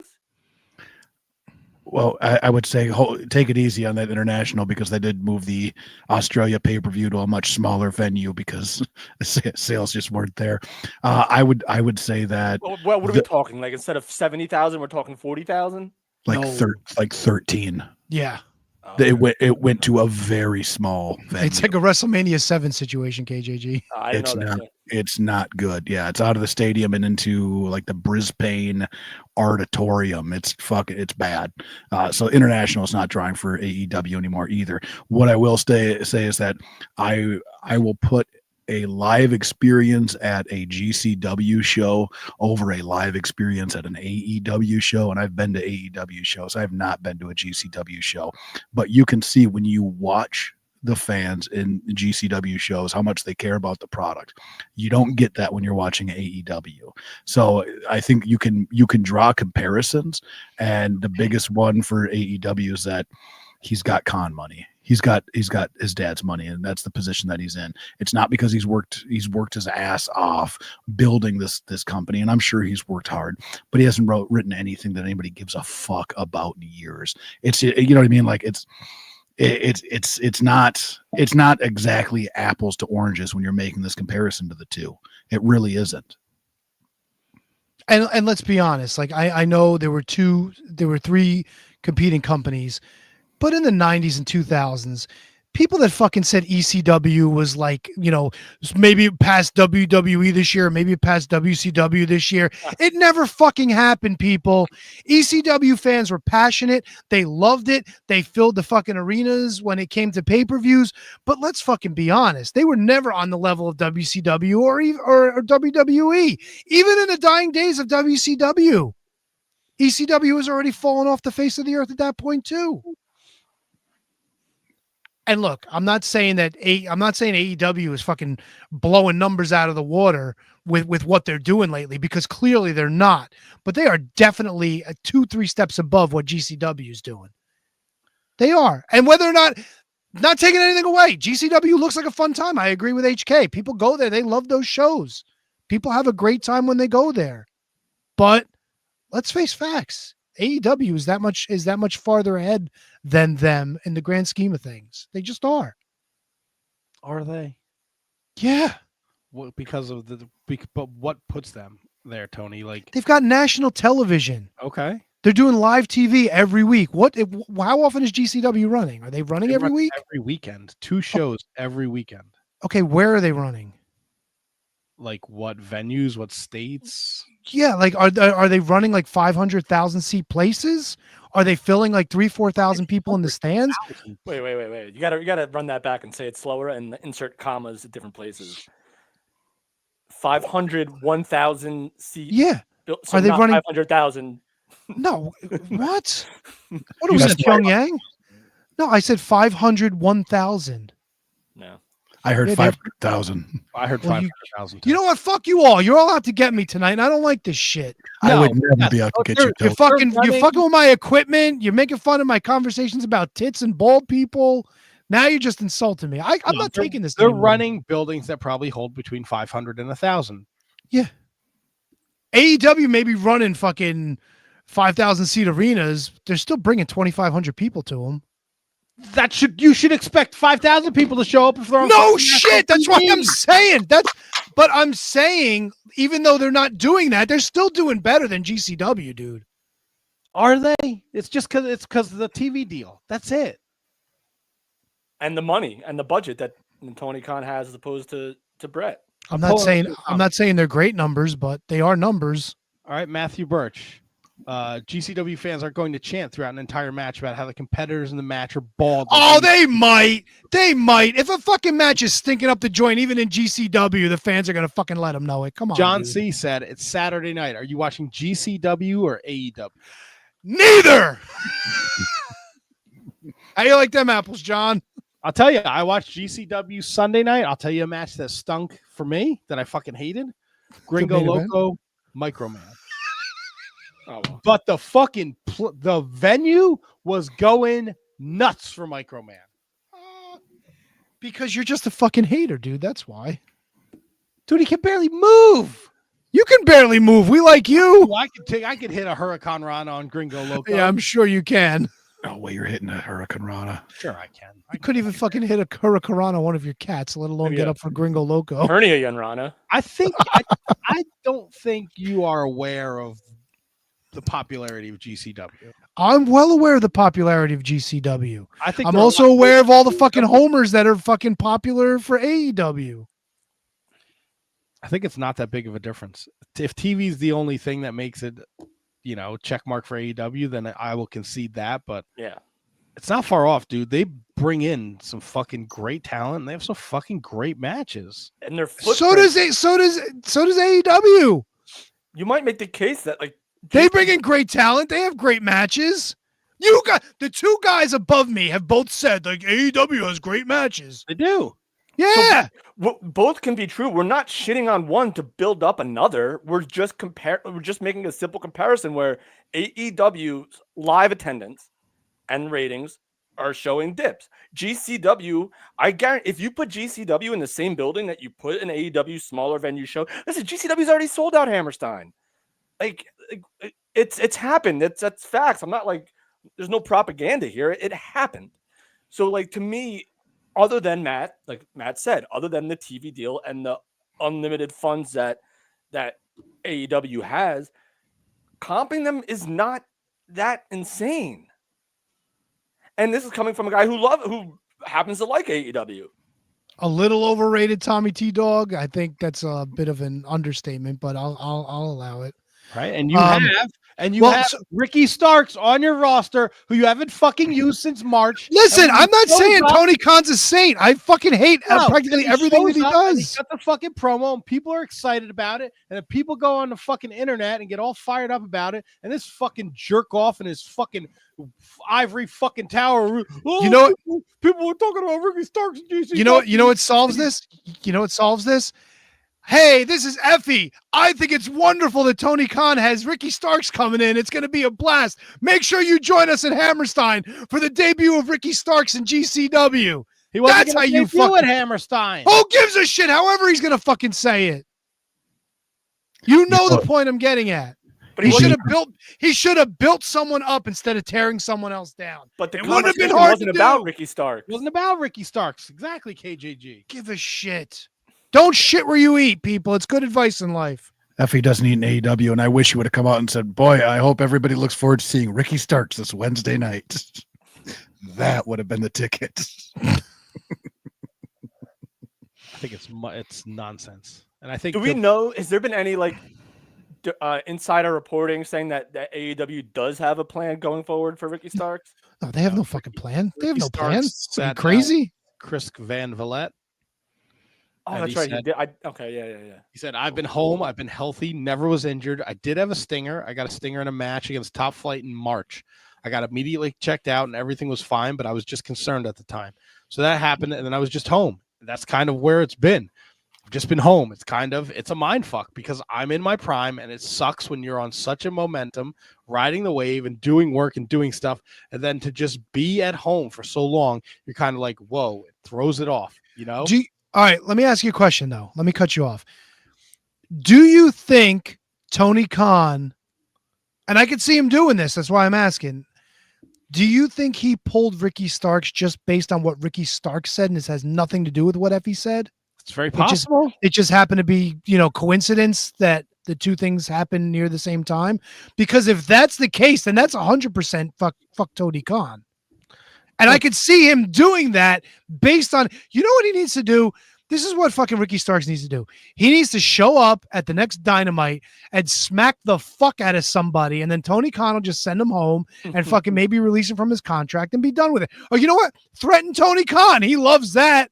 Well, I would say take it easy on that international because they did move the Australia pay-per-view to a much smaller venue because sales just weren't there. I would say that. Well, what are we talking? Like instead of 70,000, we're talking 40,000. Like 13. Yeah. It went to a very small venue. It's like a WrestleMania 7 situation, KJG. It's not good. Yeah, it's out of the stadium and into like the Brisbane Auditorium. It's bad. So international is not drawing for AEW anymore either. What I will say is that I will put a live experience at a GCW show over a live experience at an AEW show. And I've been to AEW shows. I have not been to a GCW show, but you can see when you watch the fans in GCW shows how much they care about the product. You don't get that when you're watching AEW. So I think you can draw comparisons, and the biggest one for AEW is that he's got con money. He's got his dad's money, and that's the position that he's in. It's not because he's worked his ass off building this company, and I'm sure he's worked hard, but he hasn't written anything that anybody gives a fuck about in years. It's, you know what I mean? Like it's not exactly apples to oranges when you're making this comparison to the two. It really isn't. And let's be honest, like I know there were three competing companies. But in the 90s and 2000s, people that fucking said ECW was like, maybe past WWE this year, maybe past WCW this year. It never fucking happened, people. ECW fans were passionate. They loved it. They filled the fucking arenas when it came to pay-per-views. But let's fucking be honest. They were never on the level of WCW or WWE. Even in the dying days of WCW, ECW was already falling off the face of the earth at that point too. And look, I'm not saying AEW is fucking blowing numbers out of the water with what they're doing lately, because clearly they're not. But they are definitely 2-3 steps above what GCW is doing. They are. And whether or not taking anything away, GCW looks like a fun time. I agree with HK. People go there. They love those shows. People have a great time when they go there. But let's face facts. AEW is that much farther ahead than them in the grand scheme of things. They just are. Are they? Yeah. Because of but what puts them there, Tony. Like They've got national television. okay, They're doing live TV every week. How often is GCW running? Are they running they every run week? every weekend, 2 shows every weekend. Okay, where are they running? Like what venues, what states? Yeah, like are they running like 500,000 seat places? Are they filling like 3,000-4,000 people in the stands? Wait. You gotta run that back and say it slower and insert commas at different places. 500, 1,000 seat. Yeah. So Are they not running 500,000? No. What? What was that, Pyongyang? No, I said 500, 1,000. No. I heard Yeah, 500,000. I heard Well, 500,000. You know what? Fuck you all. You're all out to get me tonight, and I don't like this shit. I would never be out to get you. You're fucking with my equipment. You're making fun of my conversations about tits and bald people. Now you're just insulting me. I'm not taking this. They're anymore. running buildings that probably hold between 500 and 1,000. Yeah. AEW may be running fucking 5,000 seat arenas. They're still bringing 2,500 people to them. You should expect 5,000 people to show up if they're on No shit. That's what I'm saying. But I'm saying, even though they're not doing that, they're still doing better than GCW, dude. Are they? It's just because of the TV deal. That's it. And the money and the budget that Tony Khan has as opposed to Brett. I'm not saying they're great numbers, but they are numbers. All right, Matthew Birch. GCW fans are going to chant throughout an entire match about how the competitors in the match are bald. Oh, they might. They might. If a fucking match is stinking up the joint, even in GCW, the fans are going to fucking let them know it. Come on, John dude. C. said, it's Saturday night. Are you watching GCW or AEW? Neither. How you like them apples, John? I'll tell you, I watched GCW Sunday night. I'll tell you a match that stunk for me, that I fucking hated. Gringo Loco, Microman. Oh, well. But the fucking the venue was going nuts for Microman. Because you're just a fucking hater, dude. That's why. Dude, he can barely move. You can barely move. We like you. Oh, I could hit a Hurricane Rana on Gringo Loco. Yeah, I'm sure you can. No way you're hitting a Hurricane Rana. Sure, I can. You couldn't even fucking hit a Hurricane Rana on one of your cats, let alone get up for Gringo Loco. Hernia and Rana. I don't think you are aware of the popularity of GCW. I'm well aware of the popularity of GCW. I think I'm also aware of all the fucking homers that are fucking popular for AEW. I think it's not that big of a difference. If TV is the only thing that makes it, check mark for AEW, then I will concede that. But yeah, it's not far off, dude. They bring in some fucking great talent. And they have some fucking great matches. And their so does AEW. You might make the case that they bring in great talent. They have great matches. You got the two guys above me have both said AEW has great matches. They do. Yeah. So, both can be true. We're not shitting on one to build up another. We're just making a simple comparison where AEW's live attendance and ratings are showing dips. GCW, I guarantee if you put GCW in the same building that you put an AEW smaller venue show, listen, GCW's already sold out Hammerstein. It's happened. That's facts. I'm not there's no propaganda here. It happened. So to me, other than Matt said, other than the TV deal and the unlimited funds that AEW has, comping them is not that insane. And this is coming from a guy who happens to like AEW. A little overrated, Tommy T Dog. I think that's a bit of an understatement, but I'll allow it. Right, and you have Ricky Starks on your roster who you haven't fucking used since March. Listen, I'm not saying Tony Khan's a saint. I fucking hate practically everything that he does. He got the fucking promo, and people are excited about it. And then people go on the fucking internet and get all fired up about it. And this fucking jerk off in his fucking ivory fucking tower. Oh, people were talking about Ricky Starks and GC. You know what solves this? You know what solves this? Hey, this is Effie. I think it's wonderful that Tony Khan has Ricky Starks coming in. It's going to be a blast. Make sure you join us at Hammerstein for the debut of Ricky Starks in GCW. That's how you at Hammerstein. Who gives a shit? However he's going to fucking say it. You know the point I'm getting at. But he should have built someone up instead of tearing someone else down. But it wouldn't have been hard to do. About Ricky Starks. It wasn't about Ricky Starks. Exactly, KJG. Give a shit. Don't shit where you eat, people. It's good advice in life. Effie doesn't eat in AEW, and I wish he would have come out and said, "Boy, I hope everybody looks forward to seeing Ricky Starks this Wednesday night." That would have been the ticket. I think it's nonsense, and I think. Do we know? Has there been any insider reporting saying that AEW does have a plan going forward for Ricky Starks? No, they have no fucking plan. They have no plan. Are you Sat crazy? Chris Van Vliet. Oh, And that's he right. said- Yeah. He said, "I've been home. I've been healthy. Never was injured. I did have a stinger. I got a stinger in a match against Top Flight in March. I got immediately checked out, and everything was fine. But I was just concerned at the time. So that happened, and then I was just home. That's kind of where it's been. I've just been home. It's a mind fuck because I'm in my prime, and it sucks when you're on such a momentum, riding the wave and doing work and doing stuff, and then to just be at home for so long, you're kind of like, whoa, it throws it off, you know?" All right, let me ask you a question, though. Let me cut you off. Do you think Tony Khan, and I could see him doing this, that's why I'm asking, do you think he pulled Ricky Starks just based on what Ricky Starks said and this has nothing to do with what Effie said? It's very possible. It just happened to be, coincidence that the two things happen near the same time? Because if that's the case, then that's 100% fuck Tony Khan. And I could see him doing that based on, what he needs to do? This is what fucking Ricky Starks needs to do. He needs to show up at the next Dynamite and smack the fuck out of somebody, and then Tony Khan will just send him home and fucking maybe release him from his contract and be done with it. Or you know what? Threaten Tony Khan. He loves that.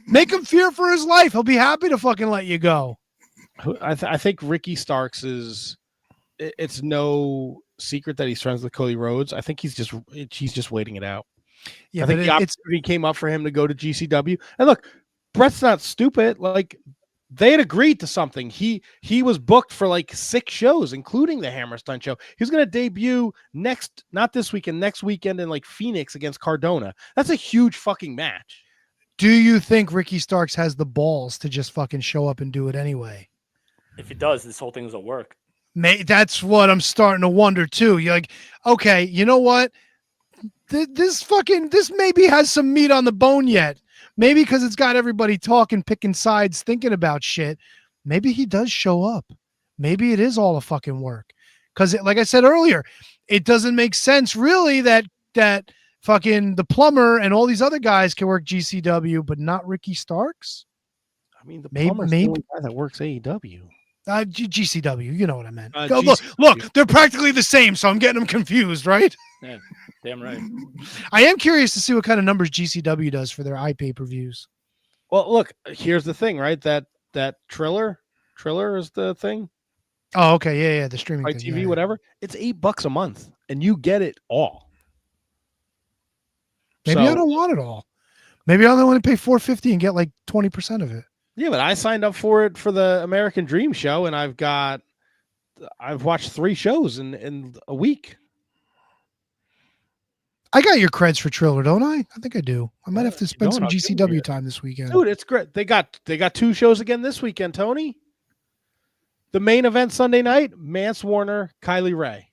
Make him fear for his life. He'll be happy to fucking let you go. I think Ricky Starks it's no secret that he's friends with Cody Rhodes. I think he's just waiting it out. Yeah, I think the opportunity came up for him to go to GCW. And look, Brett's not stupid. Like, they had agreed to something. He was booked for 6 shows, including the Hammerstein show. He was going to debut not this weekend, next weekend in Phoenix against Cardona. That's a huge fucking match. Do you think Ricky Starks has the balls to just fucking show up and do it anyway? If he does, this whole thing doesn't work. That's what I'm starting to wonder too. You're like, okay, you know what? This maybe has some meat on the bone yet. Maybe because it's got everybody talking, picking sides, thinking about shit. Maybe he does show up. Maybe it is all a fucking work. Because like I said earlier, it doesn't make sense really that fucking the plumber and all these other guys can work GCW, but not Ricky Starks. I mean, the plumber's the only guy that works AEW. GCW, you know what I meant. GCW. They're practically the same, so I'm getting them confused, right? Yeah, damn right. I am curious to see what kind of numbers GCW does for their iPay-per-views. Well, look, here's the thing, right? That Triller is the thing. Oh, okay, yeah, the streaming thing, TV, yeah. whatever. It's $8 a month, and you get it all. Maybe I don't want it all. Maybe I only want to pay $4.50 and get 20% of it. Yeah, but I signed up for it for the American Dream show, and I've watched 3 shows in a week. I got your creds for Triller, don't I? I think I do. I might have to spend some GCW time this weekend. Dude, it's great. They got 2 shows again this weekend, Tony. The main event Sunday night, Mance Warner, Kylie Ray.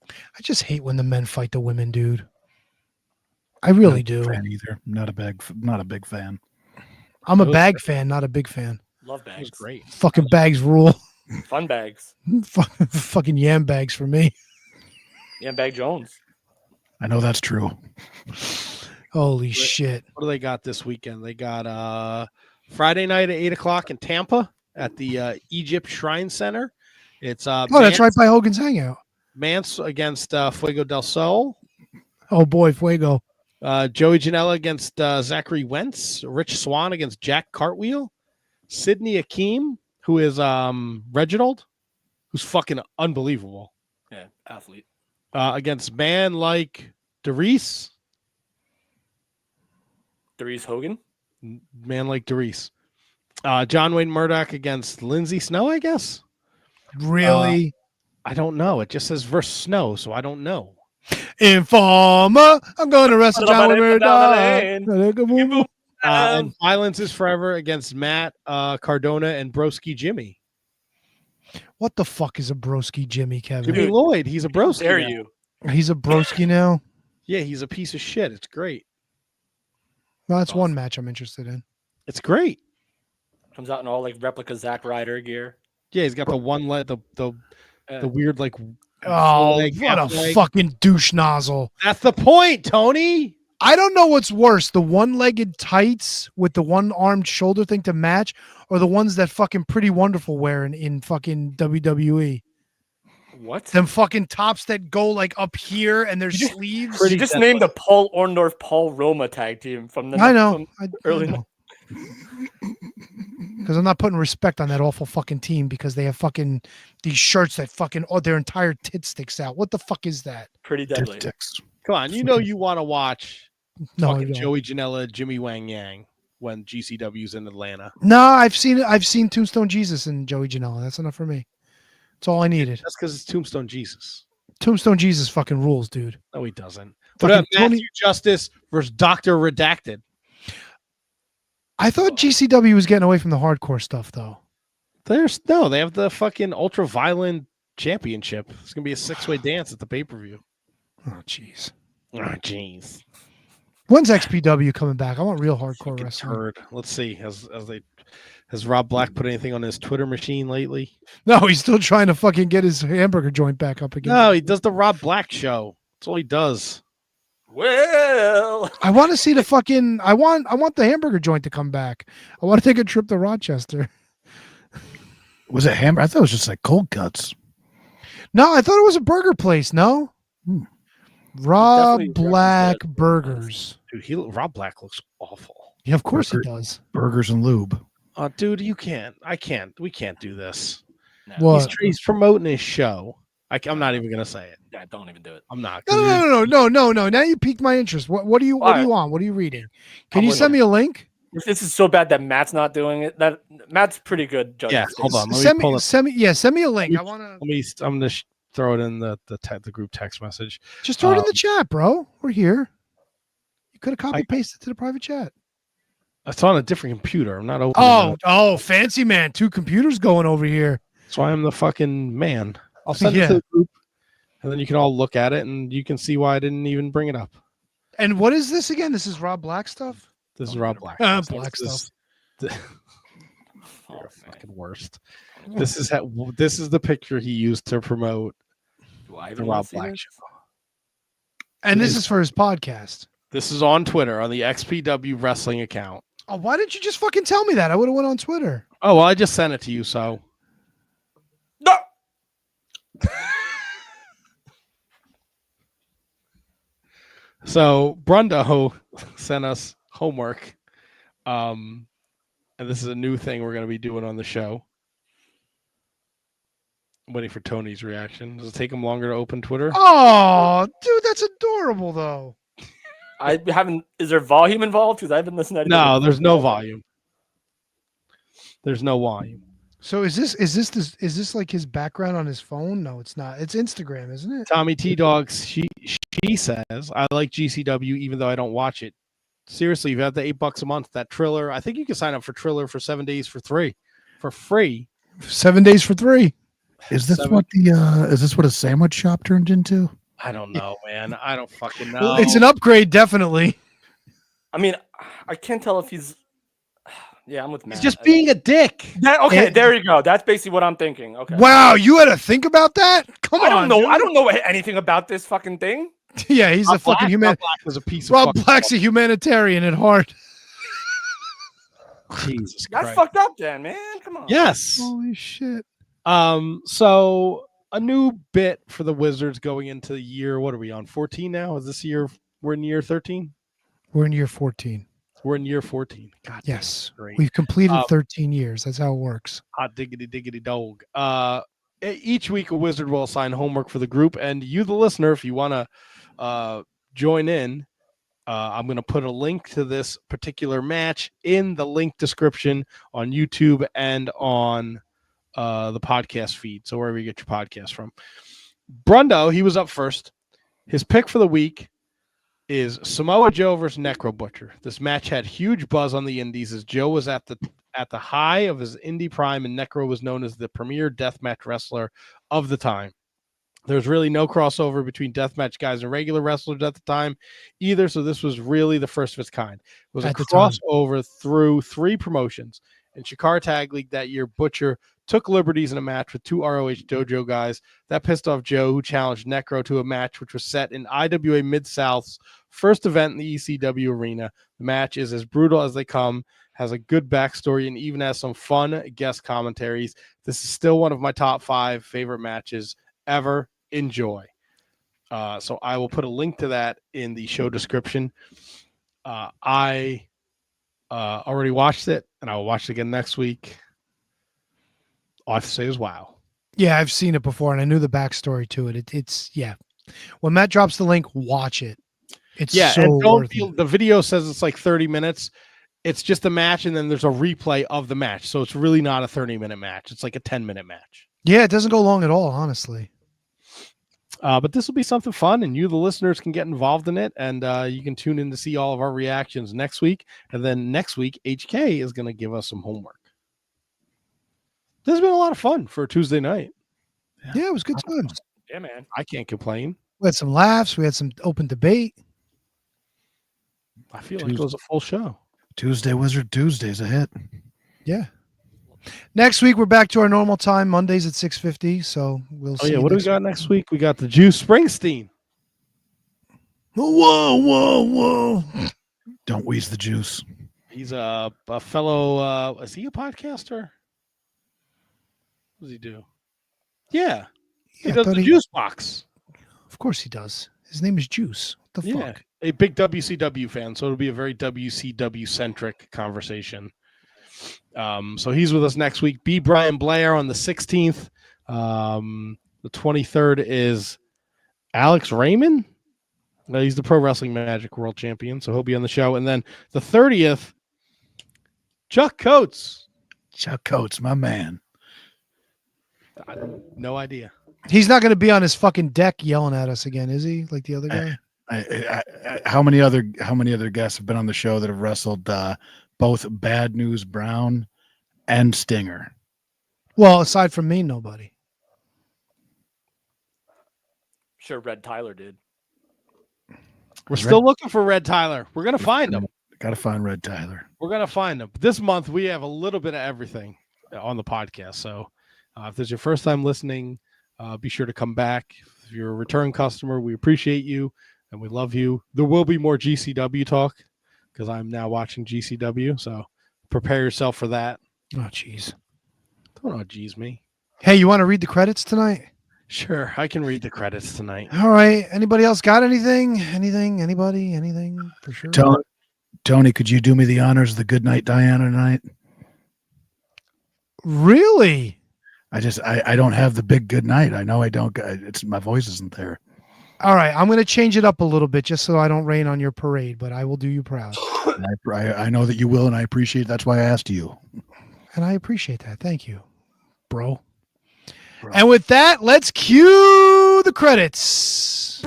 I just hate when the men fight the women, dude. I really do. Fan either. Not a big fan. I'm a bag fan, not a big fan. Love bags. It was great. Fucking bags rule. Fun bags. Fucking yam bags for me. Yam Bag Jones. I know that's true. Holy shit. What do they got this weekend? They got Friday night at 8:00 in Tampa at the Egypt Shrine Center. It's that's right by Hogan's Hangout. Mance against Fuego del Sol. Oh boy, Fuego. Joey Janela against Zachary Wentz. Rich Swann against Jack Cartwheel. Sidney Akeem, who is Reginald, who's fucking unbelievable. Yeah, athlete. Against man like Darice Hogan. Man like Darice. John Wayne Murdoch against Lindsay Snow, I guess. Really? I don't know. It just says versus Snow, so I don't know. Informer, I'm going to wrestle John Wayne Murdoch. And Violence is Forever against Matt Cardona and Broski Jimmy. What the fuck is a broski Jimmy, Kevin? Jimmy Lloyd. He's a broski. Dare now. you? He's a broski now? Yeah, he's a piece of shit. It's great. Well, that's one match I'm interested in. It's great. Comes out in all like replica Zack Ryder gear. Yeah, he's got the one leg, the weird like. Oh, leg, what a half leg. fucking douche nozzle. That's the point, Tony. I don't know what's worse, the one-legged tights with the one-armed shoulder thing to match, or the ones that fucking Pretty Wonderful wear in fucking WWE. What? Them fucking tops that go like up here and their sleeves. You just named the Paul Orndorff, Paul Roma tag team from the. I know. Early. Because I'm not putting respect on that awful fucking team because they have fucking these shirts that fucking their entire tit sticks out. What the fuck is that? Pretty deadly. Come on, you know you want to watch No, fucking I don't. Joey Janela, Jimmy Wang Yang when GCW's in Atlanta. No, I've seen it. I've seen Tombstone Jesus and Joey Janela. That's enough for me. That's all I needed. That's because it's Tombstone Jesus. Tombstone Jesus fucking rules, dude. No, he doesn't. Fucking What about Tony- Matthew Justice versus Dr. Redacted? I thought GCW was getting away from the hardcore stuff, though. They have the fucking ultra violent championship. It's gonna be a 6-way dance at the pay-per-view. Oh, jeez. Oh, jeez. When's XPW coming back? I want real hardcore wrestling. Turd. Let's see. Has Rob Black put anything on his Twitter machine lately? No, he's still trying to fucking get his hamburger joint back up again. No, he does the Rob Black show. That's all he does. Well, I want to see the fucking. I want the hamburger joint to come back. I want to take a trip to Rochester. Was it hamburger? I thought it was just like cold cuts. No, I thought it was a burger place. No, Rob Definitely Black represents- Burgers. Dude, Rob Black looks awful. Yeah, of course Burger- he does. Burgers and lube. Dude, you can't. I can't. We can't do this. What? He's promoting his show. I'm not even gonna say it. Yeah, don't even do it. I'm not. 'cause No. Now you piqued my interest. What do you want? What are you reading? Can I'm you with send you. me a link? If this is so bad that Matt's not doing it, that Matt's pretty good. Judging Yeah, hold things. on. Let me Send pull me, up. send me, send me a link. I want to I'm gonna throw it in the group text message. just throw it in the chat, bro. We're here. You could have copy pasted to the private chat. It's on a different computer. I'm not opening. Oh, fancy man. 2 computers going over here. That's why I'm the fucking man. I'll send Yeah. it to the group, and then you can all look at it, and you can see why I didn't even bring it up. And what is this again? This is Rob Black stuff? This is Rob Black. Black stuff. You're fucking worst. This is the picture he used to promote Do I the even wanna Rob see Black this? show. And this is for his podcast. This is on Twitter on the XPW wrestling account. Oh, why didn't you just fucking tell me that? I would have went on Twitter. Oh, well, I just sent it to you, so. No. So Brundo sent us homework. And this is a new thing we're going to be doing on the show. I'm waiting for Tony's reaction. Does it take him longer to open Twitter? Oh, dude, that's adorable, though. I haven't. Is there volume involved? Because I've been listening. No, there's no volume. There's no volume. So is this like his background on his phone? No, it's not. It's Instagram, isn't it? Tommy T Dogs, she says, I like GCW even though I don't watch it. Seriously, you have the $8 a month. That Triller, I think you can sign up for Triller for 7 days for free. 7 days for 3. Is this what a sandwich shop turned into? I don't know, man. I don't fucking know. Well, it's an upgrade, definitely. I mean, I can't tell if he's. Yeah, I'm with Matt. He's just being a dick. Okay, there you go. That's basically what I'm thinking. Okay. Wow, you had to think about that? Come I don't on, know. dude. I don't know anything about this fucking thing. Yeah, he's a fucking human. Rob Black is a piece of Rob fucking Black's a humanitarian at heart. Jesus That's Christ. fucked up, Dan. Man, come on. Yes. Holy shit. So a new bit for the Wizards going into the year. What are we on? 14 now? Is this year? We're in year 13. We're in year 14. We're in year 14. God, Yes. great. We've completed 13 years. That's how it works. Hot diggity dog. Each week a wizard will assign homework for the group, and you, the listener, if you want to join in, I'm going to put a link to this particular match in the link description on YouTube and on the podcast feed. So wherever you get your podcast from. Brundo, he was up first. His pick for the week is Samoa Joe versus Necro Butcher. This match had huge buzz on the indies as Joe was at the high of his indie prime and Necro was known as the premier deathmatch wrestler of the time. There's really no crossover between deathmatch guys and regular wrestlers at the time either, so this was really the first of its kind. It was a At the time. crossover through 3 promotions, In Shikar Tag League that year, Butcher took liberties in a match with 2 ROH Dojo guys. That pissed off Joe, who challenged Necro to a match which was set in IWA Mid-South's first event in the ECW arena. The match is as brutal as they come, has a good backstory, and even has some fun guest commentaries. This is still one of my top 5 favorite matches ever. Enjoy. So I will put a link to that in the show description. I already watched it, and I will watch it again next week. All I have to say is wow. Yeah, I've seen it before, and I knew the backstory to it. It's when Matt drops the link, watch it. It's so and don't worth it. the video says it's like 30 minutes. It's just a match, and then there's a replay of the match. So it's really not a 30-minute match. It's like a 10-minute match. Yeah, it doesn't go long at all, honestly. But this will be something fun, and you, the listeners, can get involved in it, and you can tune in to see all of our reactions next week. And then next week, HK is going to give us some homework. This has been a lot of fun for a Tuesday night. Yeah, it was good times. Yeah, man. I can't complain. We had some laughs. We had some open debate. I feel like it was a full show. Tuesday Wizard Tuesday's a hit. Yeah. Next week we're back to our normal time, Mondays at 6:50. So we'll see. What do we got next week? We got the Juice Springsteen. Whoa. Don't wheeze the juice. He's a fellow. Is he a podcaster? What does he do? Yeah, he does the Juice Box. Of course he does. His name is Juice. What the fuck? A big WCW fan, so it'll be a very WCW centric conversation. So he's with us next week. B. Brian Blair on the 16th. The 23rd is Alex Raymond. No, he's the Pro Wrestling Magic World Champion, so he'll be on the show. And then the 30th, Chuck Coates. Chuck Coates, my man. No idea. He's not going to be on his fucking deck yelling at us again, is he? Like the other guy? How many other guests have been on the show that have wrestled both Bad News Brown and Stinger? Well, aside from me, nobody. Sure, Red Tyler did. We're still looking for Red Tyler. We're going to find him. Got to find Red Tyler. We're going to find him. This month, we have a little bit of everything on the podcast. So if this is your first time listening, be sure to come back. If you're a return customer, we appreciate you and we love you. There will be more GCW talk because I'm now watching GCW. So prepare yourself for that. Oh, jeez. Don't geez me. Hey, you want to read the credits tonight? Sure, I can read the credits tonight. All right. Anybody else got anything? Anybody? Anything? For sure. Tony, could you do me the honors of the Good Night Diana tonight? Really? I don't have the big good night. I know I don't. It's my voice isn't there. All right. I'm going to change it up a little bit just so I don't rain on your parade, but I will do you proud. I know that you will, and I appreciate. That's why I asked you. And I appreciate that. Thank you, bro. And with that, let's cue the credits.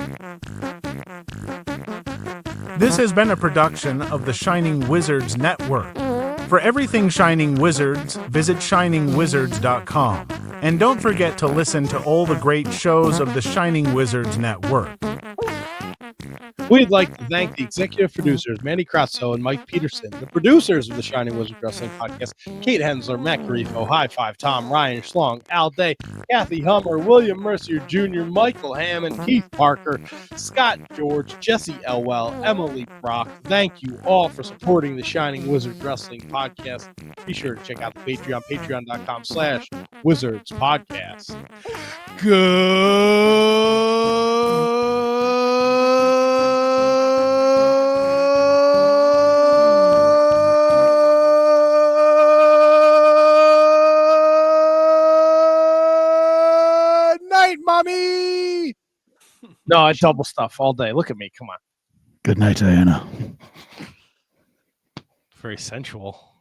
This has been a production of the Shining Wizards Network. For everything Shining Wizards, visit shiningwizards.com. And don't forget to listen to all the great shows of the Shining Wizards Network. We'd like to thank the executive producers, Manny Crazzo and Mike Peterson, the producers of the Shining Wizard Wrestling Podcast, Kate Hensler, Matt Garifo, High Five Tom, Ryan Schlong, Al Day, Kathy Hummer, William Mercier Jr., Michael Hammond, Keith Parker, Scott George, Jesse Elwell, Emily Brock. Thank you all for supporting the Shining Wizard Wrestling Podcast. Be sure to check out the Patreon, patreon.com/Wizards Podcast. Mommy. No, I double stuff all day. Look at me. Come on. Good night, Diana. Very sensual.